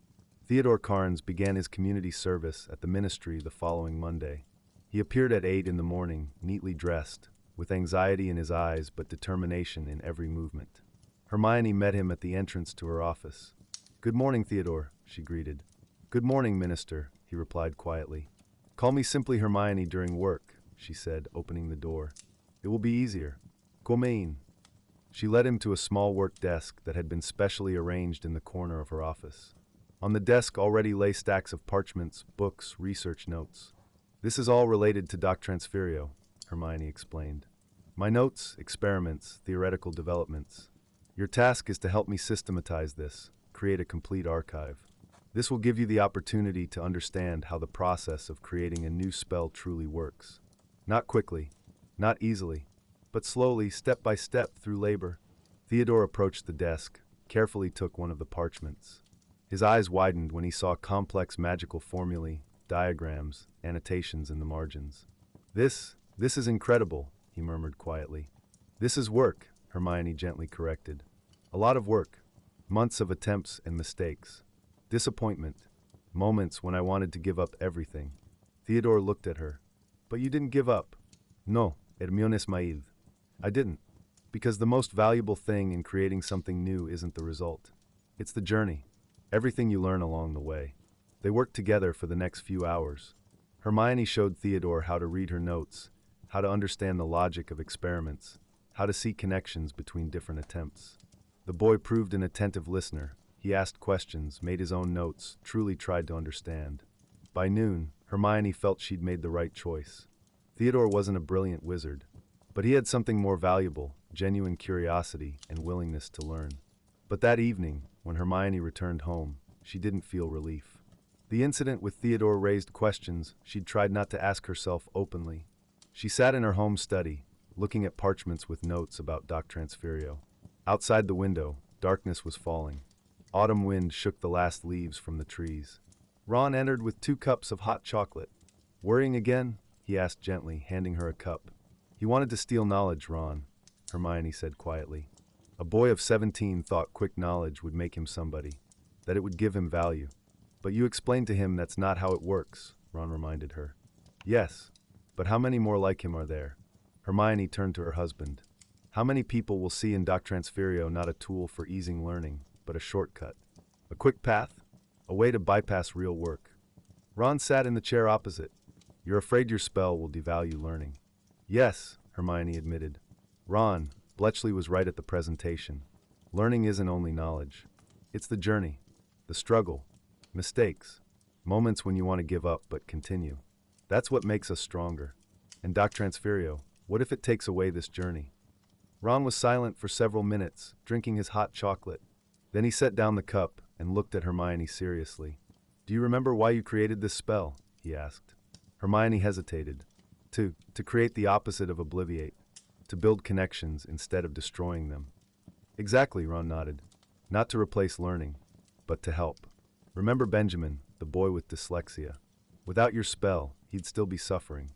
Theodore Carnes began his community service at the ministry the following Monday. He appeared at 8 in the morning, neatly dressed, with anxiety in his eyes but determination in every movement. Hermione met him at the entrance to her office. "Good morning, Theodore," she greeted. "Good morning, Minister," he replied quietly. "Call me simply Hermione during work," she said, opening the door. "It will be easier. Come in." She led him to a small work desk that had been specially arranged in the corner of her office. On the desk already lay stacks of parchments, books, research notes. "This is all related to Doctransferio," Hermione explained. "My notes, experiments, theoretical developments. Your task is to help me systematize this, create a complete archive. This will give you the opportunity to understand how the process of creating a new spell truly works. Not quickly, not easily, but slowly, step by step, through labor." Theodore approached the desk, carefully took one of the parchments. His eyes widened when he saw complex magical formulae, diagrams, annotations in the margins. This is incredible," he murmured quietly. "This is work," Hermione gently corrected. "A lot of work. Months of attempts and mistakes. Disappointment. Moments when I wanted to give up everything." Theodore looked at her. "But you didn't give up." "No, Hermione Ismail. I didn't. Because the most valuable thing in creating something new isn't the result. It's the journey. Everything you learn along the way." They worked together for the next few hours. Hermione showed Theodore how to read her notes, how to understand the logic of experiments, how to see connections between different attempts. The boy proved an attentive listener. He asked questions, made his own notes, truly tried to understand. By noon, Hermione felt she'd made the right choice. Theodore wasn't a brilliant wizard, but he had something more valuable, genuine curiosity and willingness to learn. But that evening, when Hermione returned home, she didn't feel relief. The incident with Theodore raised questions she'd tried not to ask herself openly. She sat in her home study, looking at parchments with notes about Doctransferio. Outside the window, darkness was falling. Autumn wind shook the last leaves from the trees. Ron entered with 2 cups of hot chocolate. "Worrying again?" he asked gently, handing her a cup. "He wanted to steal knowledge, Ron," Hermione said quietly. "A boy of 17 thought quick knowledge would make him somebody, that it would give him value. But you explained to him that's not how it works," Ron reminded her. "Yes, but how many more like him are there?" Hermione turned to her husband. "How many people will see in Doctransferio not a tool for easing learning, but a shortcut? A quick path? A way to bypass real work?" Ron sat in the chair opposite. "You're afraid your spell will devalue learning." "Yes," Hermione admitted. "Ron, Bletchley was right at the presentation. Learning isn't only knowledge. It's the journey, the struggle, mistakes, moments when you want to give up but continue. That's what makes us stronger. And Doctransferio, what if it takes away this journey?" Ron was silent for several minutes, drinking his hot chocolate. Then he set down the cup and looked at Hermione seriously. "Do you remember why you created this spell?" he asked. Hermione hesitated. To create the opposite of Obliviate. To build connections instead of destroying them. Exactly, Ron nodded. Not to replace learning, but to help. Remember Benjamin, the boy with dyslexia. Without your spell, he'd still be suffering.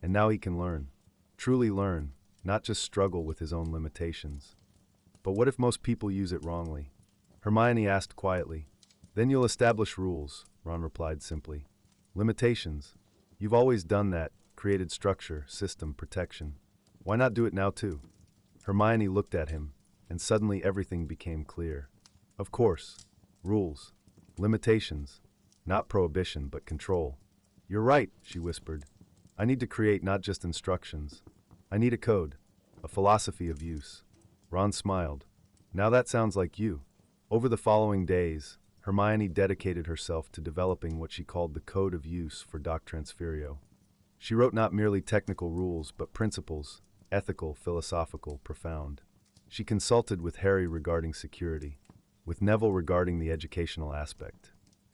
And now he can learn. Truly learn, not just struggle with his own limitations. But what if most people use it wrongly? Hermione asked quietly. Then you'll establish rules, Ron replied simply. Limitations. You've always done that, created structure, system, protection. Why not do it now too? Hermione looked at him, and suddenly everything became clear. Of course. Rules. Limitations. Not prohibition, but control. You're right, she whispered. I need to create not just instructions. I need a code, a philosophy of use. Ron smiled. Now that sounds like you. Over the following days, Hermione dedicated herself to developing what she called the Code of Use for Doctransferio. She wrote not merely technical rules, but principles, ethical, philosophical, profound. She consulted with Harry regarding security, with Neville regarding the educational aspect,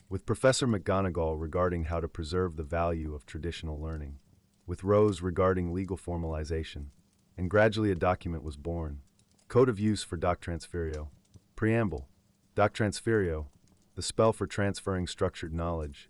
with Professor McGonagall regarding how to preserve the value of traditional learning, with Rose regarding legal formalization, and gradually a document was born. Code of Use for Doctransferio. Preamble. Doctransferio, the spell for transferring structured knowledge,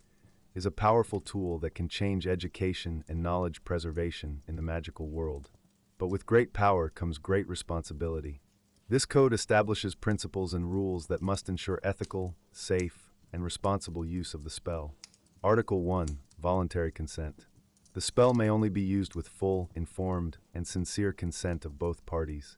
is a powerful tool that can change education and knowledge preservation in the magical world. But with great power comes great responsibility. This code establishes principles and rules that must ensure ethical, safe, and responsible use of the spell. Article 1. Voluntary consent. The spell may only be used with full, informed, and sincere consent of both parties,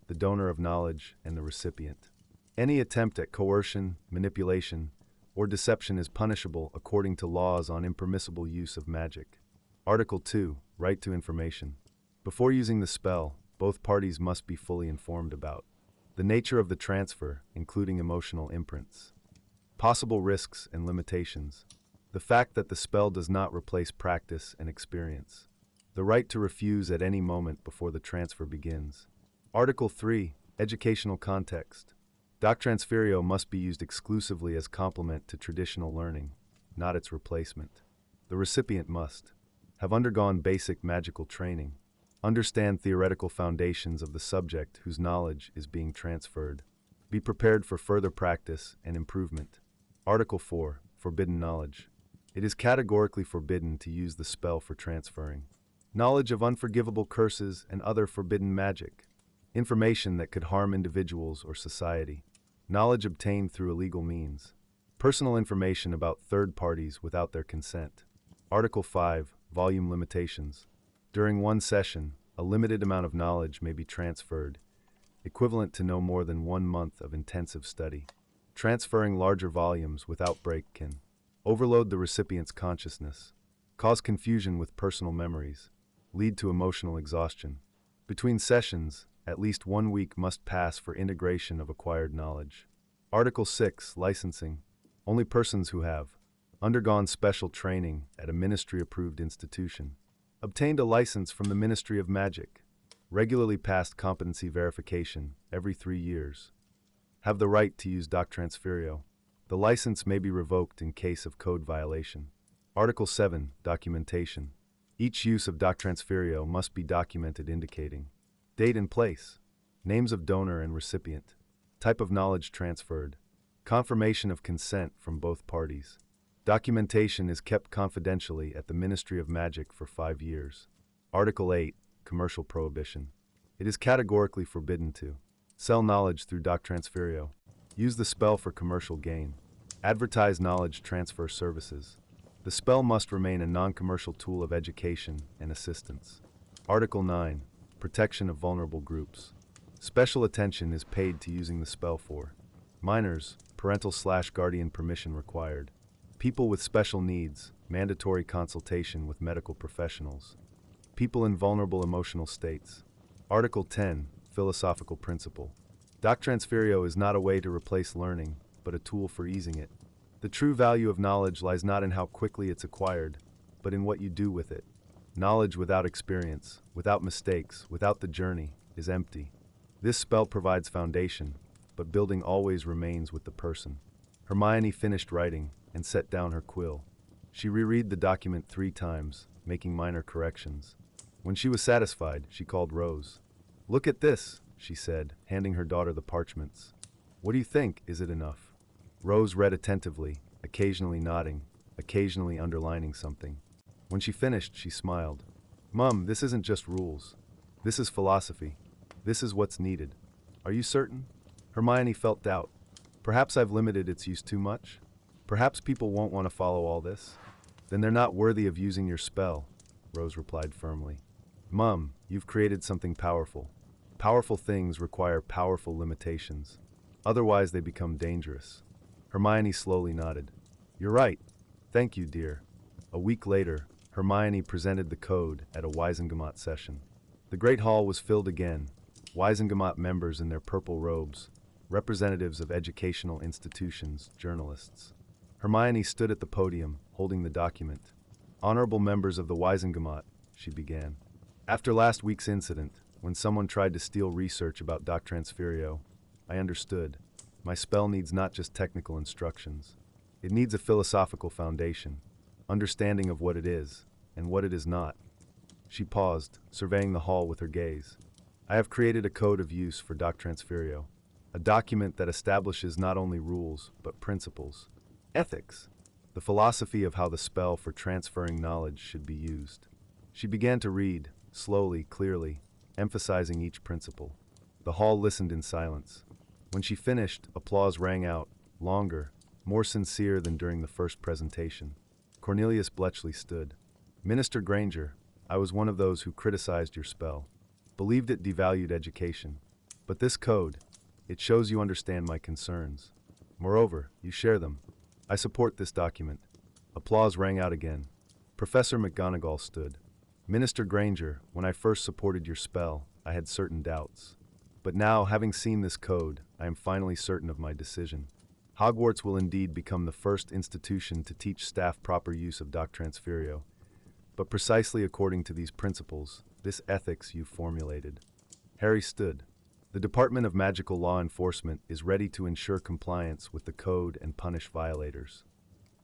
the donor of knowledge and the recipient. Any attempt at coercion, manipulation, or deception is punishable according to laws on impermissible use of magic. Article 2. Right to information. Before using the spell, both parties must be fully informed about the nature of the transfer, including emotional imprints, possible risks and limitations, the fact that the spell does not replace practice and experience, the right to refuse at any moment before the transfer begins. Article 3. Educational context. Doctransferio must be used exclusively as complement to traditional learning, not its replacement. The recipient must have undergone basic magical training, understand theoretical foundations of the subject whose knowledge is being transferred, be prepared for further practice and improvement. Article 4. Forbidden knowledge. It is categorically forbidden to use the spell for transferring knowledge of unforgivable curses and other forbidden magic, information that could harm individuals or society, knowledge obtained through illegal means, personal information about third parties without their consent. Article 5. Volume limitations. During one session, a limited amount of knowledge may be transferred, equivalent to no more than 1 month of intensive study. Transferring larger volumes without break can overload the recipient's consciousness, cause confusion with personal memories, lead to emotional exhaustion. Between sessions, at least 1 week must pass for integration of acquired knowledge. Article 6. Licensing. Only persons who have undergone special training at a ministry-approved institution, obtained a license from the Ministry of Magic, regularly passed competency verification every 3 years, have the right to use Doctransferio. The license may be revoked in case of code violation. Article 7. Documentation. Each use of Doctransferio must be documented indicating date and place, names of donor and recipient, type of knowledge transferred, confirmation of consent from both parties. Documentation is kept confidentially at the Ministry of Magic for 5 years. Article 8. Commercial prohibition. It is categorically forbidden to sell knowledge through Doctransferio, use the spell for commercial gain, advertise knowledge transfer services. The spell must remain a non-commercial tool of education and assistance. Article 9. Protection of vulnerable groups. Special attention is paid to using the spell for minors, parental/guardian permission required, people with special needs, mandatory consultation with medical professionals, people in vulnerable emotional states. Article 10. Philosophical principle. Doctransferio is not a way to replace learning, but a tool for easing it. The true value of knowledge lies not in how quickly it's acquired, but in what you do with it. Knowledge without experience, without mistakes, without the journey, is empty. This spell provides foundation, but building always remains with the person. Hermione finished writing and set down her quill. She reread the document 3 times, making minor corrections. When she was satisfied, she called Rose. "Look at this," she said, handing her daughter the parchments. "What do you think? Is it enough?" Rose read attentively, occasionally nodding, occasionally underlining something. When she finished, she smiled. "Mum, this isn't just rules. This is philosophy. This is what's needed." "Are you certain?" Hermione felt doubt. "Perhaps I've limited its use too much? Perhaps people won't want to follow all this? Then they're not worthy of using your spell," Rose replied firmly. "Mum, you've created something powerful. Powerful things require powerful limitations. Otherwise they become dangerous." Hermione slowly nodded. "You're right. Thank you, dear." A week later, Hermione presented the code at a Wisengamot session. The Great Hall was filled again, Wisengamot members in their purple robes, representatives of educational institutions, journalists. Hermione stood at the podium, holding the document. "Honorable members of the Wisengamot," she began. "After last week's incident, when someone tried to steal research about Doctransferio, I understood. My spell needs not just technical instructions. It needs a philosophical foundation, understanding of what it is, and what it is not." She paused, surveying the hall with her gaze. "I have created a code of use for Doctransferio, a document that establishes not only rules, but principles. Ethics, the philosophy of how the spell for transferring knowledge should be used." She began to read, slowly, clearly, emphasizing each principle. The hall listened in silence. When she finished, applause rang out, longer, more sincere than during the first presentation. Cornelius Bletchley stood. "Minister Granger, I was one of those who criticized your spell, believed it devalued education. But this code, it shows you understand my concerns. Moreover, you share them. I support this document." Applause rang out again. Professor McGonagall stood. "Minister Granger, when I first supported your spell, I had certain doubts. But now, having seen this code, I am finally certain of my decision. Hogwarts will indeed become the first institution to teach staff proper use of Doctransferio, but precisely according to these principles, this ethics you've formulated." Harry stood. "The Department of Magical Law Enforcement is ready to ensure compliance with the code and punish violators."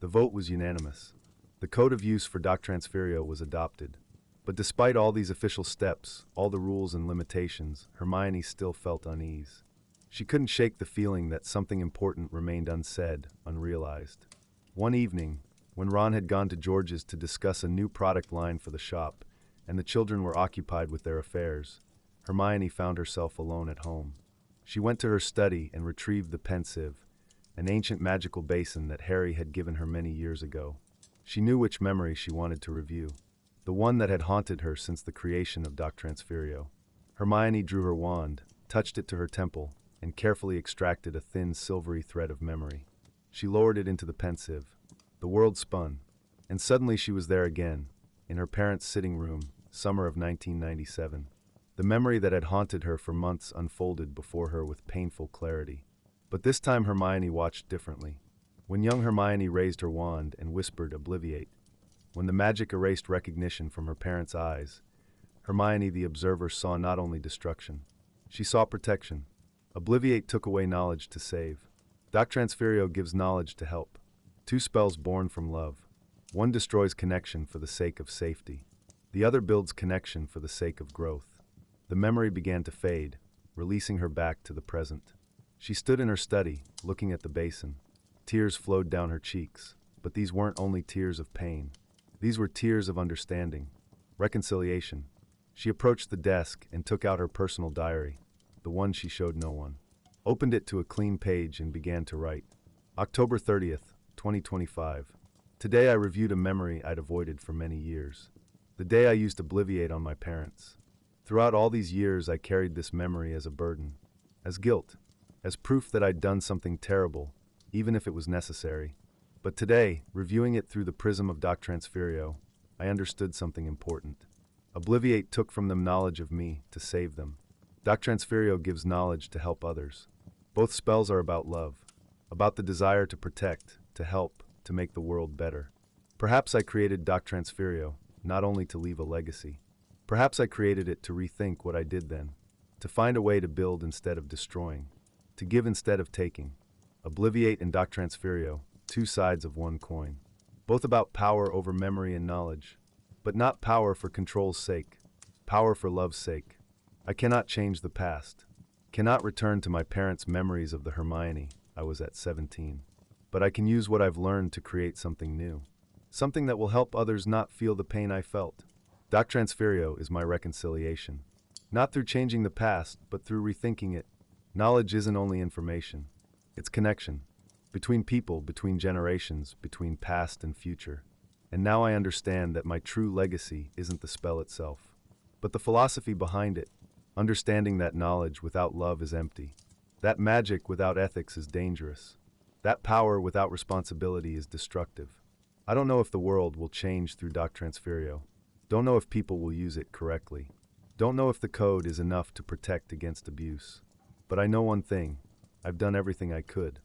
The vote was unanimous. The Code of Use for Doctransferio was adopted. But despite all these official steps, all the rules and limitations, Hermione still felt unease. She couldn't shake the feeling that something important remained unsaid, unrealized. One evening, when Ron had gone to George's to discuss a new product line for the shop, and the children were occupied with their affairs, Hermione found herself alone at home. She went to her study and retrieved the pensieve, an ancient magical basin that Harry had given her many years ago. She knew which memory she wanted to review, the one that had haunted her since the creation of Doctransferio. Hermione drew her wand, touched it to her temple, and carefully extracted a thin silvery thread of memory. She lowered it into the pensieve. The world spun, and suddenly she was there again, in her parents' sitting room, summer of 1997. The memory that had haunted her for months unfolded before her with painful clarity. But this time Hermione watched differently. When young Hermione raised her wand and whispered "Obliviate," when the magic erased recognition from her parents' eyes, Hermione the observer saw not only destruction. She saw protection. Obliviate took away knowledge to save. Doctransferio gives knowledge to help. Two spells born from love. One destroys connection for the sake of safety. The other builds connection for the sake of growth. The memory began to fade, releasing her back to the present. She stood in her study, looking at the basin. Tears flowed down her cheeks, but these weren't only tears of pain. These were tears of understanding, reconciliation. She approached the desk and took out her personal diary, the one she showed no one. Opened it to a clean page and began to write. October 30th, 2025. Today I reviewed a memory I'd avoided for many years. The day I used Obliviate on my parents. Throughout all these years I carried this memory as a burden, as guilt, as proof that I'd done something terrible, even if it was necessary. But today, reviewing it through the prism of Doctransferio, I understood something important. Obliviate took from them knowledge of me to save them. Doctransferio gives knowledge to help others. Both spells are about love, about the desire to protect, to help, to make the world better. Perhaps I created Doctransferio, not only to leave a legacy. Perhaps I created it to rethink what I did then, to find a way to build instead of destroying, to give instead of taking. Obliviate and Doctransferio, two sides of one coin. both about power over memory and knowledge, but not power for control's sake, power for love's sake. I cannot change the past, cannot return to my parents' memories of the Hermione I was at 17, but I can use what I've learned to create something new, something that will help others not feel the pain I felt. Doctransferio is my reconciliation, not through changing the past, but through rethinking it. Knowledge isn't only information, it's connection. Between people, between generations, between past and future. And now I understand that my true legacy isn't the spell itself, but the philosophy behind it, understanding that knowledge without love is empty, that magic without ethics is dangerous, that power without responsibility is destructive. I don't know if the world will change through Doctransferio, don't know if people will use it correctly, don't know if the code is enough to protect against abuse. But I know one thing, I've done everything I could.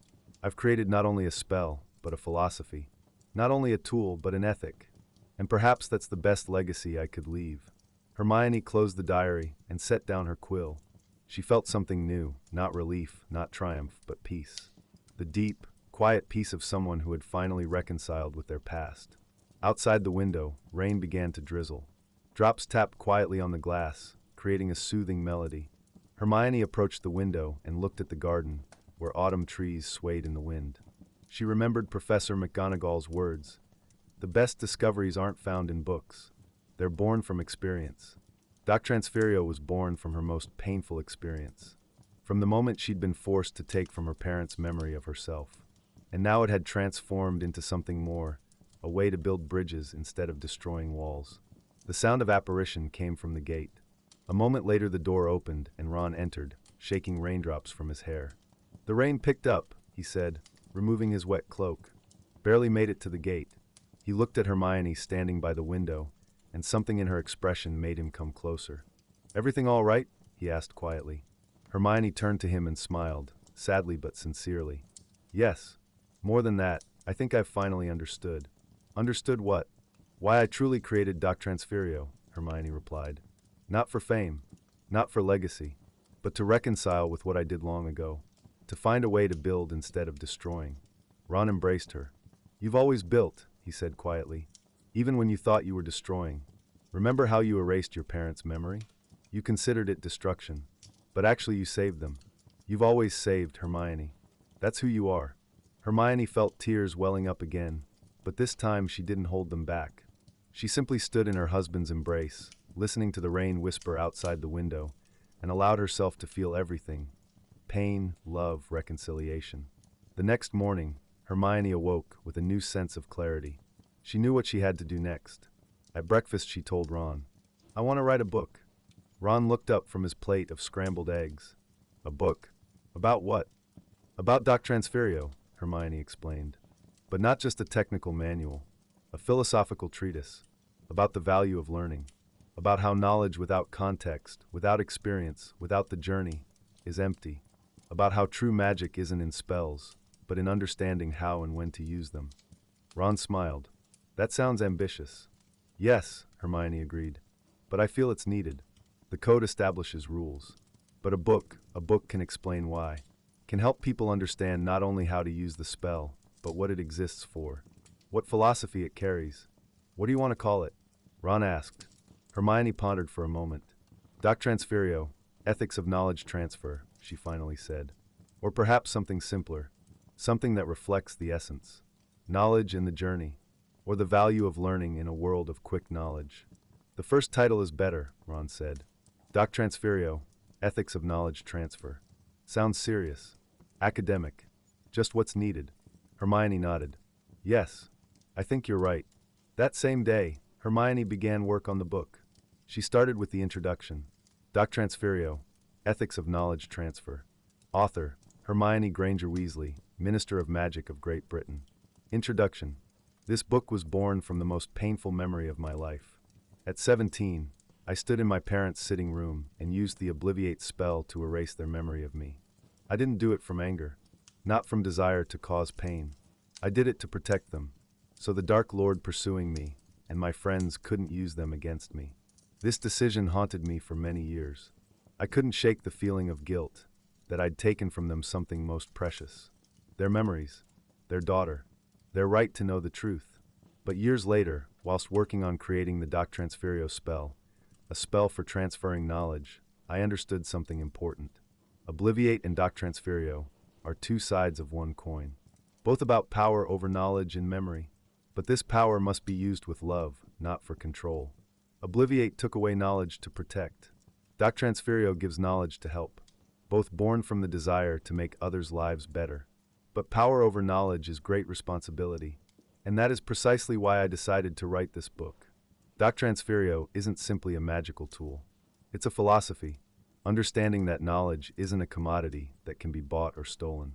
I've created not only a spell, but a philosophy. Not only a tool, but an ethic. And perhaps that's the best legacy I could leave. Hermione closed the diary and set down her quill. She felt something new, not relief, not triumph, but peace. The deep, quiet peace of someone who had finally reconciled with their past. Outside the window, rain began to drizzle. Drops tapped quietly on the glass, creating a soothing melody. Hermione approached the window and looked at the garden, where autumn trees swayed in the wind. She remembered Professor McGonagall's words. The best discoveries aren't found in books. They're born from experience. Doctransferio was born from her most painful experience, from the moment she'd been forced to take from her parents' memory of herself. And now it had transformed into something more, a way to build bridges instead of destroying walls. The sound of apparition came from the gate. A moment later the door opened and Ron entered, shaking raindrops from his hair. The rain picked up, he said, removing his wet cloak. Barely made it to the gate. He looked at Hermione standing by the window, and something in her expression made him come closer. "Everything all right?" he asked quietly. Hermione turned to him and smiled, sadly but sincerely. "Yes. More than that, I think I've finally understood." "Understood what?" "Why I truly created Doctransferio," Hermione replied. "Not for fame, not for legacy, but to reconcile with what I did long ago. To find a way to build instead of destroying." Ron embraced her. "You've always built," he said quietly, "even when you thought you were destroying. Remember how you erased your parents' memory? You considered it destruction, but actually you saved them. You've always saved, Hermione. That's who you are." Hermione felt tears welling up again, but this time she didn't hold them back. She simply stood in her husband's embrace, listening to the rain whisper outside the window, and allowed herself to feel everything: pain, love, reconciliation. The next morning, Hermione awoke with a new sense of clarity. She knew what she had to do next. At breakfast she told Ron, "I want to write a book." Ron looked up from his plate of scrambled eggs. "A book? About what?" "About Doctransferio," Hermione explained. "But not just a technical manual. A philosophical treatise. About the value of learning. About how knowledge without context, without experience, without the journey, is empty. About how true magic isn't in spells, but in understanding how and when to use them." Ron smiled. "That sounds ambitious." "Yes," Hermione agreed, "but I feel it's needed. The code establishes rules. But a book can explain why. Can help people understand not only how to use the spell, but what it exists for. What philosophy it carries. What do you want to call it?" Ron asked. Hermione pondered for a moment. "Doctransferio, ethics of knowledge transfer," she finally said. "Or perhaps something simpler. Something that reflects the essence. Knowledge in the journey. Or the value of learning in a world of quick knowledge." "The first title is better," Ron said. "Doctransferio, ethics of knowledge transfer. Sounds serious. Academic. Just what's needed." Hermione nodded. "Yes, I think you're right." That same day, Hermione began work on the book. She started with the introduction. Doctransferio, ethics of knowledge transfer. Author, Hermione Granger-Weasley, Minister of Magic of Great Britain. Introduction. This book was born from the most painful memory of my life. At 17, I stood in my parents' sitting room and used the Obliviate spell to erase their memory of me. I didn't do it from anger, not from desire to cause pain. I did it to protect them, so the Dark Lord pursuing me and my friends couldn't use them against me. This decision haunted me for many years. I couldn't shake the feeling of guilt that I'd taken from them something most precious. Their memories, their daughter, their right to know the truth. But years later, whilst working on creating the Doctransferio spell, a spell for transferring knowledge, I understood something important. Obliviate and Doctransferio are two sides of one coin, both about power over knowledge and memory. But this power must be used with love, not for control. Obliviate took away knowledge to protect. Doctransferio gives knowledge to help, both born from the desire to make others' lives better. But power over knowledge is great responsibility, and that is precisely why I decided to write this book. Doctransferio isn't simply a magical tool. It's a philosophy, understanding that knowledge isn't a commodity that can be bought or stolen.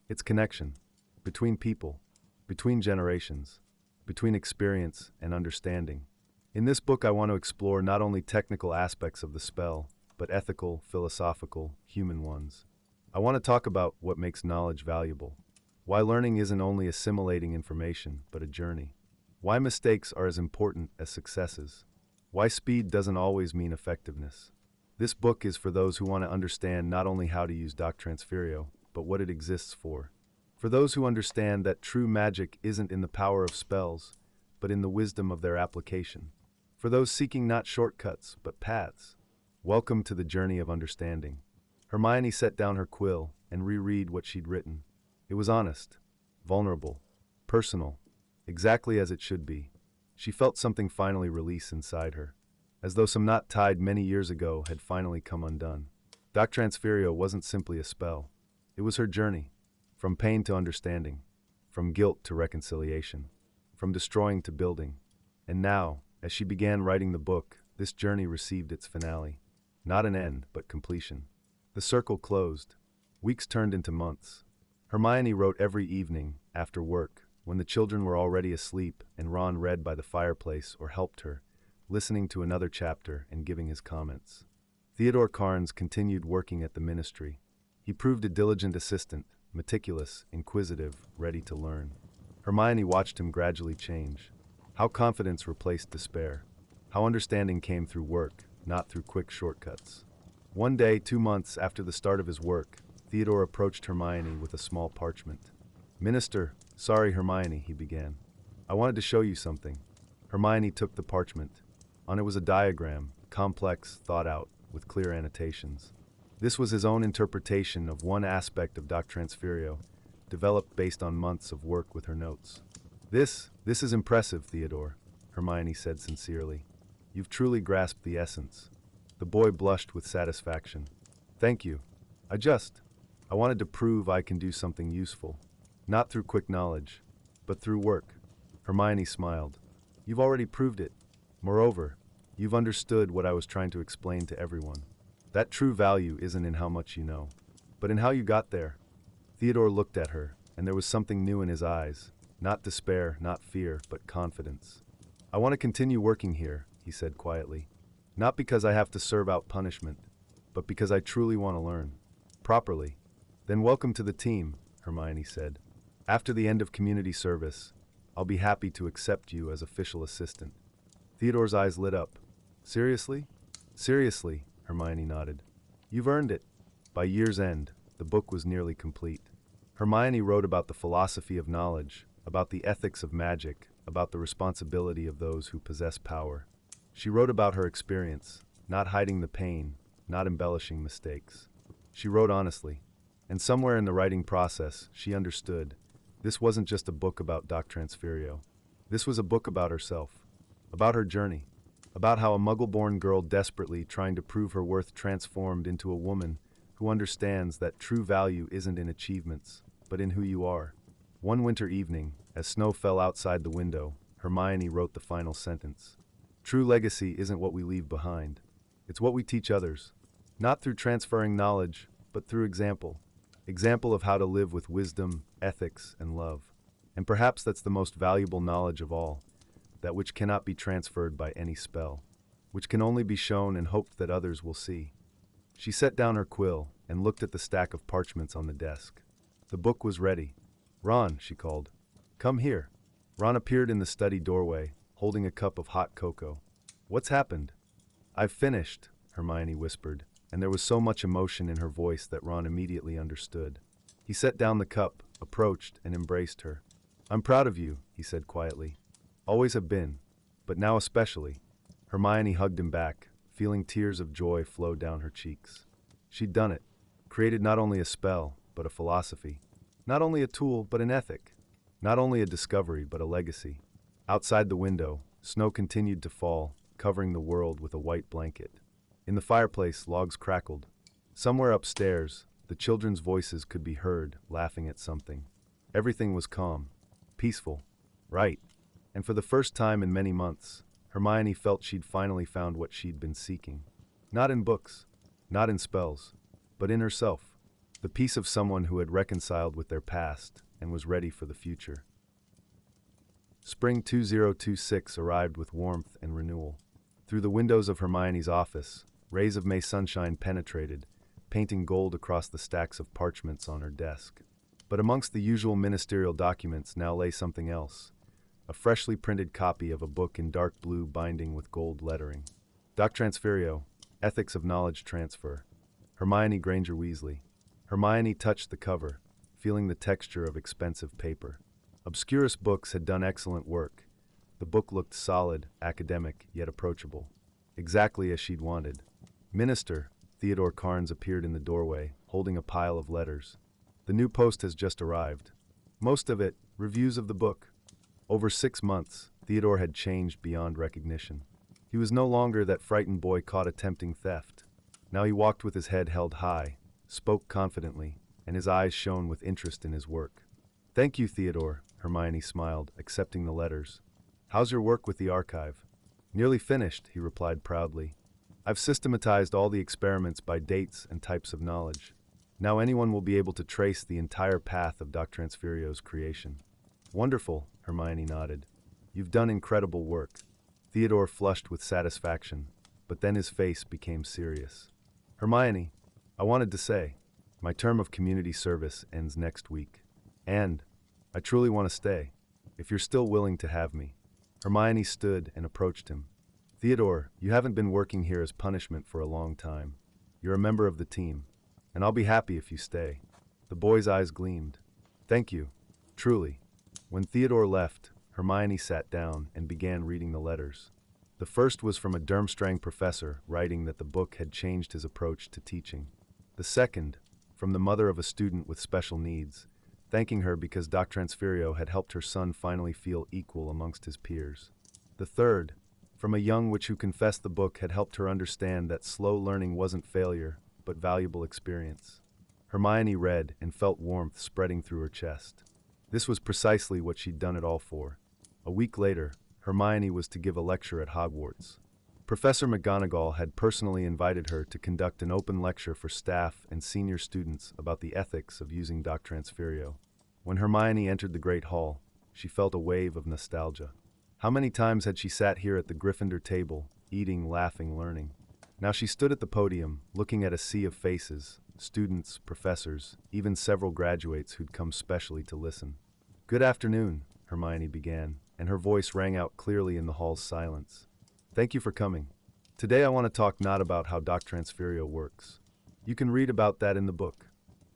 It's connection, between people, between generations, between experience and understanding. In this book, I want to explore not only technical aspects of the spell, but ethical, philosophical, human ones. I want to talk about what makes knowledge valuable, why learning isn't only assimilating information, but a journey, why mistakes are as important as successes, why speed doesn't always mean effectiveness. This book is for those who want to understand not only how to use Doctransferio, but what it exists for. For those who understand that true magic isn't in the power of spells, but in the wisdom of their application. For those seeking not shortcuts, but paths. Welcome to the journey of understanding. Hermione set down her quill and reread what she'd written. It was honest, vulnerable, personal, exactly as it should be. She felt something finally release inside her, as though some knot tied many years ago had finally come undone. Doctransferio wasn't simply a spell. It was her journey. From pain to understanding, from guilt to reconciliation, from destroying to building. And now, as she began writing the book, this journey received its finale. Not an end, but completion. The circle closed. Weeks turned into months. Hermione wrote every evening, after work, when the children were already asleep and Ron read by the fireplace or helped her, listening to another chapter and giving his comments. Theodore Carnes continued working at the ministry. He proved a diligent assistant, meticulous, inquisitive, ready to learn. Hermione watched him gradually change. How confidence replaced despair. How understanding came through work, not through quick shortcuts. One day, 2 months after the start of his work, Theodore approached Hermione with a small parchment. "Minister, sorry Hermione," he began. "I wanted to show you something." Hermione took the parchment. On it was a diagram, complex, thought out, with clear annotations. This was his own interpretation of one aspect of Doctransferio, developed based on months of work with her notes. This is impressive, Theodore," Hermione said sincerely. "You've truly grasped the essence." The boy blushed with satisfaction. "Thank you. I wanted to prove I can do something useful. Not through quick knowledge, but through work." Hermione smiled. "You've already proved it. Moreover, you've understood what I was trying to explain to everyone. That true value isn't in how much you know, but in how you got there." Theodore looked at her, and there was something new in his eyes. Not despair, not fear, but confidence. "I want to continue working here," he said quietly. "Not because I have to serve out punishment, but because I truly want to learn. Properly." "Then welcome to the team," Hermione said. "After the end of community service, I'll be happy to accept you as official assistant." Theodore's eyes lit up. "Seriously?" "Seriously," Hermione nodded. "You've earned it." By year's end, the book was nearly complete. Hermione wrote about the philosophy of knowledge, about the ethics of magic, about the responsibility of those who possess power. She wrote about her experience, not hiding the pain, not embellishing mistakes. She wrote honestly, and somewhere in the writing process, she understood this wasn't just a book about Doctransferio. This was a book about herself, about her journey, about how a Muggle-born girl desperately trying to prove her worth transformed into a woman who understands that true value isn't in achievements, but in who you are. One winter evening, as snow fell outside the window, Hermione wrote the final sentence. "True legacy isn't what we leave behind. It's what we teach others. Not through transferring knowledge, but through example. Example of how to live with wisdom, ethics, and love. And perhaps that's the most valuable knowledge of all, that which cannot be transferred by any spell, which can only be shown and hoped that others will see." She set down her quill and looked at the stack of parchments on the desk. The book was ready. "Ron," she called. "Come here." Ron appeared in the study doorway, holding a cup of hot cocoa. "What's happened?" "I've finished," Hermione whispered, and there was so much emotion in her voice that Ron immediately understood. He set down the cup, approached, and embraced her. "I'm proud of you," he said quietly. Always have been, but now especially. Hermione hugged him back, feeling tears of joy flow down her cheeks. She'd done it. Created not only a spell, but a philosophy. Not only a tool, but an ethic. Not only a discovery, but a legacy. Outside the window, snow continued to fall, covering the world with a white blanket. In the fireplace, logs crackled. Somewhere upstairs, the children's voices could be heard, laughing at something. Everything was calm, peaceful, right. And for the first time in many months, Hermione felt she'd finally found what she'd been seeking. Not in books, not in spells, but in herself. The peace of someone who had reconciled with their past and was ready for the future. Spring 2026 arrived with warmth and renewal. Through the windows of Hermione's office, rays of May sunshine penetrated, painting gold across the stacks of parchments on her desk. But amongst the usual ministerial documents now lay something else. A freshly printed copy of a book in dark blue binding with gold lettering. Doctransferio, Ethics of Knowledge Transfer. Hermione Granger-Weasley. Hermione touched the cover, feeling the texture of expensive paper. Obscurus Books had done excellent work. The book looked solid, academic, yet approachable. Exactly as she'd wanted. Minister, Theodore Carnes appeared in the doorway, holding a pile of letters. The new post has just arrived. Most of it, reviews of the book. Over 6 months, Theodore had changed beyond recognition. He was no longer that frightened boy caught attempting theft. Now he walked with his head held high, spoke confidently, and his eyes shone with interest in his work. "Thank you, Theodore," Hermione smiled, accepting the letters. "How's your work with the archive?" "Nearly finished," he replied proudly. "I've systematized all the experiments by dates and types of knowledge. Now anyone will be able to trace the entire path of Doctransferio's creation." "Wonderful," Hermione nodded. "You've done incredible work." Theodore flushed with satisfaction, but then his face became serious. "Hermione, I wanted to say, my term of community service ends next week. And I truly want to stay, if you're still willing to have me." Hermione stood and approached him. "Theodore, you haven't been working here as punishment for a long time. You're a member of the team, and I'll be happy if you stay." The boy's eyes gleamed. "Thank you, truly." When Theodore left, Hermione sat down and began reading the letters. The first was from a Durmstrang professor writing that the book had changed his approach to teaching. The second, from the mother of a student with special needs, thanking her because Doctransferio had helped her son finally feel equal amongst his peers. The third, from a young witch who confessed the book had helped her understand that slow learning wasn't failure, but valuable experience. Hermione read and felt warmth spreading through her chest. This was precisely what she'd done it all for. A week later, Hermione was to give a lecture at Hogwarts. Professor McGonagall had personally invited her to conduct an open lecture for staff and senior students about the ethics of using Doctransferio. When Hermione entered the Great Hall, she felt a wave of nostalgia. How many times had she sat here at the Gryffindor table, eating, laughing, learning? Now she stood at the podium, looking at a sea of faces, students, professors, even several graduates who'd come specially to listen. "Good afternoon," Hermione began, and her voice rang out clearly in the hall's silence. "Thank you for coming. Today I want to talk not about how Doctransferio works. You can read about that in the book.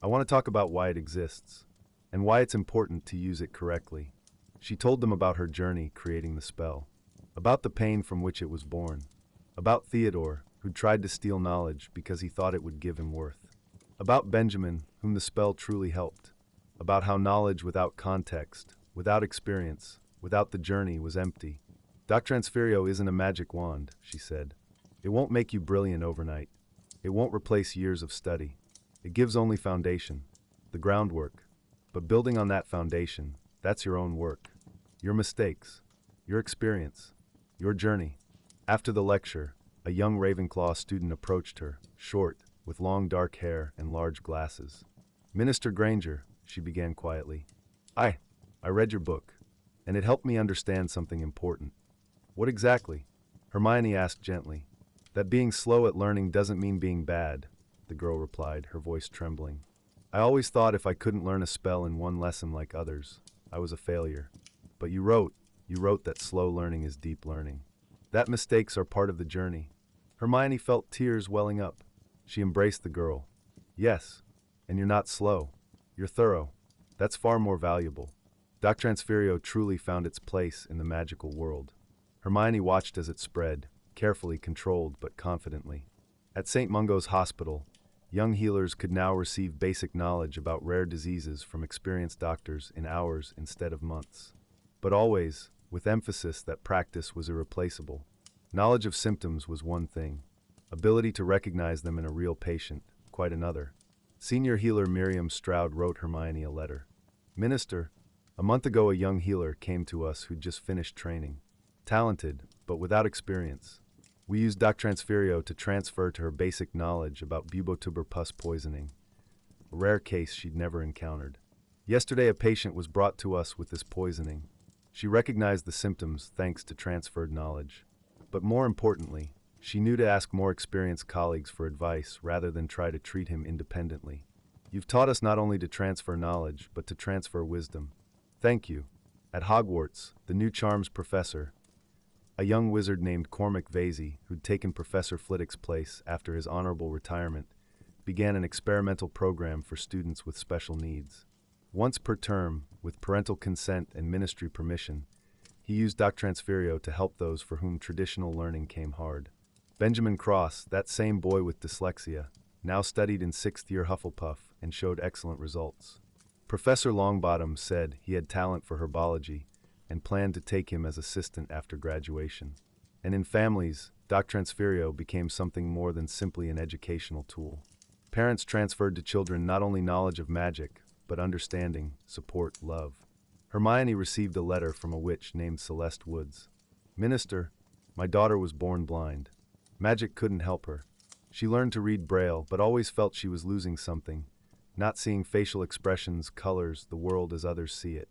I want to talk about why it exists, and why it's important to use it correctly." She told them about her journey creating the spell, about the pain from which it was born, about Theodore, who'd tried to steal knowledge because he thought it would give him worth, about Benjamin, whom the spell truly helped, about how knowledge without context, without experience, without the journey was empty. "Doctransferio isn't a magic wand," she said. "It won't make you brilliant overnight. It won't replace years of study. It gives only foundation, the groundwork. But building on that foundation, that's your own work. Your mistakes, your experience, your journey." After the lecture, a young Ravenclaw student approached her, short, with long dark hair and large glasses. "Minister Granger," she began quietly. I read your book, and it helped me understand something important." "What exactly?" Hermione asked gently. "That being slow at learning doesn't mean being bad," the girl replied, her voice trembling. "I always thought if I couldn't learn a spell in one lesson like others, I was a failure. But you wrote that slow learning is deep learning. That mistakes are part of the journey." Hermione felt tears welling up. She embraced the girl. "Yes, and you're not slow. You're thorough. That's far more valuable." Doctransferio truly found its place in the magical world. Hermione watched as it spread, carefully controlled but confidently. At St. Mungo's Hospital, young healers could now receive basic knowledge about rare diseases from experienced doctors in hours instead of months. But always, with emphasis that practice was irreplaceable. Knowledge of symptoms was one thing. Ability to recognize them in a real patient, quite another. Senior healer Miriam Stroud wrote Hermione a letter. Minister, a month ago a young healer came to us who'd just finished training. Talented, but without experience. We used Doctransferio to transfer to her basic knowledge about bubotuber pus poisoning, a rare case she'd never encountered. Yesterday a patient was brought to us with this poisoning. She recognized the symptoms thanks to transferred knowledge. But more importantly, she knew to ask more experienced colleagues for advice rather than try to treat him independently. You've taught us not only to transfer knowledge, but to transfer wisdom. Thank you. At Hogwarts, the new charms professor, a young wizard named Cormac Vasey, who'd taken Professor Flitwick's place after his honorable retirement, began an experimental program for students with special needs. Once per term, with parental consent and ministry permission, he used Doctransferio to help those for whom traditional learning came hard. Benjamin Cross, that same boy with dyslexia, now studied in 6th year Hufflepuff and showed excellent results. Professor Longbottom said he had talent for herbology and planned to take him as assistant after graduation. And in families, Doctransferio became something more than simply an educational tool. Parents transferred to children not only knowledge of magic, but understanding, support, love. Hermione received a letter from a witch named Celeste Woods. Minister, my daughter was born blind. Magic couldn't help her. She learned to read Braille, but always felt she was losing something, not seeing facial expressions, colors, the world as others see it.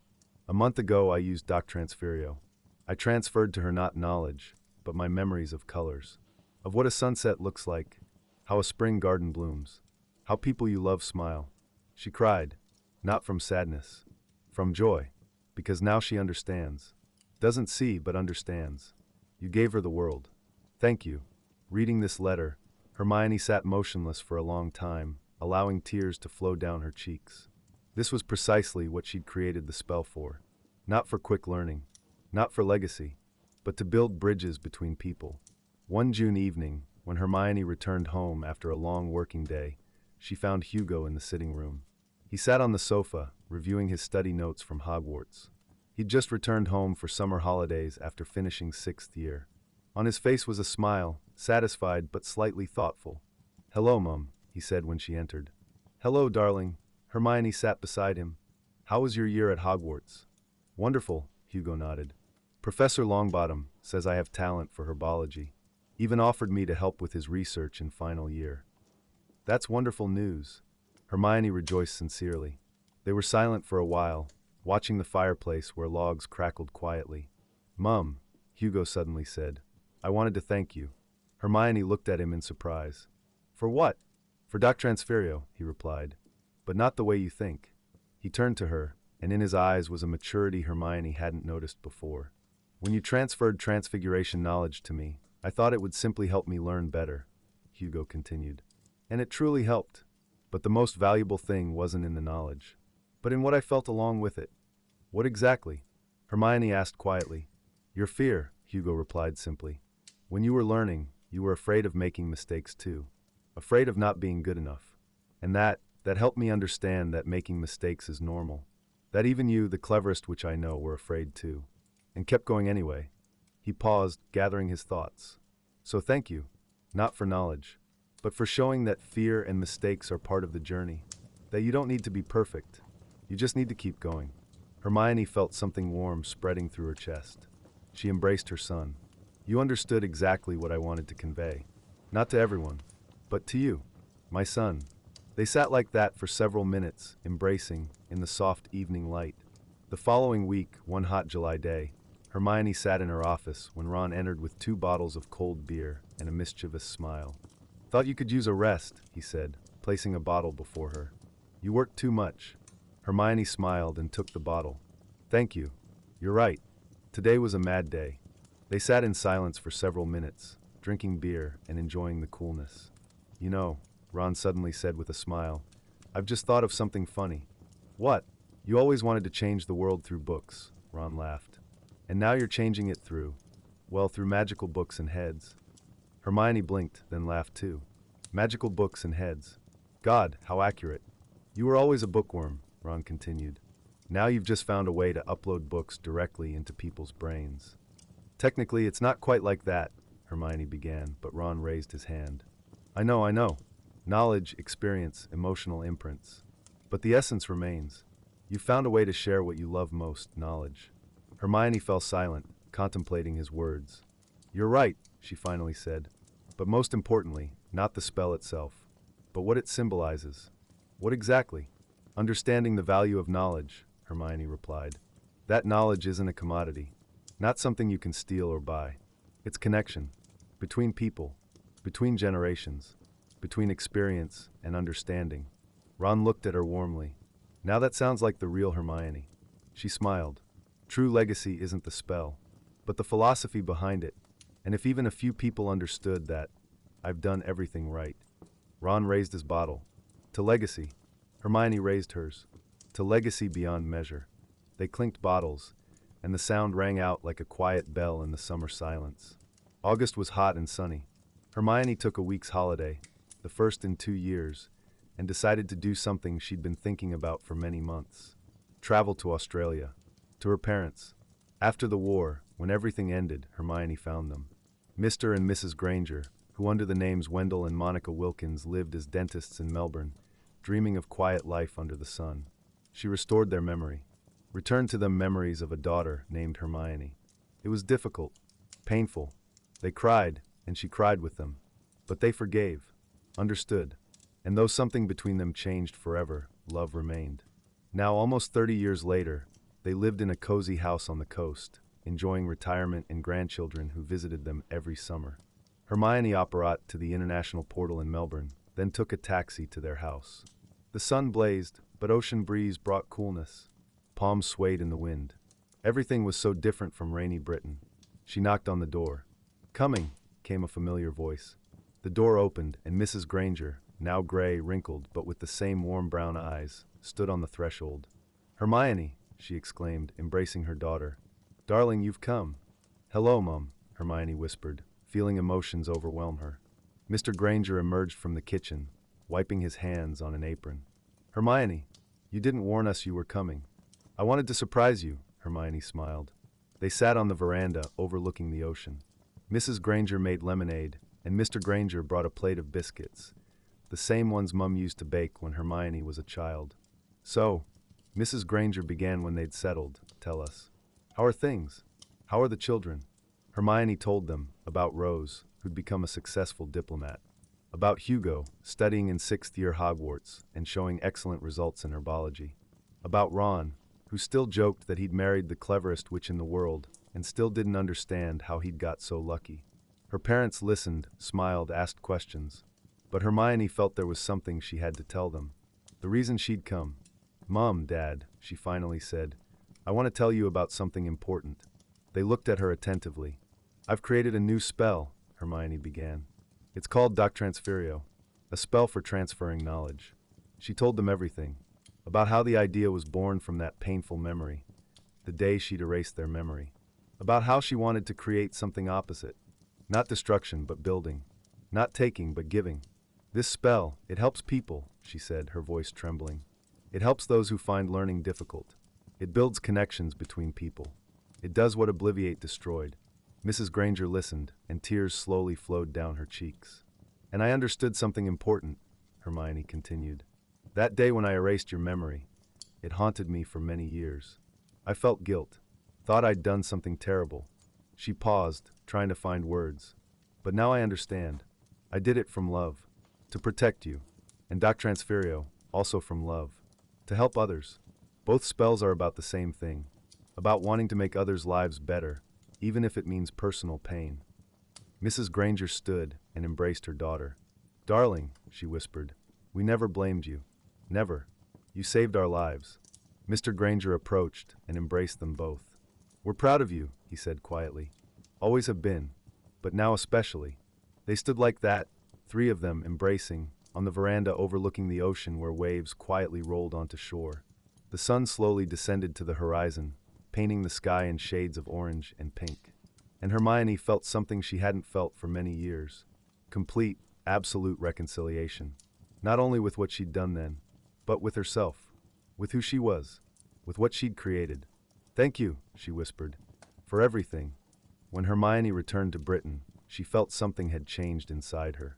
A month ago, I used Doctransferio. I transferred to her not knowledge, but my memories of colors, of what a sunset looks like, how a spring garden blooms, how people you love smile. She cried, not from sadness, from joy, because now she understands. Doesn't see, but understands. You gave her the world. Thank you. Reading this letter, Hermione sat motionless for a long time, allowing tears to flow down her cheeks. This was precisely what she'd created the spell for. Not for quick learning, not for legacy, but to build bridges between people. One June evening, when Hermione returned home after a long working day, she found Hugo in the sitting room. He sat on the sofa, reviewing his study notes from Hogwarts. He'd just returned home for summer holidays after finishing 6th year. On his face was a smile, satisfied but slightly thoughtful. "Hello, Mum," he said when she entered. "Hello, darling." Hermione sat beside him. "How was your year at Hogwarts?" "Wonderful," Hugo nodded. "Professor Longbottom says I have talent for herbology. Even offered me to help with his research in final year." "That's wonderful news." Hermione rejoiced sincerely. They were silent for a while, watching the fireplace where logs crackled quietly. "Mum," Hugo suddenly said, "I wanted to thank you." Hermione looked at him in surprise. "For what?" "For Doctransferio," he replied. "But not the way you think." He turned to her, and in his eyes was a maturity Hermione hadn't noticed before. "When you transferred transfiguration knowledge to me, I thought it would simply help me learn better," Hugo continued. "And it truly helped. But the most valuable thing wasn't in the knowledge, but in what I felt along with it." "What exactly?" Hermione asked quietly. "Your fear," Hugo replied simply. "When you were learning, you were afraid of making mistakes too. Afraid of not being good enough. And that helped me understand that making mistakes is normal. That even you, the cleverest which I know, were afraid too. And kept going anyway." He paused, gathering his thoughts. "So thank you. Not for knowledge, but for showing that fear and mistakes are part of the journey. That you don't need to be perfect. You just need to keep going." Hermione felt something warm spreading through her chest. She embraced her son. "You understood exactly what I wanted to convey. Not to everyone, but to you, my son." They sat like that for several minutes, embracing, in the soft evening light. The following week, one hot July day, Hermione sat in her office when Ron entered with 2 bottles of cold beer and a mischievous smile. "Thought you could use a rest," he said, placing a bottle before her. "You worked too much." Hermione smiled and took the bottle. "Thank you. You're right. Today was a mad day." They sat in silence for several minutes, drinking beer and enjoying the coolness. "You know," Ron suddenly said with a smile, "I've just thought of something funny." "What?" You always wanted to change the world through books, Ron laughed. And now you're changing it through magical books and heads. Hermione blinked, then laughed too. Magical books and heads. God, how accurate. You were always a bookworm, Ron continued. Now you've just found a way to upload books directly into people's brains. Technically, it's not quite like that, Hermione began, but Ron raised his hand. I know. Knowledge, experience, emotional imprints. But the essence remains. You found a way to share what you love most, knowledge. Hermione fell silent, contemplating his words. You're right, she finally said. But most importantly, not the spell itself, but what it symbolizes. What exactly? Understanding the value of knowledge, Hermione replied. That knowledge isn't a commodity, not something you can steal or buy. It's connection. Between people, between generations, between experience and understanding. Ron looked at her warmly. Now that sounds like the real Hermione. She smiled. True legacy isn't the spell, but the philosophy behind it. And if even a few people understood that, I've done everything right. Ron raised his bottle. To legacy. Hermione raised hers. To legacy beyond measure. They clinked bottles, and the sound rang out like a quiet bell in the summer silence. August was hot and sunny. Hermione took a week's holiday, the first in 2 years, and decided to do something she'd been thinking about for many months. Travel to Australia. To her parents. After the war, when everything ended, Hermione found them. Mr. and Mrs. Granger, who under the names Wendell and Monica Wilkins lived as dentists in Melbourne, dreaming of quiet life under the sun. She restored their memory, returned to them memories of a daughter named Hermione. It was difficult, painful. They cried, and she cried with them. But they forgave, understood, and though something between them changed forever, love remained. Now, almost 30 years later, they lived in a cozy house on the coast, enjoying retirement and grandchildren who visited them every summer. Hermione operated to the international portal in Melbourne, then took a taxi to their house. The sun blazed, but ocean breeze brought coolness. Palms swayed in the wind. Everything was so different from rainy Britain. She knocked on the door. Coming, came a familiar voice. The door opened, and Mrs. Granger, now gray, wrinkled, but with the same warm brown eyes, stood on the threshold. Hermione, she exclaimed, embracing her daughter. Darling, you've come. Hello, Mum, Hermione whispered, feeling emotions overwhelm her. Mr. Granger emerged from the kitchen, wiping his hands on an apron. Hermione, you didn't warn us you were coming. I wanted to surprise you, Hermione smiled. They sat on the veranda overlooking the ocean. Mrs. Granger made lemonade, and Mr. Granger brought a plate of biscuits, the same ones Mum used to bake when Hermione was a child. So, Mrs. Granger began when they'd settled. Tell us. How are things? How are the children? Hermione told them about Rose, who'd become a successful diplomat. About Hugo, studying in 6th year Hogwarts and showing excellent results in herbology. About Ron, who still joked that he'd married the cleverest witch in the world and still didn't understand how he'd got so lucky. Her parents listened, smiled, asked questions. But Hermione felt there was something she had to tell them. The reason she'd come. Mom, Dad, she finally said, I want to tell you about something important. They looked at her attentively. I've created a new spell, Hermione began. It's called Doctransferio, a spell for transferring knowledge. She told them everything, about how the idea was born from that painful memory, the day she'd erased their memory, about how she wanted to create something opposite, not destruction but building, not taking but giving. This spell, it helps people, she said, her voice trembling. It helps those who find learning difficult. It builds connections between people. It does what Obliviate destroyed. Mrs. Granger listened, and tears slowly flowed down her cheeks. And I understood something important, Hermione continued. That day when I erased your memory, it haunted me for many years. I felt guilt, thought I'd done something terrible. She paused, trying to find words. But now I understand. I did it from love, to protect you, and Doctransferio, also from love, to help others. Both spells are about the same thing, about wanting to make others' lives better, even if it means personal pain. Mrs. Granger stood and embraced her daughter. Darling, she whispered, we never blamed you. Never. You saved our lives. Mr. Granger approached and embraced them both. We're proud of you, he said quietly. Always have been, but now especially. They stood like that, 3 of them embracing, on the veranda overlooking the ocean where waves quietly rolled onto shore. The sun slowly descended to the horizon, painting the sky in shades of orange and pink. And Hermione felt something she hadn't felt for many years. Complete, absolute reconciliation. Not only with what she'd done then, but with herself, with who she was, with what she'd created. "Thank you," she whispered, "for everything." When Hermione returned to Britain, she felt something had changed inside her,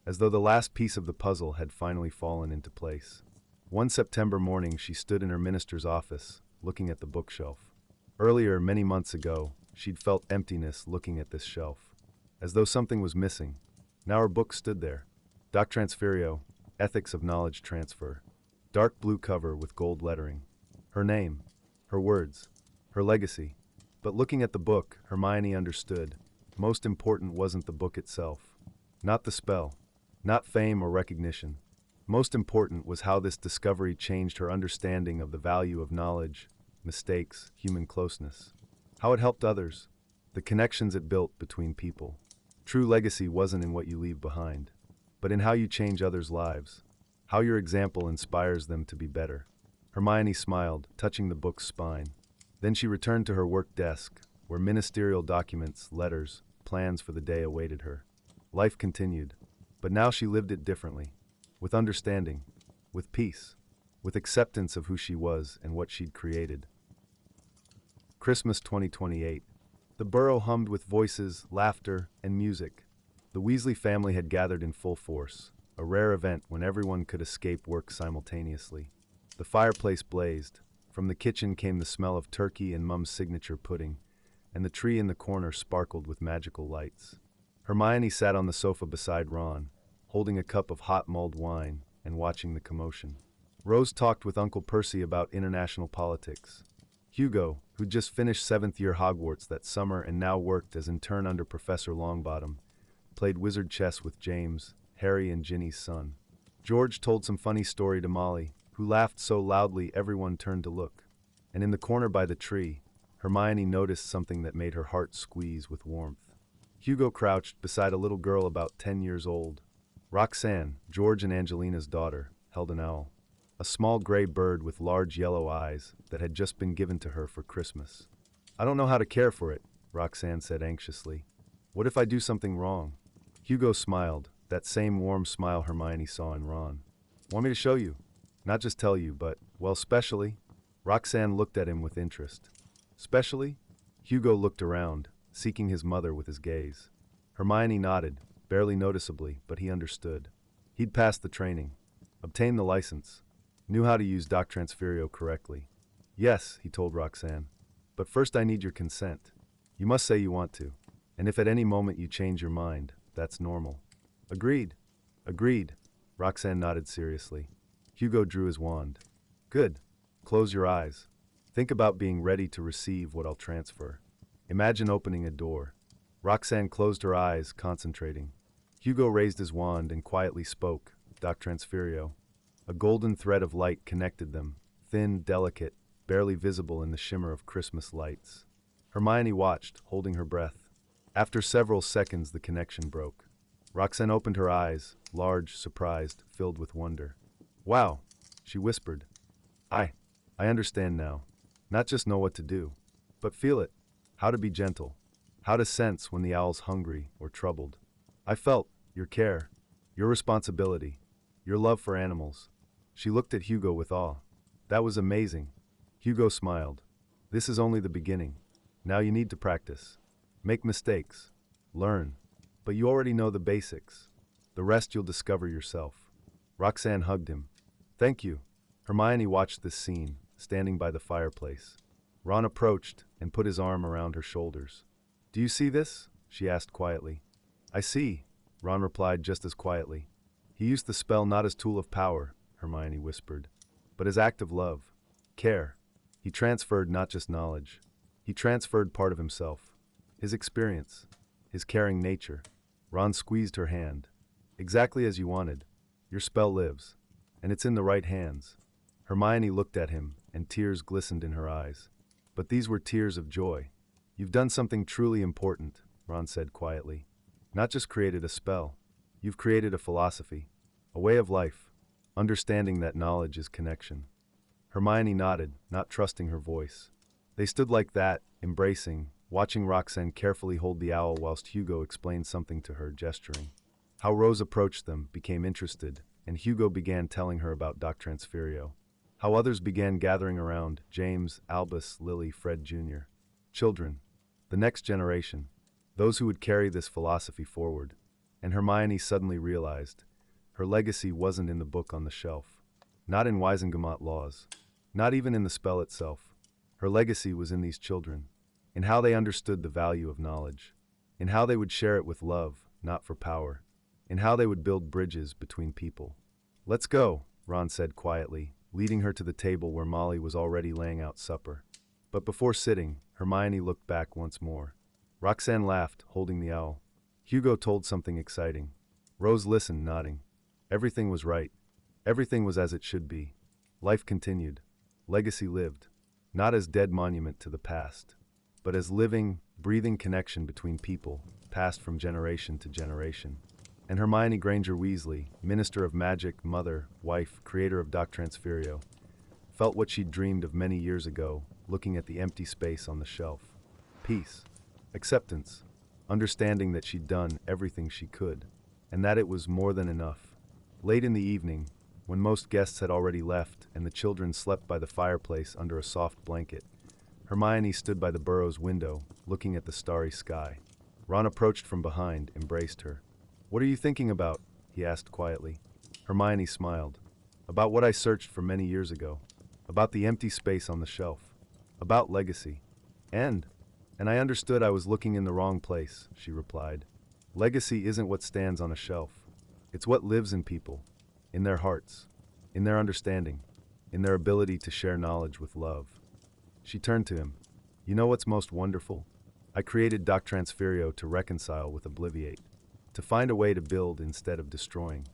as though the last piece of the puzzle had finally fallen into place. One September morning, she stood in her minister's office, looking at the bookshelf. Earlier, many months ago, she'd felt emptiness looking at this shelf, as though something was missing. Now her book stood there. Doctransferio, Ethics of Knowledge Transfer. Dark blue cover with gold lettering. Her name, her words, her legacy. But looking at the book, Hermione understood. Most important wasn't the book itself. Not the spell. Not fame or recognition. Most important was how this discovery changed her understanding of the value of knowledge, mistakes, human closeness. How it helped others. The connections it built between people. True legacy wasn't in what you leave behind, but in how you change others' lives. How your example inspires them to be better. Hermione smiled, touching the book's spine. Then she returned to her work desk, where ministerial documents, letters, plans for the day awaited her. Life continued, but now she lived it differently. With understanding, with peace, with acceptance of who she was and what she'd created. Christmas 2028. The burrow hummed with voices, laughter, and music. The Weasley family had gathered in full force, a rare event when everyone could escape work simultaneously. The fireplace blazed. From the kitchen came the smell of turkey and Mum's signature pudding, and the tree in the corner sparkled with magical lights. Hermione sat on the sofa beside Ron, holding a cup of hot mulled wine and watching the commotion. Rose talked with Uncle Percy about international politics. Hugo, who'd just finished 7th year Hogwarts that summer and now worked as intern under Professor Longbottom, played wizard chess with James, Harry and Ginny's son. George told some funny story to Molly, who laughed so loudly everyone turned to look. And in the corner by the tree, Hermione noticed something that made her heart squeeze with warmth. Hugo crouched beside a little girl about 10 years old. Roxanne, George and Angelina's daughter, held an owl. A small gray bird with large yellow eyes that had just been given to her for Christmas. "I don't know how to care for it," Roxanne said anxiously. "What if I do something wrong?" Hugo smiled, that same warm smile Hermione saw in Ron. "Want me to show you? Not just tell you, but, well, specially?" Roxanne looked at him with interest. "Specially?" Hugo looked around, seeking his mother with his gaze. Hermione nodded, barely noticeably, but he understood. He'd passed the training, obtained the license, knew how to use Doctransferio correctly. "Yes," he told Roxanne, "but first I need your consent. You must say you want to, and if at any moment you change your mind, that's normal." "Agreed." "Agreed." Roxanne nodded seriously. Hugo drew his wand. "Good. Close your eyes. Think about being ready to receive what I'll transfer. Imagine opening a door." Roxanne closed her eyes, concentrating. Hugo raised his wand and quietly spoke, Doctransferio. A golden thread of light connected them, thin, delicate, barely visible in the shimmer of Christmas lights. Hermione watched, holding her breath. After several seconds, the connection broke. Roxanne opened her eyes, large, surprised, filled with wonder. "Wow," she whispered. I understand now. Not just know what to do, but feel it. How to be gentle. How to sense when the owl's hungry or troubled. I felt your care, your responsibility, your love for animals." She looked at Hugo with awe. "That was amazing." Hugo smiled. "This is only the beginning. Now you need to practice. Make mistakes. Learn. But you already know the basics. The rest you'll discover yourself." Roxanne hugged him. "Thank you." Hermione watched this scene, standing by the fireplace. Ron approached and put his arm around her shoulders. "Do you see this?" she asked quietly. "I see," Ron replied just as quietly. "He used the spell not as tool of power," Hermione whispered, "but as act of love, care. He transferred not just knowledge. He transferred part of himself, his experience, his caring nature." Ron squeezed her hand. "Exactly as you wanted. Your spell lives, and it's in the right hands." Hermione looked at him, and tears glistened in her eyes. But these were tears of joy. "You've done something truly important," Ron said quietly. "Not just created a spell. You've created a philosophy, a way of life, understanding that knowledge is connection." Hermione nodded, not trusting her voice. They stood like that, embracing, watching Roxanne carefully hold the owl whilst Hugo explained something to her, gesturing. How Rose approached them, became interested, and Hugo began telling her about Doctransferio. How others began gathering around, James, Albus, Lily, Fred Jr. Children. The next generation. Those who would carry this philosophy forward. And Hermione suddenly realized, her legacy wasn't in the book on the shelf. Not in Wisengamot laws. Not even in the spell itself. Her legacy was in these children. In how they understood the value of knowledge. In how they would share it with love, not for power. In how they would build bridges between people. "Let's go," Ron said quietly, leading her to the table where Molly was already laying out supper. But before sitting, Hermione looked back once more. Roxanne laughed, holding the owl. Hugo told something exciting. Rose listened, nodding. Everything was right. Everything was as it should be. Life continued. Legacy lived. Not as dead monument to the past, but as living, breathing connection between people, passed from generation to generation. And Hermione Granger-Weasley, Minister of Magic, mother, wife, creator of Doctransferio, felt what she'd dreamed of many years ago, looking at the empty space on the shelf. Peace. Acceptance. Understanding that she'd done everything she could, and that it was more than enough. Late in the evening, when most guests had already left and the children slept by the fireplace under a soft blanket, Hermione stood by the burrow's window, looking at the starry sky. Ron approached from behind, embraced her. "What are you thinking about?" he asked quietly. Hermione smiled. "About what I searched for many years ago. About the empty space on the shelf. About legacy. And I understood I was looking in the wrong place," she replied. "Legacy isn't what stands on a shelf. It's what lives in people, in their hearts, in their understanding, in their ability to share knowledge with love." She turned to him. "You know what's most wonderful? I created Doctransferio to reconcile with Obliviate, to find a way to build instead of destroying.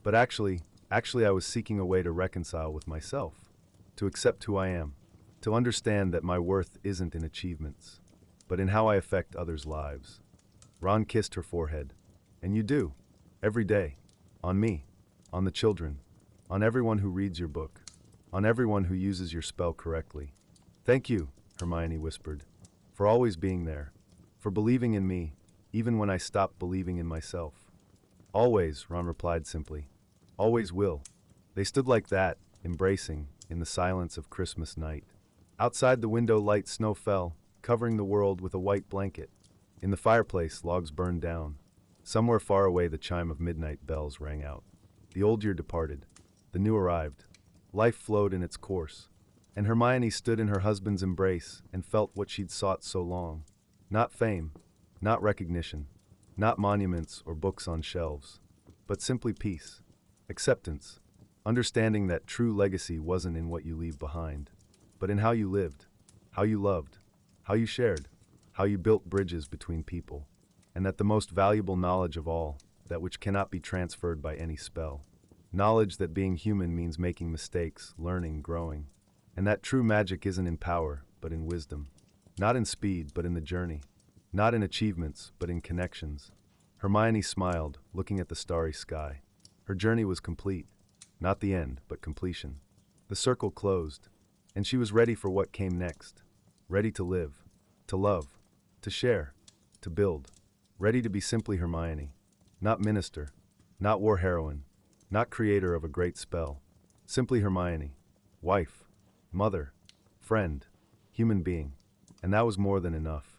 But actually I was seeking a way to reconcile with myself, to accept who I am, to understand that my worth isn't in achievements, but in how I affect others' lives." Ron kissed her forehead. "And you do, every day, on me, on the children, on everyone who reads your book, on everyone who uses your spell correctly. Thank you," Hermione whispered, "for always being there, for believing in me, even when I stopped believing in myself." "Always," Ron replied simply. "Always will." They stood like that, embracing, in the silence of Christmas night. Outside the window light snow fell, covering the world with a white blanket. In the fireplace, logs burned down. Somewhere far away the chime of midnight bells rang out. The old year departed. The new arrived. Life flowed in its course. And Hermione stood in her husband's embrace and felt what she'd sought so long. Not fame, not recognition, not monuments or books on shelves, but simply peace, acceptance, understanding that true legacy wasn't in what you leave behind, but in how you lived, how you loved, how you shared, how you built bridges between people, and that the most valuable knowledge of all, that which cannot be transferred by any spell. Knowledge that being human means making mistakes, learning, growing, and that true magic isn't in power, but in wisdom. Not in speed, but in the journey. Not in achievements, but in connections. Hermione smiled, looking at the starry sky. Her journey was complete. Not the end, but completion. The circle closed, and she was ready for what came next. Ready to live, to love, to share, to build. Ready to be simply Hermione. Not minister, not war heroine, not creator of a great spell. Simply Hermione. Wife, mother, friend, human being. And that was more than enough.